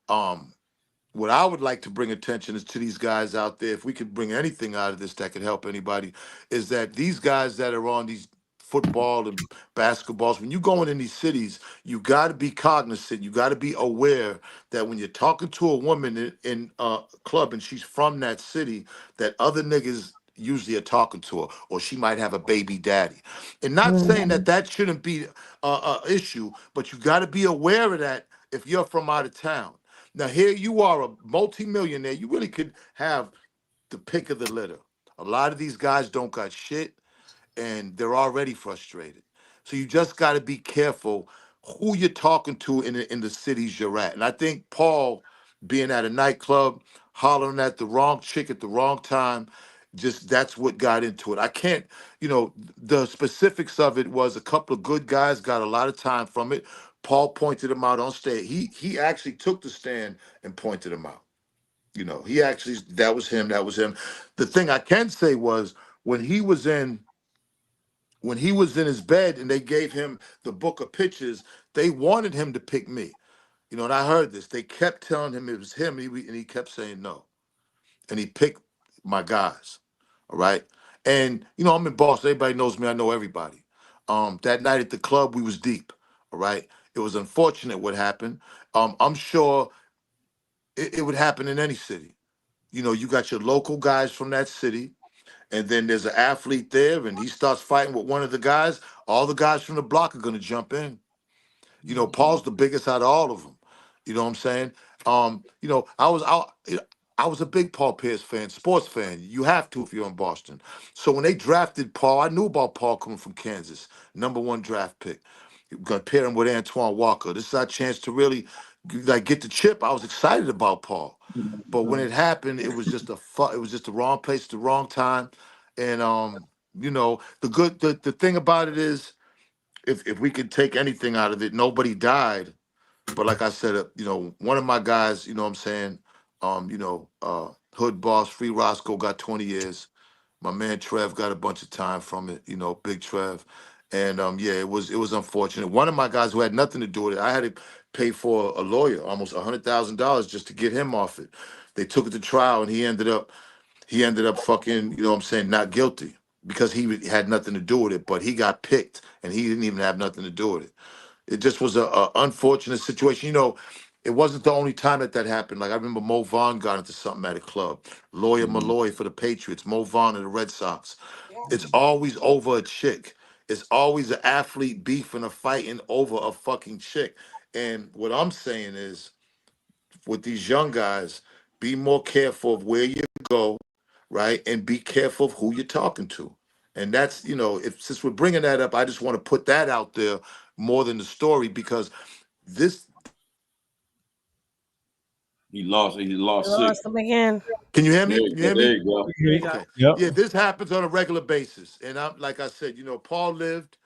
H: what I would like to bring attention is to these guys out there. If we could bring anything out of this that could help anybody, is that these guys that are on these football and basketballs, when you go in these cities, you got to be cognizant. You got to be aware that when you're talking to a woman in a club and she's from that city, that other niggas usually are talking to her, or she might have a baby daddy. And not saying that that shouldn't be a issue, but you got to be aware of that if you're from out of town. Now, here you are, a multimillionaire. You really could have the pick of the litter. A lot of these guys don't got shit, and they're already frustrated. So you just got to be careful who you're talking to in the cities you're at. And I think Paul, being at a nightclub, hollering at the wrong chick at the wrong time, just that's what got into it. I can't, you know, the specifics of it was a couple of good guys got a lot of time from it. Paul pointed him out on stage. He actually took the stand and pointed him out. You know, that was him. The thing I can say was when he was in his bed and they gave him the book of pictures, they wanted him to pick me. You know, and I heard this. They kept telling him it was him, and he kept saying no. And he picked my guys. All right. And, you know, I'm in Boston. Everybody knows me. I know everybody. That night at the club, we was deep. All right. It was unfortunate what happened. I'm sure it would happen in any city. You know, you got your local guys from that city, and then there's an athlete there, and he starts fighting with one of the guys. All the guys from the block are going to jump in. You know, Paul's the biggest out of all of them. You know what I'm saying? You know, I was a big Paul Pierce fan, sports fan. You have to if you're in Boston. So when they drafted Paul, I knew about Paul coming from Kansas, #1 draft pick. You're gonna pair him with Antoine Walker. This is our chance to really get the chip. I was excited about Paul, but when it happened, it was just it was just the wrong place, at the wrong time. And you know, the thing about it is, if we could take anything out of it, nobody died. But like I said, you know, one of my guys, you know what I'm saying, you know, Hood Boss, Free Roscoe got 20 years. My man Trev got a bunch of time from it, you know, Big Trev. And yeah, it was unfortunate. One of my guys who had nothing to do with it, I had to pay for a lawyer, almost $100,000 just to get him off it. They took it to trial and he ended up fucking, you know what I'm saying, not guilty because he had nothing to do with it, but he got picked and he didn't even have nothing to do with it. It just was a unfortunate situation. You know, it wasn't the only time that happened. Like I remember Mo Vaughn got into something at a club. Lawyer Malloy for the Patriots, Mo Vaughn of the Red Sox. It's always over a chick. It's always an athlete beefing or fighting over a fucking chick. And what I'm saying is, with these young guys, be more careful of where you go, right? And be careful of who you're talking to. And that's, you know, since we're bringing that up, I just want to put that out there more than the story because this.
C: He lost
F: Lost him again.
H: Can you hear me? Can you hear me?
C: There you go.
H: Okay.
E: Yep.
H: Yeah, this happens on a regular basis. And I'm like I said, you know, Paul lived,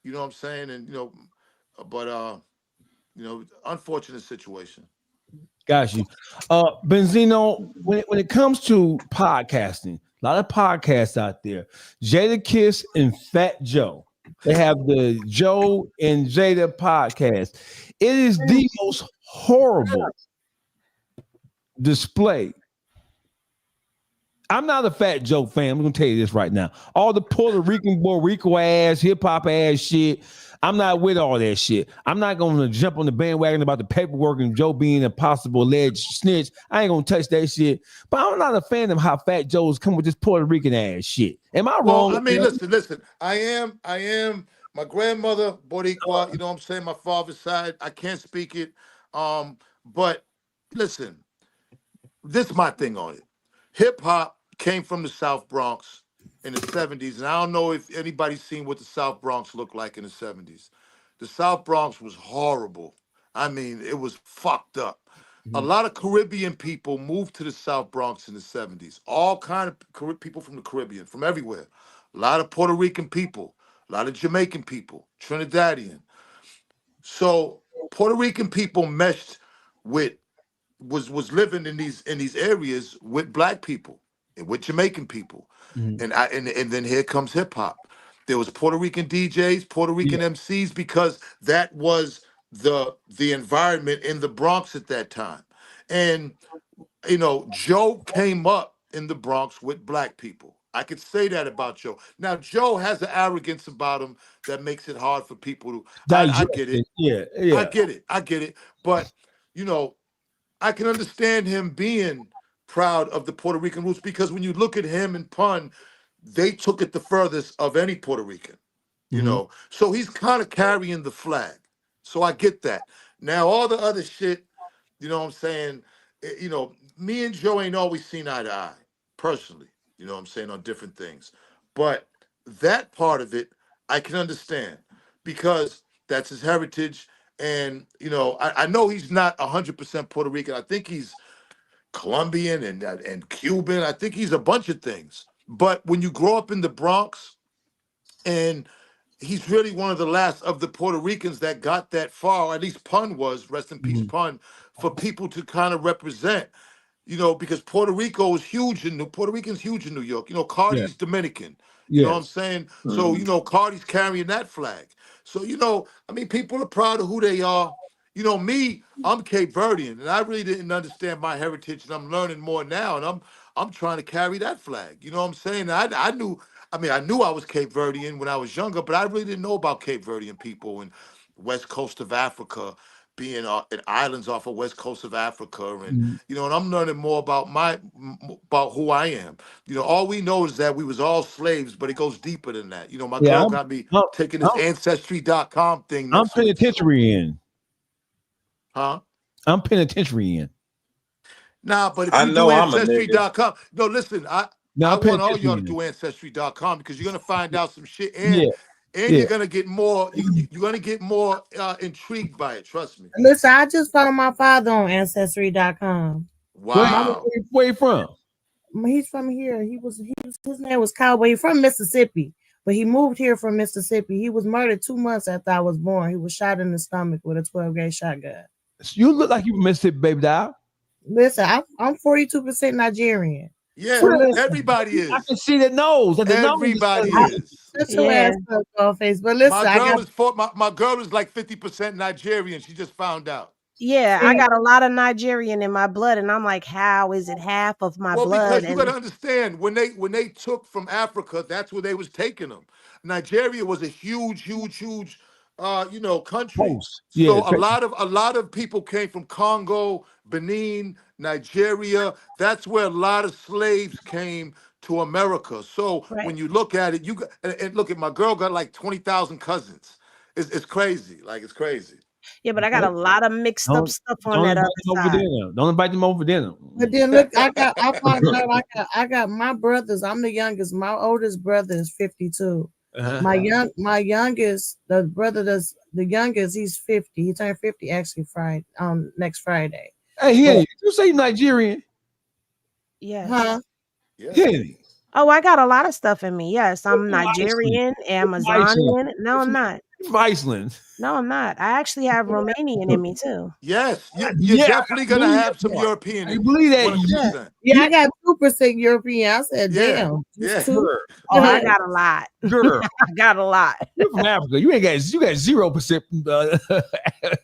H: you know what I'm saying? And, you know, but you know, unfortunate situation.
E: Got you. Benzino, when it comes to podcasting, a lot of podcasts out there, Jada Kiss and Fat Joe. They have the Joe and Jada podcast. It is the most horrible display. I'm not a Fat Joe fan. I'm gonna tell you this right now. All the Puerto Rican boy Rico ass, hip hop ass shit. I'm not with all that shit. I'm not gonna jump on the bandwagon about the paperwork and Joe being a possible alleged snitch. I ain't gonna touch that shit. But I'm not a fan of how Fat Joe's come with this Puerto Rican ass shit. Am I wrong?
H: Well, I mean, listen. I am. My grandmother, Boricua, you know what I'm saying? My father's side, I can't speak it. But listen, this is my thing on it. Hip hop came from the South Bronx in the 70s, and I don't know if anybody's seen what the South Bronx looked like in the 70s. The South Bronx was horrible. I mean, it was fucked up. A lot of Caribbean people moved to the South Bronx in the 70s. All kind of people from the Caribbean, from everywhere. A lot of Puerto Rican people, a lot of Jamaican people, Trinidadian. So Puerto Rican people meshed with was living in these areas with black people and with Jamaican people. And then here comes hip hop. There was Puerto Rican DJs, Puerto Rican MCs, because that was the environment in the Bronx at that time. And you know, Joe came up in the Bronx with black people. I could say that about Joe. Now, Joe has an arrogance about him that makes it hard for people to. I get it.
E: Yeah.
H: I get it. But you know, I can understand him being proud of the Puerto Rican roots because when you look at him and Pun, they took it the furthest of any Puerto Rican, you know. So he's kind of carrying the flag. So I get that. Now, all the other shit, you know what I'm saying? You know, me and Joe ain't always seen eye to eye, personally, you know what I'm saying, on different things. But that part of it, I can understand because that's his heritage. And, you know, I know he's not 100% Puerto Rican. I think he's Colombian and Cuban. I think he's a bunch of things. But when you grow up in the Bronx and he's really one of the last of the Puerto Ricans that got that far, or at least Pun was, rest in peace, Pun, for people to kind of represent. You know, because Puerto Rico is huge in Puerto Rican's huge in New York. You know, Cardi's Dominican. You know what I'm saying? So, you know, Cardi's carrying that flag. So, you know, I mean, people are proud of who they are. You know, me, I'm Cape Verdean, and I really didn't understand my heritage, and I'm learning more now, and I'm trying to carry that flag. You know what I'm saying? I knew I was Cape Verdean when I was younger, but I really didn't know about Cape Verdean people and west coast of Africa, being in islands off of west coast of Africa, and you know, and I'm learning more about about who I am. You know, all we know is that we was all slaves, but it goes deeper than that. You know, my girl got me taking this ancestry.com thing.
E: I'm penitentiary in.
H: Huh?
E: I'm penitentiary in.
H: Nah, but if you do ancestry.com, no, listen, I want all y'all to do ancestry.com because you're gonna find out some shit, and you're gonna get more. You're gonna get more intrigued by it. Trust me.
I: Listen, I just found my father on ancestry.com.
H: Wow.
E: Where you from?
I: He's from here. His name was Cowboy. He's from Mississippi, but he moved here from Mississippi. He was murdered 2 months after I was born. He was shot in the stomach with a 12-gauge shotgun.
E: You look like you from Mississippi, baby doll.
I: Listen, I'm 42% Nigerian.
H: Yeah,
I: so
H: everybody is.
E: I can see the nose.
H: Everybody is.
I: Shut your ass up, Dollface. But listen,
H: my girl is like 50% Nigerian. She just found out.
F: Yeah, I got a lot of Nigerian in my blood, and I'm like, how is it half of my blood?
H: Well, because you got to understand, when they took from Africa, that's where they was taking them. Nigeria was a huge you know, country. So a lot of people came from Congo, Benin, Nigeria. That's where a lot of slaves came to America. So when you look at it, and look at my girl got like 20,000 cousins. It's crazy. Like, it's crazy.
F: Yeah, but I got a lot of mixed up stuff on that other side.
E: Don't invite them over dinner.
I: But then look, I got my brothers. I'm the youngest. My oldest brother is 52. My youngest, the youngest, he's 50. He turned 50 actually next Friday.
E: Hey, Henny, you say Nigerian?
F: Yeah.
I: Huh?
E: Henny.
F: Oh, I got a lot of stuff in me. Yes, I'm Nigerian, Amazonian. No, I'm not.
E: From Iceland.
F: No, I'm not. I actually have Romanian in me too.
H: Yes, you're definitely gonna have some European.
E: I believe that.
I: Yeah, I got 2% European. I said, damn.
H: Yeah.
F: Oh, I got a lot.
E: Girl.
F: I got a lot.
E: You're from Africa. You got 0%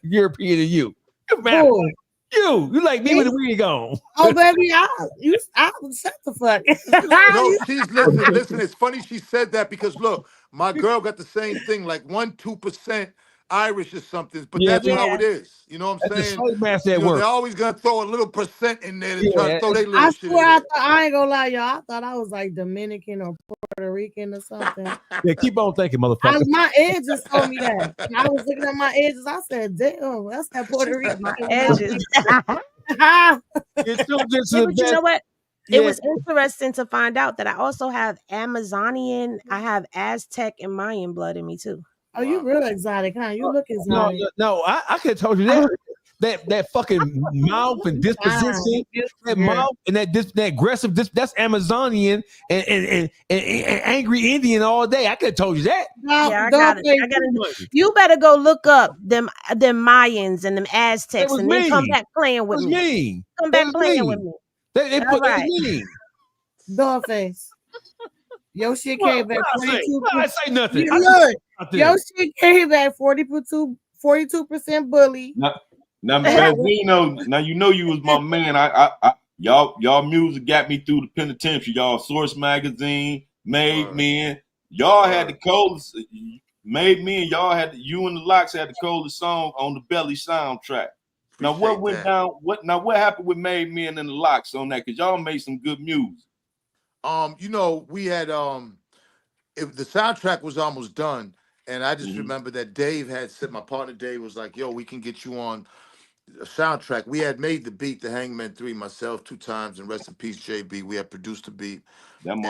E: European in you. You're from Africa. You like me with the wig on.
I: Oh, baby, I shut the fuck.
H: No, she's listen. It's funny she said that because look, my girl got the same thing, like 1-2% Irish or something, but that's how it is. You know what I'm saying? They're always gonna throw a little percent in there to try to throw their little shit.
I: I ain't gonna lie, y'all. I thought I was like Dominican or Puerto Rican or something.
E: Yeah, keep on thinking, motherfucker.
I: My edges told me that. And I was looking at my edges. I said, damn, that's that Puerto Rican.
F: My edges.
E: But
F: you know what? It was interesting to find out that I also have Amazonian, I have Aztec and Mayan blood in me too.
I: Oh, you real exotic, huh? You look exotic.
E: No, I could have told you that fucking mouth and disposition, that mouth and that aggressive, that's Amazonian and angry Indian all day. I could have told you that.
F: I got it. You better go look up them Mayans and them Aztecs and then come back playing with me. Come back playing with me.
E: They put me.
I: Dollface. Your shit came back 42%.
E: I say nothing.
I: Your shit came back 42% bully.
C: Now, Benzino, now you know you was my man. Y'all music got me through the penitentiary. Y'all Source Magazine, Made Men. Y'all had the coldest. Made Men. Y'all had you and the Locks had the coldest song on the Belly soundtrack. Now what went down? What happened with Made Men and the Locks on that? Cause y'all made some good music.
H: You know, we had the soundtrack was almost done, and I just remember that Dave had said, my partner Dave was like, yo, we can get you on a soundtrack. We had made the beat, the Hangman 3, myself 2 times, and rest in peace, JB. We had produced the beat. And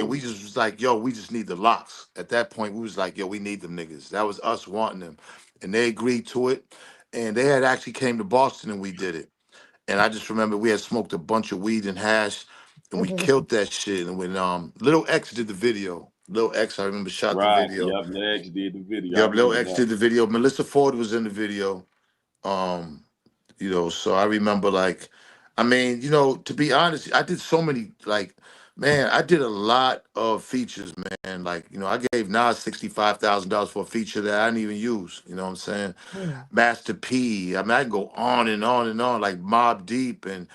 H: we just was like, yo, we just need the Locks. At that point, we was like, yo, we need them niggas. That was us wanting them. And they agreed to it. And they had actually came to Boston and we did it. And I just remember we had smoked a bunch of weed and hash. And we killed that shit. And when Little X did the video, Lil X, I remember shot the
C: Right.
H: video.
C: Yep. Legs did the video. I
H: Yep, Lil
C: remember
H: X
C: that.
H: did the video. Melissa Ford was in the video. Um, you know, so I remember like, I mean, you know, to be honest, I did so many like, man, I did a lot of features, man. Like, you know, I gave Nas $65,000 for a feature that I didn't even use. You know what I'm saying? Master P. I mean, I can go on and on and on, like Mob Deep, and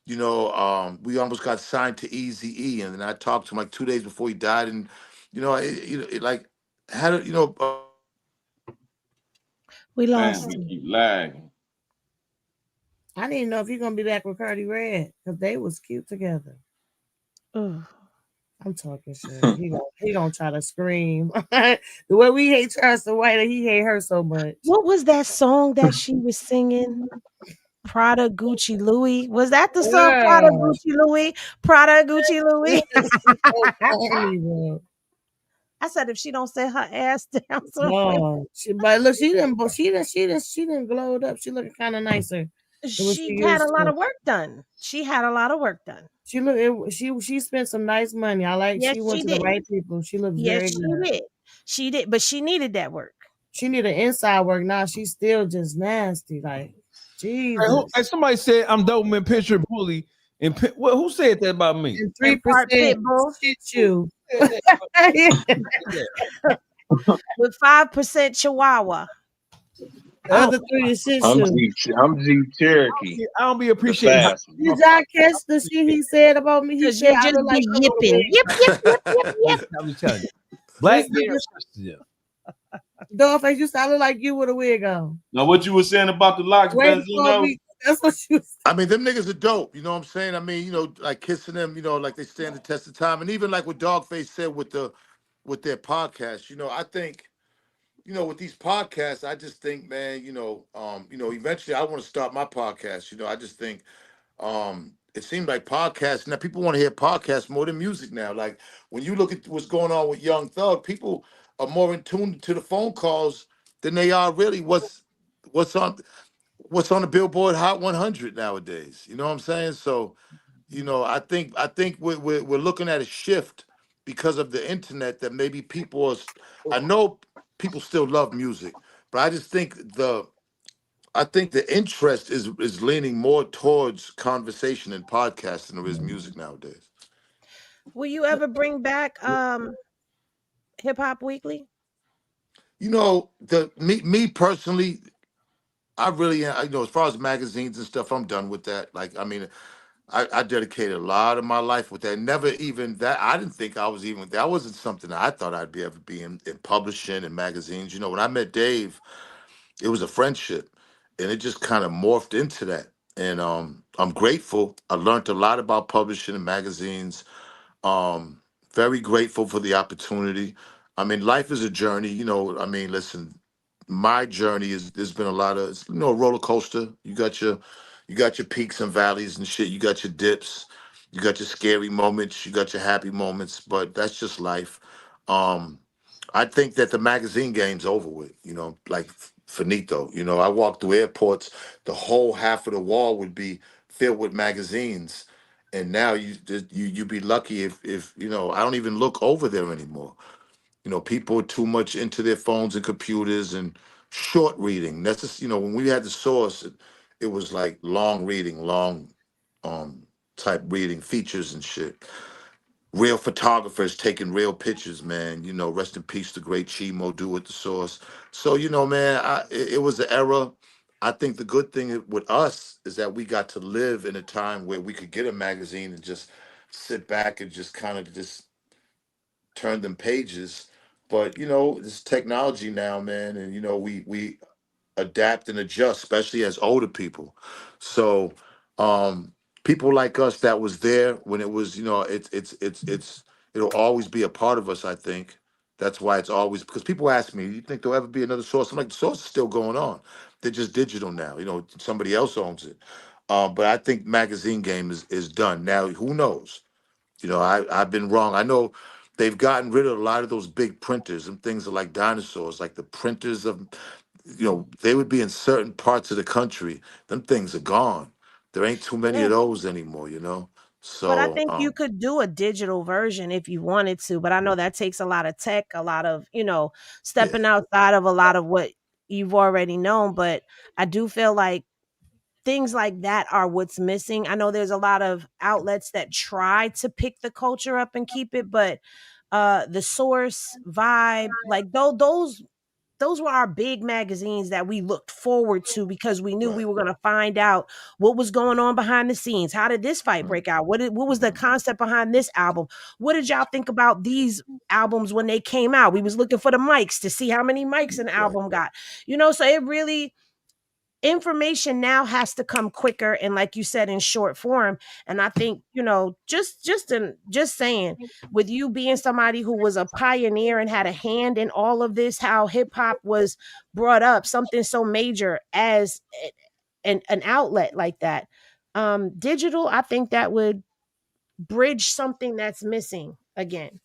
H: you know, we almost got signed to Easy E, and then I talked to him like 2 days before he died, and you know, it like had a, you know.
F: We
C: Man,
F: lost
C: we
F: him.
C: keep lagging.
I: I didn't know if you're gonna be back with Cardi Red because they was cute together.
F: Ugh.
I: I'm talking shit. He gonna try to scream. The way we hate Charleston White, he hate her so much.
F: What was that song that she was singing? Prada Gucci Louis. Was that the song?
I: Yeah.
F: Prada Gucci Louis. Prada Gucci Louis.
I: So funny, bro.
F: I said if she don't sit her ass down somewhere.
I: No, but look, she didn't glow it up. She looking kind of nicer.
F: She had a lot of work done. She had a lot of work done.
I: She spent some nice money. I like.
F: Yes,
I: she went
F: she
I: to
F: did.
I: the right people. She looked
F: Yes,
I: very
F: she
I: good.
F: did. She did, but she needed that work.
I: She needed inside work. Now she's still just nasty. Like Jesus.
E: Hey, somebody said I'm Doberman Picture Bully. And who said that about me?
I: And 3% shit you.
F: With 5% Chihuahua.
I: The other 3 is shit you.
G: I'm G Cherokee.
E: I don't be appreciating.
I: Did y'all catch the shit he said about me? He
F: Because
I: said
F: you
I: I
F: just
I: look like
F: be yipping. Yip, yip, yip, yip, yip.
E: I'm just telling you. Black
I: DOOL you sounded like you with a wig on.
C: Now, what you were saying about the locks, Benzino?
I: That's what you said.
H: I mean, them niggas are dope. You know what I'm saying? I mean, you know, like kissing them, you know, like they stand the test of time. And even like what DOWGFACE said with their podcast, you know, I think, you know, with these podcasts, I just think, man, you know, eventually I want to start my podcast. You know, I just think it seems like podcasts now, people want to hear podcasts more than music now. Like when you look at what's going on with Young Thug, people are more in tune to the phone calls than they are really what's on the Billboard Hot 100 nowadays. You know what I'm saying? So, you know, I think we're looking at a shift because of the internet that maybe people are. I know people still love music, but I just think the interest is leaning more towards conversation and podcast than there is music nowadays.
F: Will you ever bring back Hip Hop Weekly?
H: You know, me personally, I really, you know, as far as magazines and stuff, I'm done with that. Like, I mean, I dedicated a lot of my life with that. Never even that. I didn't think I was even, that wasn't something that I thought I'd be ever be in publishing and magazines. You know, when I met Dave, it was a friendship and it just kind of morphed into that. And I'm grateful. I learned a lot about publishing and magazines. Um, Very grateful for the opportunity. I mean, life is a journey. You know, I mean, listen, my journey is there's been a lot of it's, you know, a roller coaster. You got your peaks and valleys and shit. You got your dips. You got your scary moments. You got your happy moments. But that's just life. Um, I think that the magazine game's over with. You know, like finito. You know, I walk through airports, the whole half of the wall would be filled with magazines, and now you be lucky if you know, I don't even look over there anymore. You know, people are too much into their phones and computers and short reading. That's just, you know, when we had the source, it was like long reading, long type reading, features and shit. Real photographers taking real pictures, man. You know, rest in peace, the great Chimo Do at the source. So, you know, man, it was an era. I think the good thing with us is that we got to live in a time where we could get a magazine and just sit back and just kind of just turn them pages. But you know, this technology now, man, and you know, we adapt and adjust, especially as older people. So people like us that was there when it was, you know, it'll always be a part of us, I think. That's why it's always, because people ask me, you think there'll ever be another source? I'm like, the source is still going on. They're just digital now. You know, somebody else owns it. But I think magazine game is done. Now, who knows? You know, I've been wrong. I know they've gotten rid of a lot of those big printers and things are like dinosaurs, like the printers of, you know, they would be in certain parts of the country. Them things are gone. There ain't too many
F: Yeah.
H: of those anymore, you know.
F: But I
H: So
F: think you could do a digital version if you wanted to, but I know that takes a lot of tech, a lot of,
H: yeah,
F: stepping outside of a lot of what you've already known. But I do feel like things like that are what's missing. I know there's a lot of outlets that try to pick the culture up and keep it, but the Source, Vibe, like those were our big magazines that we looked forward to because we knew we
H: right.
F: were going to find out what was going on behind the scenes. How did this fight break out? What was the concept behind this album? What did y'all think about these albums when they came out? We was looking for the mics to see how many mics an
H: Right.
F: album got. So it really, information now has to come quicker and, like you said, in short form. And I think, just saying, with you being somebody who was a pioneer and had a hand in all of this, how hip-hop was brought up, something so major as an outlet like that, digital, I think that would bridge something that's missing again.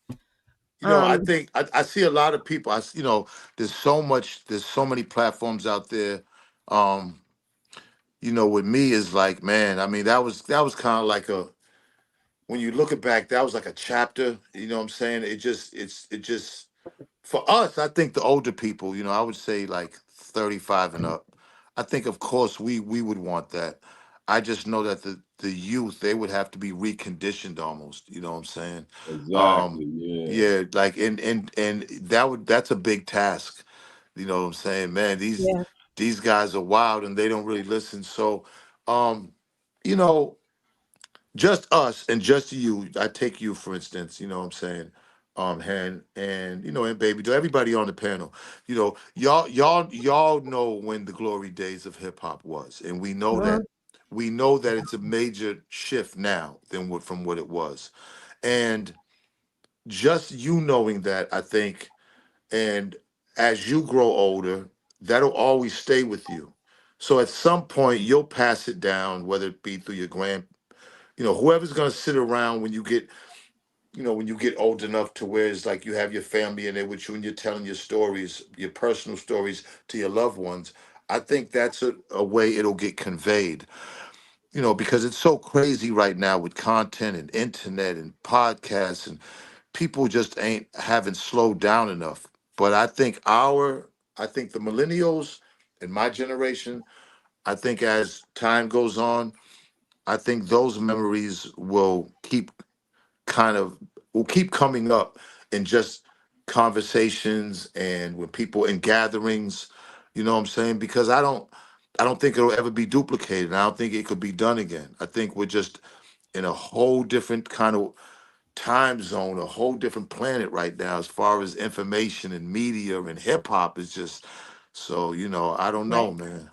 H: I
F: um
H: think I see a lot of people. There's there's so many platforms out there. Um, with me is like, man, I mean, that was kind of like when you look it back, that was like a chapter. You know what I'm saying? It just for us, I think the older people, I would say like 35 and up. I think of course we would want that. I just know that the youth, they would have to be reconditioned almost, you know what I'm saying? Um
C: Exactly. Yeah.
H: yeah, like and that's a big task. You know what I'm saying? Man,
F: yeah.
H: these guys are wild and they don't really listen. So um, you know, just us and just you. I take you for instance, you know what I'm saying? Hen and and Baby Do, everybody on the panel. Y'all know when the glory days of hip hop was. And we know that it's a major shift now than from what it was. And just you knowing that, I think, and as you grow older, that'll always stay with you. So at some point you'll pass it down, whether it be through your whoever's gonna sit around when you get old enough to where it's like you have your family in there with you and you're telling your stories, your personal stories to your loved ones. I think that's a way it'll get conveyed. Because it's so crazy right now with content and internet and podcasts, and people just haven't slowed down enough. But I think the millennials in my generation, I think as time goes on, I think those memories kind of will keep coming up in just conversations and with people in gatherings, you know what I'm saying? Because I don't think it'll ever be duplicated. I don't think it could be done again. I think we're just in a whole different kind of time zone, a whole different planet right now as far as information and media, and hip hop is just so, I don't know,
F: Right.
H: man.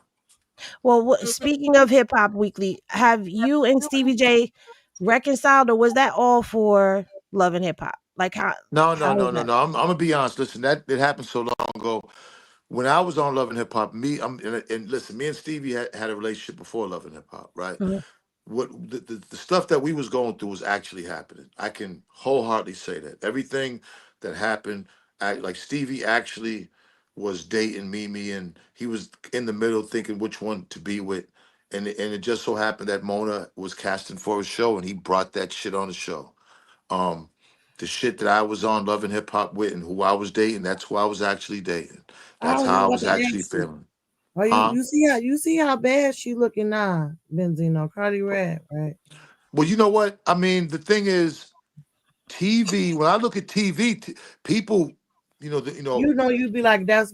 F: Well, speaking of Hip Hop Weekly, have you and Stevie J reconciled, or was that all for Love and Hip Hop? Like
H: No, no,
F: how
H: no,
F: is
H: no,
F: that?
H: no. I'm gonna be honest. Listen, that it happened so long ago. When I was on Love and Hip Hop, and listen, me and Stevie had a relationship before Love and Hip Hop, right?
F: Mhm.
H: What the stuff that we was going through was actually happening. I can wholeheartedly say that. Everything that happened, like Stevie actually was dating Mimi, and he was in the middle thinking which one to be with. And it just so happened that Mona was casting for a show, and he brought that shit on the show. Um, the shit that I was on Love and Hip Hop with and who I was dating, that's who I was actually dating.
I: I
H: That's
I: was
H: how I
I: about
H: was
I: to
H: actually
I: ask you.
H: feeling.
I: Are you
H: Huh?
I: you see how bad she looking now, Benzino, Cardi Red, right?
H: Well, you know what? I mean, the thing is, TV. When I look at TV, people,
I: You'd be like, that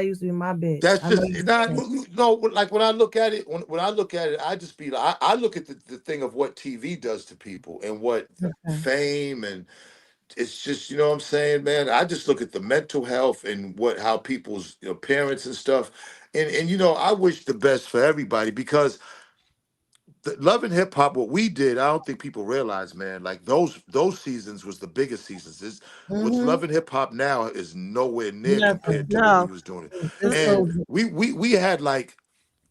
I: used to be my bitch.
H: that's
I: I know
H: just
I: you
H: not
I: said
H: no. Like when I look at it, when I look at it, I just be like, I look at the thing of what TV does to people and what
I: that. Okay.
H: fame, and it's just, you know what I'm saying, man. I just look at the mental health and how people's parents and stuff, and I wish the best for everybody because Love and Hip Hop, what we did, I don't think people realize, man. Like those seasons was the biggest seasons. What's
I: Mm-hmm.
H: Love and Hip Hop now is nowhere near compared
I: Nothing.
H: to what we
F: No.
H: was doing.
I: It's
H: And
F: Mm-mm.
I: so
H: we had like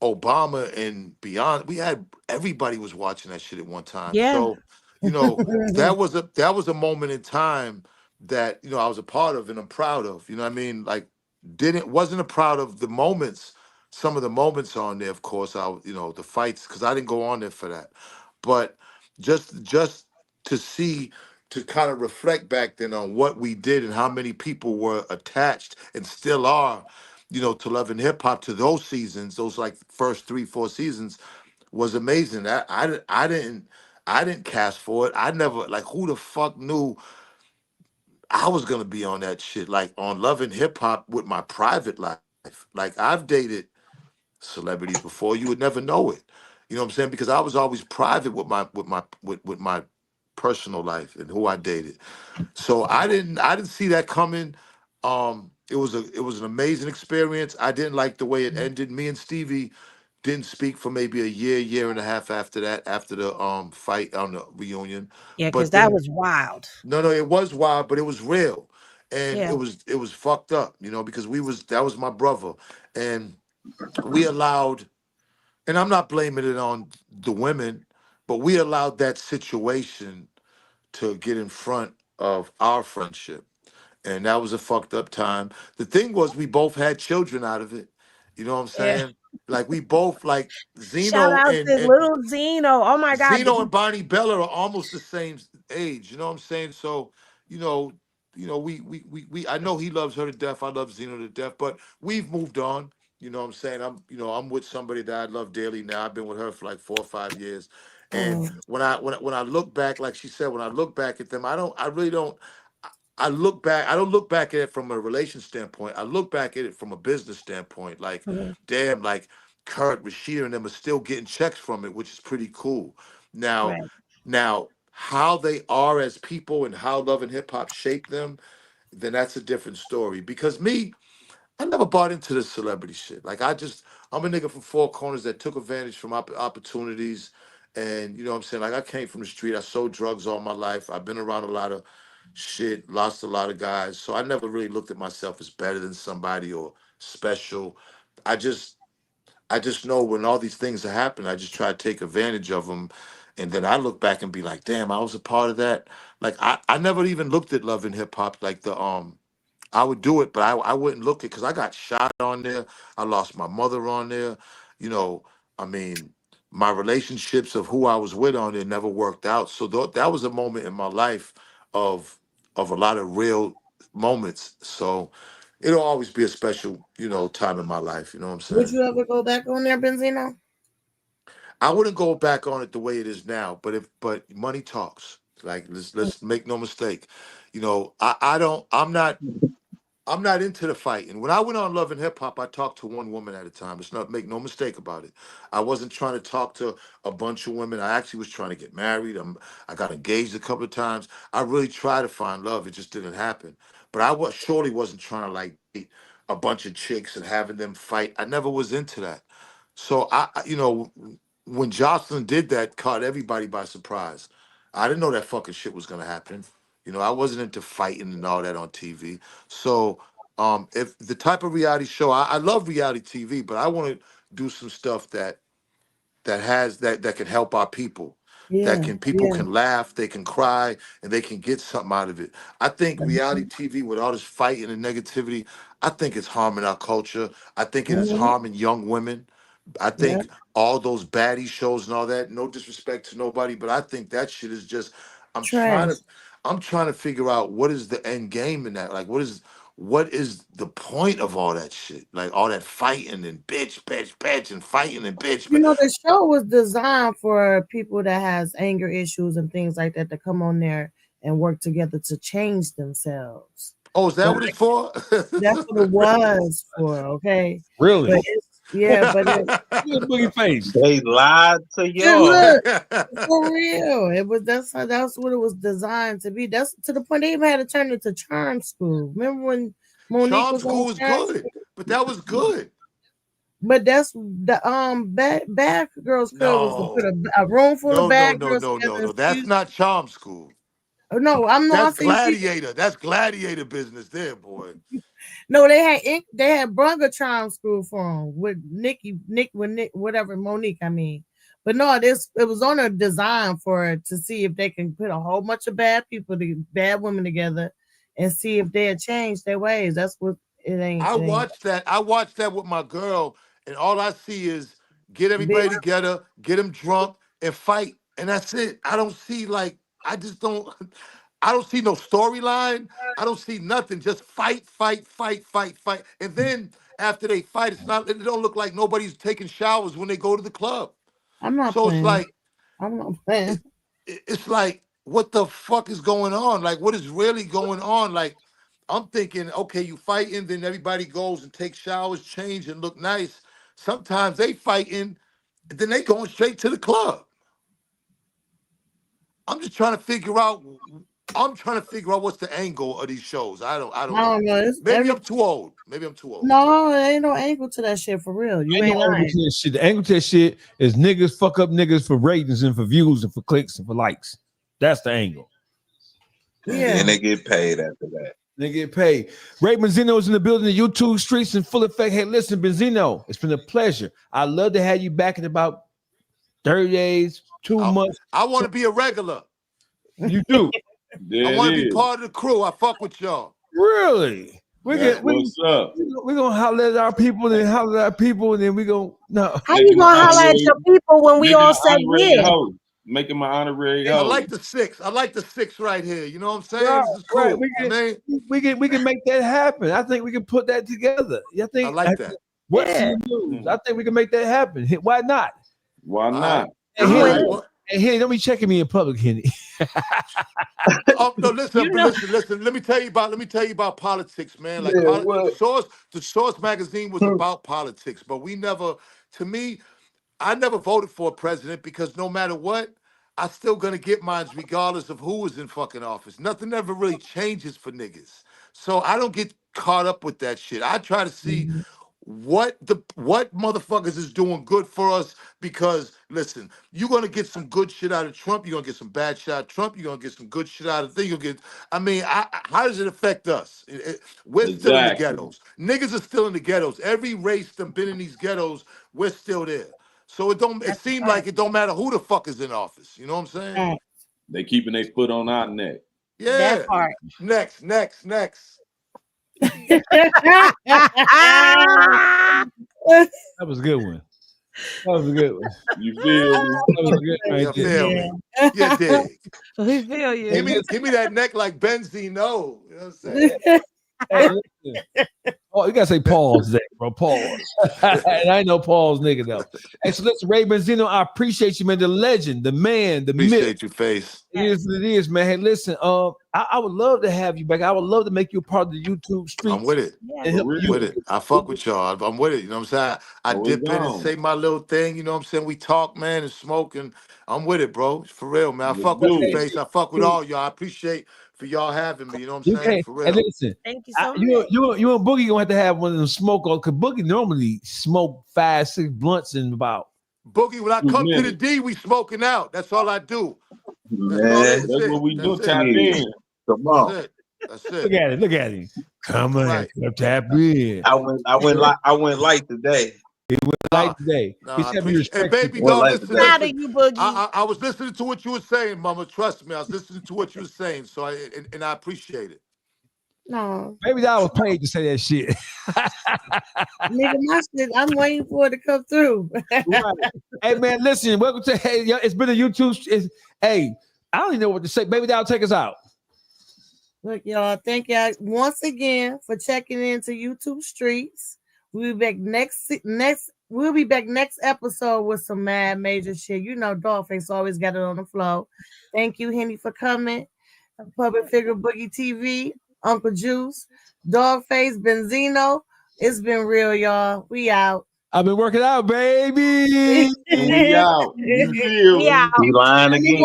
H: Obama and beyond. We had everybody was watching that shit at one time.
F: Yeah.
H: So that was a moment in time that I was a part of and I'm proud of. You know what I mean? Like didn't wasn't a proud of the moments, some of the moments on there. Of course, the fights because I didn't go on there for that, but just to see, to kind of reflect back then on what we did and how many people were attached and still are, you know, to Love and Hip Hop, to those seasons, those like first 3-4 seasons, was amazing. I didn't cast for it. I never, like, who the fuck knew I was gonna be on that shit, like on Love and Hip Hop with my private life. Like, I've dated celebrities before, you would never know it. You know what I'm saying? Because I was always private with my personal life and who I dated. So I didn't see that coming. It was an amazing experience. I didn't like the way it ended. Me and Stevie didn't speak for maybe a year and a half after that, after the fight on the reunion.
F: Yeah, because
H: But
F: that
H: then
F: was wild.
H: no, it was wild, but it was real. And
F: Yeah.
H: it was fucked up, you know, because that was my brother. And we allowed, and I'm not blaming it on the women, but we allowed that situation to get in front of our friendship. And that was a fucked up time. The thing was, we both had children out of it. You know what I'm
F: Yeah.
H: saying? Like, we both, like,
F: Shout
H: Zeno
F: out
H: and
F: to little Zeno. Oh my God.
H: Zeno and Bonnie Bella are almost the same age. You know what I'm saying? So, you know, we I know he loves her to death. I love Zeno to death, but we've moved on. You know what I'm saying? I'm with somebody that I love dearly now. I've been with her for like 4 or 5 years. And when I look back, like she said, when I look back at them, I really don't. I look back. I don't look back at it from a relation standpoint. I look back at it from a business standpoint. Like, damn, like Kurt, Rashida, and them are still getting checks from it, which is pretty cool. Now,
F: Right.
H: now, how they are as people and how Love and Hip Hop shaped them, then that's a different story. Because me, I never bought into this celebrity shit. Like, I'm a nigga from Four Corners that took advantage from opportunities. And you know what I'm saying? Like, I came from the street. I sold drugs all my life. I've been around a lot of shit, lost a lot of guys. So I never really looked at myself as better than somebody or special. I just I just know when all these things are happening, I just try to take advantage of them. And then I look back and be like, damn, I was a part of that. Like, I never even looked at Love and Hip Hop, like I would do it, but I wouldn't look at, because I got shot on there. I lost my mother on there. You know, I mean, my relationships of who I was with on there never worked out. So that was a moment in my life of a lot of real moments. So it'll always be a special, you know, time in my life. You know what I'm
I: Would
H: saying?
I: you ever go back on there, Benzino?
H: I wouldn't go back on it the way it is now, but money talks. Like, let's make no mistake. You know, I'm not into the fight. And when I went on Love and Hip Hop, I talked to one woman at a time. It's not, make no mistake about it. I wasn't trying to talk to a bunch of women. I actually was trying to get married. I got engaged a couple of times. I really tried to find love. It just didn't happen. But surely wasn't trying to like date a bunch of chicks and having them fight. I never was into that. So you know, when Jocelyn did that, caught everybody by surprise. I didn't know that fucking shit was gonna happen. You know, I wasn't into fighting and all that on TV. So, if the type of reality show, I love reality TV, but I want to do some stuff that can help our people.
I: Yeah,
H: People
I: yeah.
H: can laugh, they can cry, and they can get something out of it. I think reality TV with all this fighting and negativity, I think it's harming our culture. I think it is
I: Mhm.
H: harming young women. I
I: Yeah,
H: think all those baddie shows and all that, no disrespect to nobody, but I think that shit is just, I'm trying
I: trash.
H: to I'm trying to figure out what is the end game in that. Like, what is the point of all that shit? Like, all that fighting and bitch, and fighting and bitch.
I: You know, the show was designed for people that has anger issues and things like that to come on there and work together to change themselves.
H: Oh, is that
I: But
H: what it's for?
I: that's what it was for, okay?
E: Really?
I: But it's yeah, but it
E: Look at Boogie face.
G: They lied to
I: yeah,
G: y'all.
I: look, for real. It was that's what it was designed to be. That's to the point they even had to turn it to charm school. Remember when Monique
H: Charm
I: was on
H: School was
I: charm
H: good,
I: school?
H: but that was good.
I: But that's the bad girls club was to put
H: No,
I: a room full of
H: no, no,
I: bad
H: no,
I: girls
H: no, no,
I: together and
H: no. That's
I: fuse.
H: not Charm School.
I: Oh, no, I'm
H: That's
I: not saying see.
H: Gladiator. That's Gladiator business there, boy.
I: No, they had Brother Charm School for them with Nick, whatever Monique. I mean, but no, it was on a design for it to see if they can put a whole bunch of bad women together, and see if they'll change their ways. That's what it ain't.
H: I
I: It ain't.
H: watched that. I watched that with my girl, and all I see is get
I: Big,
H: everybody together, get them drunk, and fight. and that's it. I don't see like I don't see no storyline. I don't see nothing. Just fight. And then after they fight, it don't look like nobody's taking showers when they go to the club.
I: I'm not
H: So
I: playing.
H: it's like
I: I'm not playing.
H: it's like, what the fuck is going on? Like, what is really going on? Like, I'm thinking, okay, you fighting, then everybody goes and takes showers, change, and look nice. Sometimes they fighting, and then they going straight to the club. I'm just trying to figure out. I'm trying to figure out what's the angle of these shows. I don't know. Maybe I'm too old.
I: No, there ain't no angle to that shit for real. You ain't lying.
E: The angle to that shit is niggas fuck up niggas for ratings and for views and for clicks and for likes. That's the angle.
I: Yeah.
G: And they get paid after that.
E: They get paid. Ray Benzino is in the building, the YouTube streets in full effect. Hey, listen, Benzino, it's been a pleasure. I'd love to have you back in about 30 days, 2 months.
H: I want to be a regular.
E: You do.
H: I want to be part of the crew. I fuck with y'all.
E: Really?
C: What's up?
E: We're gonna holler at our people and holler at our people, and then we go no.
F: How you gonna holler at your people when we all say yeah?
C: Making my honorary
H: I like the 6. I like the 6 right here. You know what I'm saying?
E: Right,
H: This is cool.
E: right. We can make that happen. I think we can put that together. I
H: like that.
E: What's the news? I think we can make that happen. Why not?
C: Why not?
E: And Henny, don't be checking me in public, Henny.
H: Oh no! Listen. Let me tell you about politics, man. Like the Source magazine was about politics, but we never. To me, I never voted for a president because no matter what, I'm still gonna get mine regardless of who is in fucking office. Nothing ever really changes for niggas, so I don't get caught up with that shit. I try to see what motherfuckers is doing good for us, because listen, you're gonna get some good shit out of Trump, you're gonna get some bad shit out of Trump, you're gonna get some good shit out of thing. How does it affect us? We're still in the ghettos. Niggas are still in the ghettos. Every race that been in these ghettos, we're still there. So it seems like it don't matter who the fuck is in office. You know what I'm saying?
C: They keeping their foot on our neck.
H: Yeah.
F: That part.
H: Next.
E: That was a good one.
C: You feel me?
E: That was good right there.
H: You dig.
F: We feel you.
H: Give me that neck like Benzino. You know what I'm saying?
E: Hey, listen. Oh, you gotta say pause there, bro. Pause. And I ain't no pause, nigga, though. Hey, so listen, Ray Benzino, I appreciate you, man. The legend, the man, the myth.
H: Appreciate you, face.
E: It is what it is, man. Hey, listen, I would love to have you back. I would love to make you a part of the YouTube streets.
H: I'm with it. With it. I fuck with y'all. I'm with it. You know what I'm saying? I dip in and say my little thing. You know what I'm saying? We talk, man, and smoke, and I'm with it, bro. For real, man. I fuck with you, face. I fuck with all y'all. I appreciate for y'all having me. You know what I'm saying? For real.
E: And listen,
F: thank you so much.
E: You and Boogie gonna have to have one of them smoke on, because Boogie normally smoke 5-6 blunts in about.
H: Boogie, when I come to the D, we smoking out. That's all I do.
C: That's what we do. Tap in.
G: Come on.
H: That's it.
E: Look at him. Come on, tap in.
G: I went light today.
E: He went light today.
H: Hey, baby, don't listen.
F: Proud of you, Boogie.
H: I was listening to what you were saying, Mama. Trust me, I was listening to what you were saying. So I appreciate it.
I: No.
E: Maybe I was paid to say that shit.
I: Nigga, my shit, I'm waiting for it to come through.
E: Right. Hey, man, listen. Welcome to it's been a YouTube. Hey, I don't even know what to say. Baby, that'll take us out.
I: Look, y'all, thank y'all once again for checking into YouTube Streets. We'll be back next episode with some mad major shit. You know, DAWGFACE always got it on the flow. Thank you, Henny, for coming. Public Figure Boogie TV, Uncle Juice, DAWGFACE, Benzino. It's been real, y'all. We out.
E: I've been working out, baby.
C: And we out. You feel
F: We out.
G: He lying again.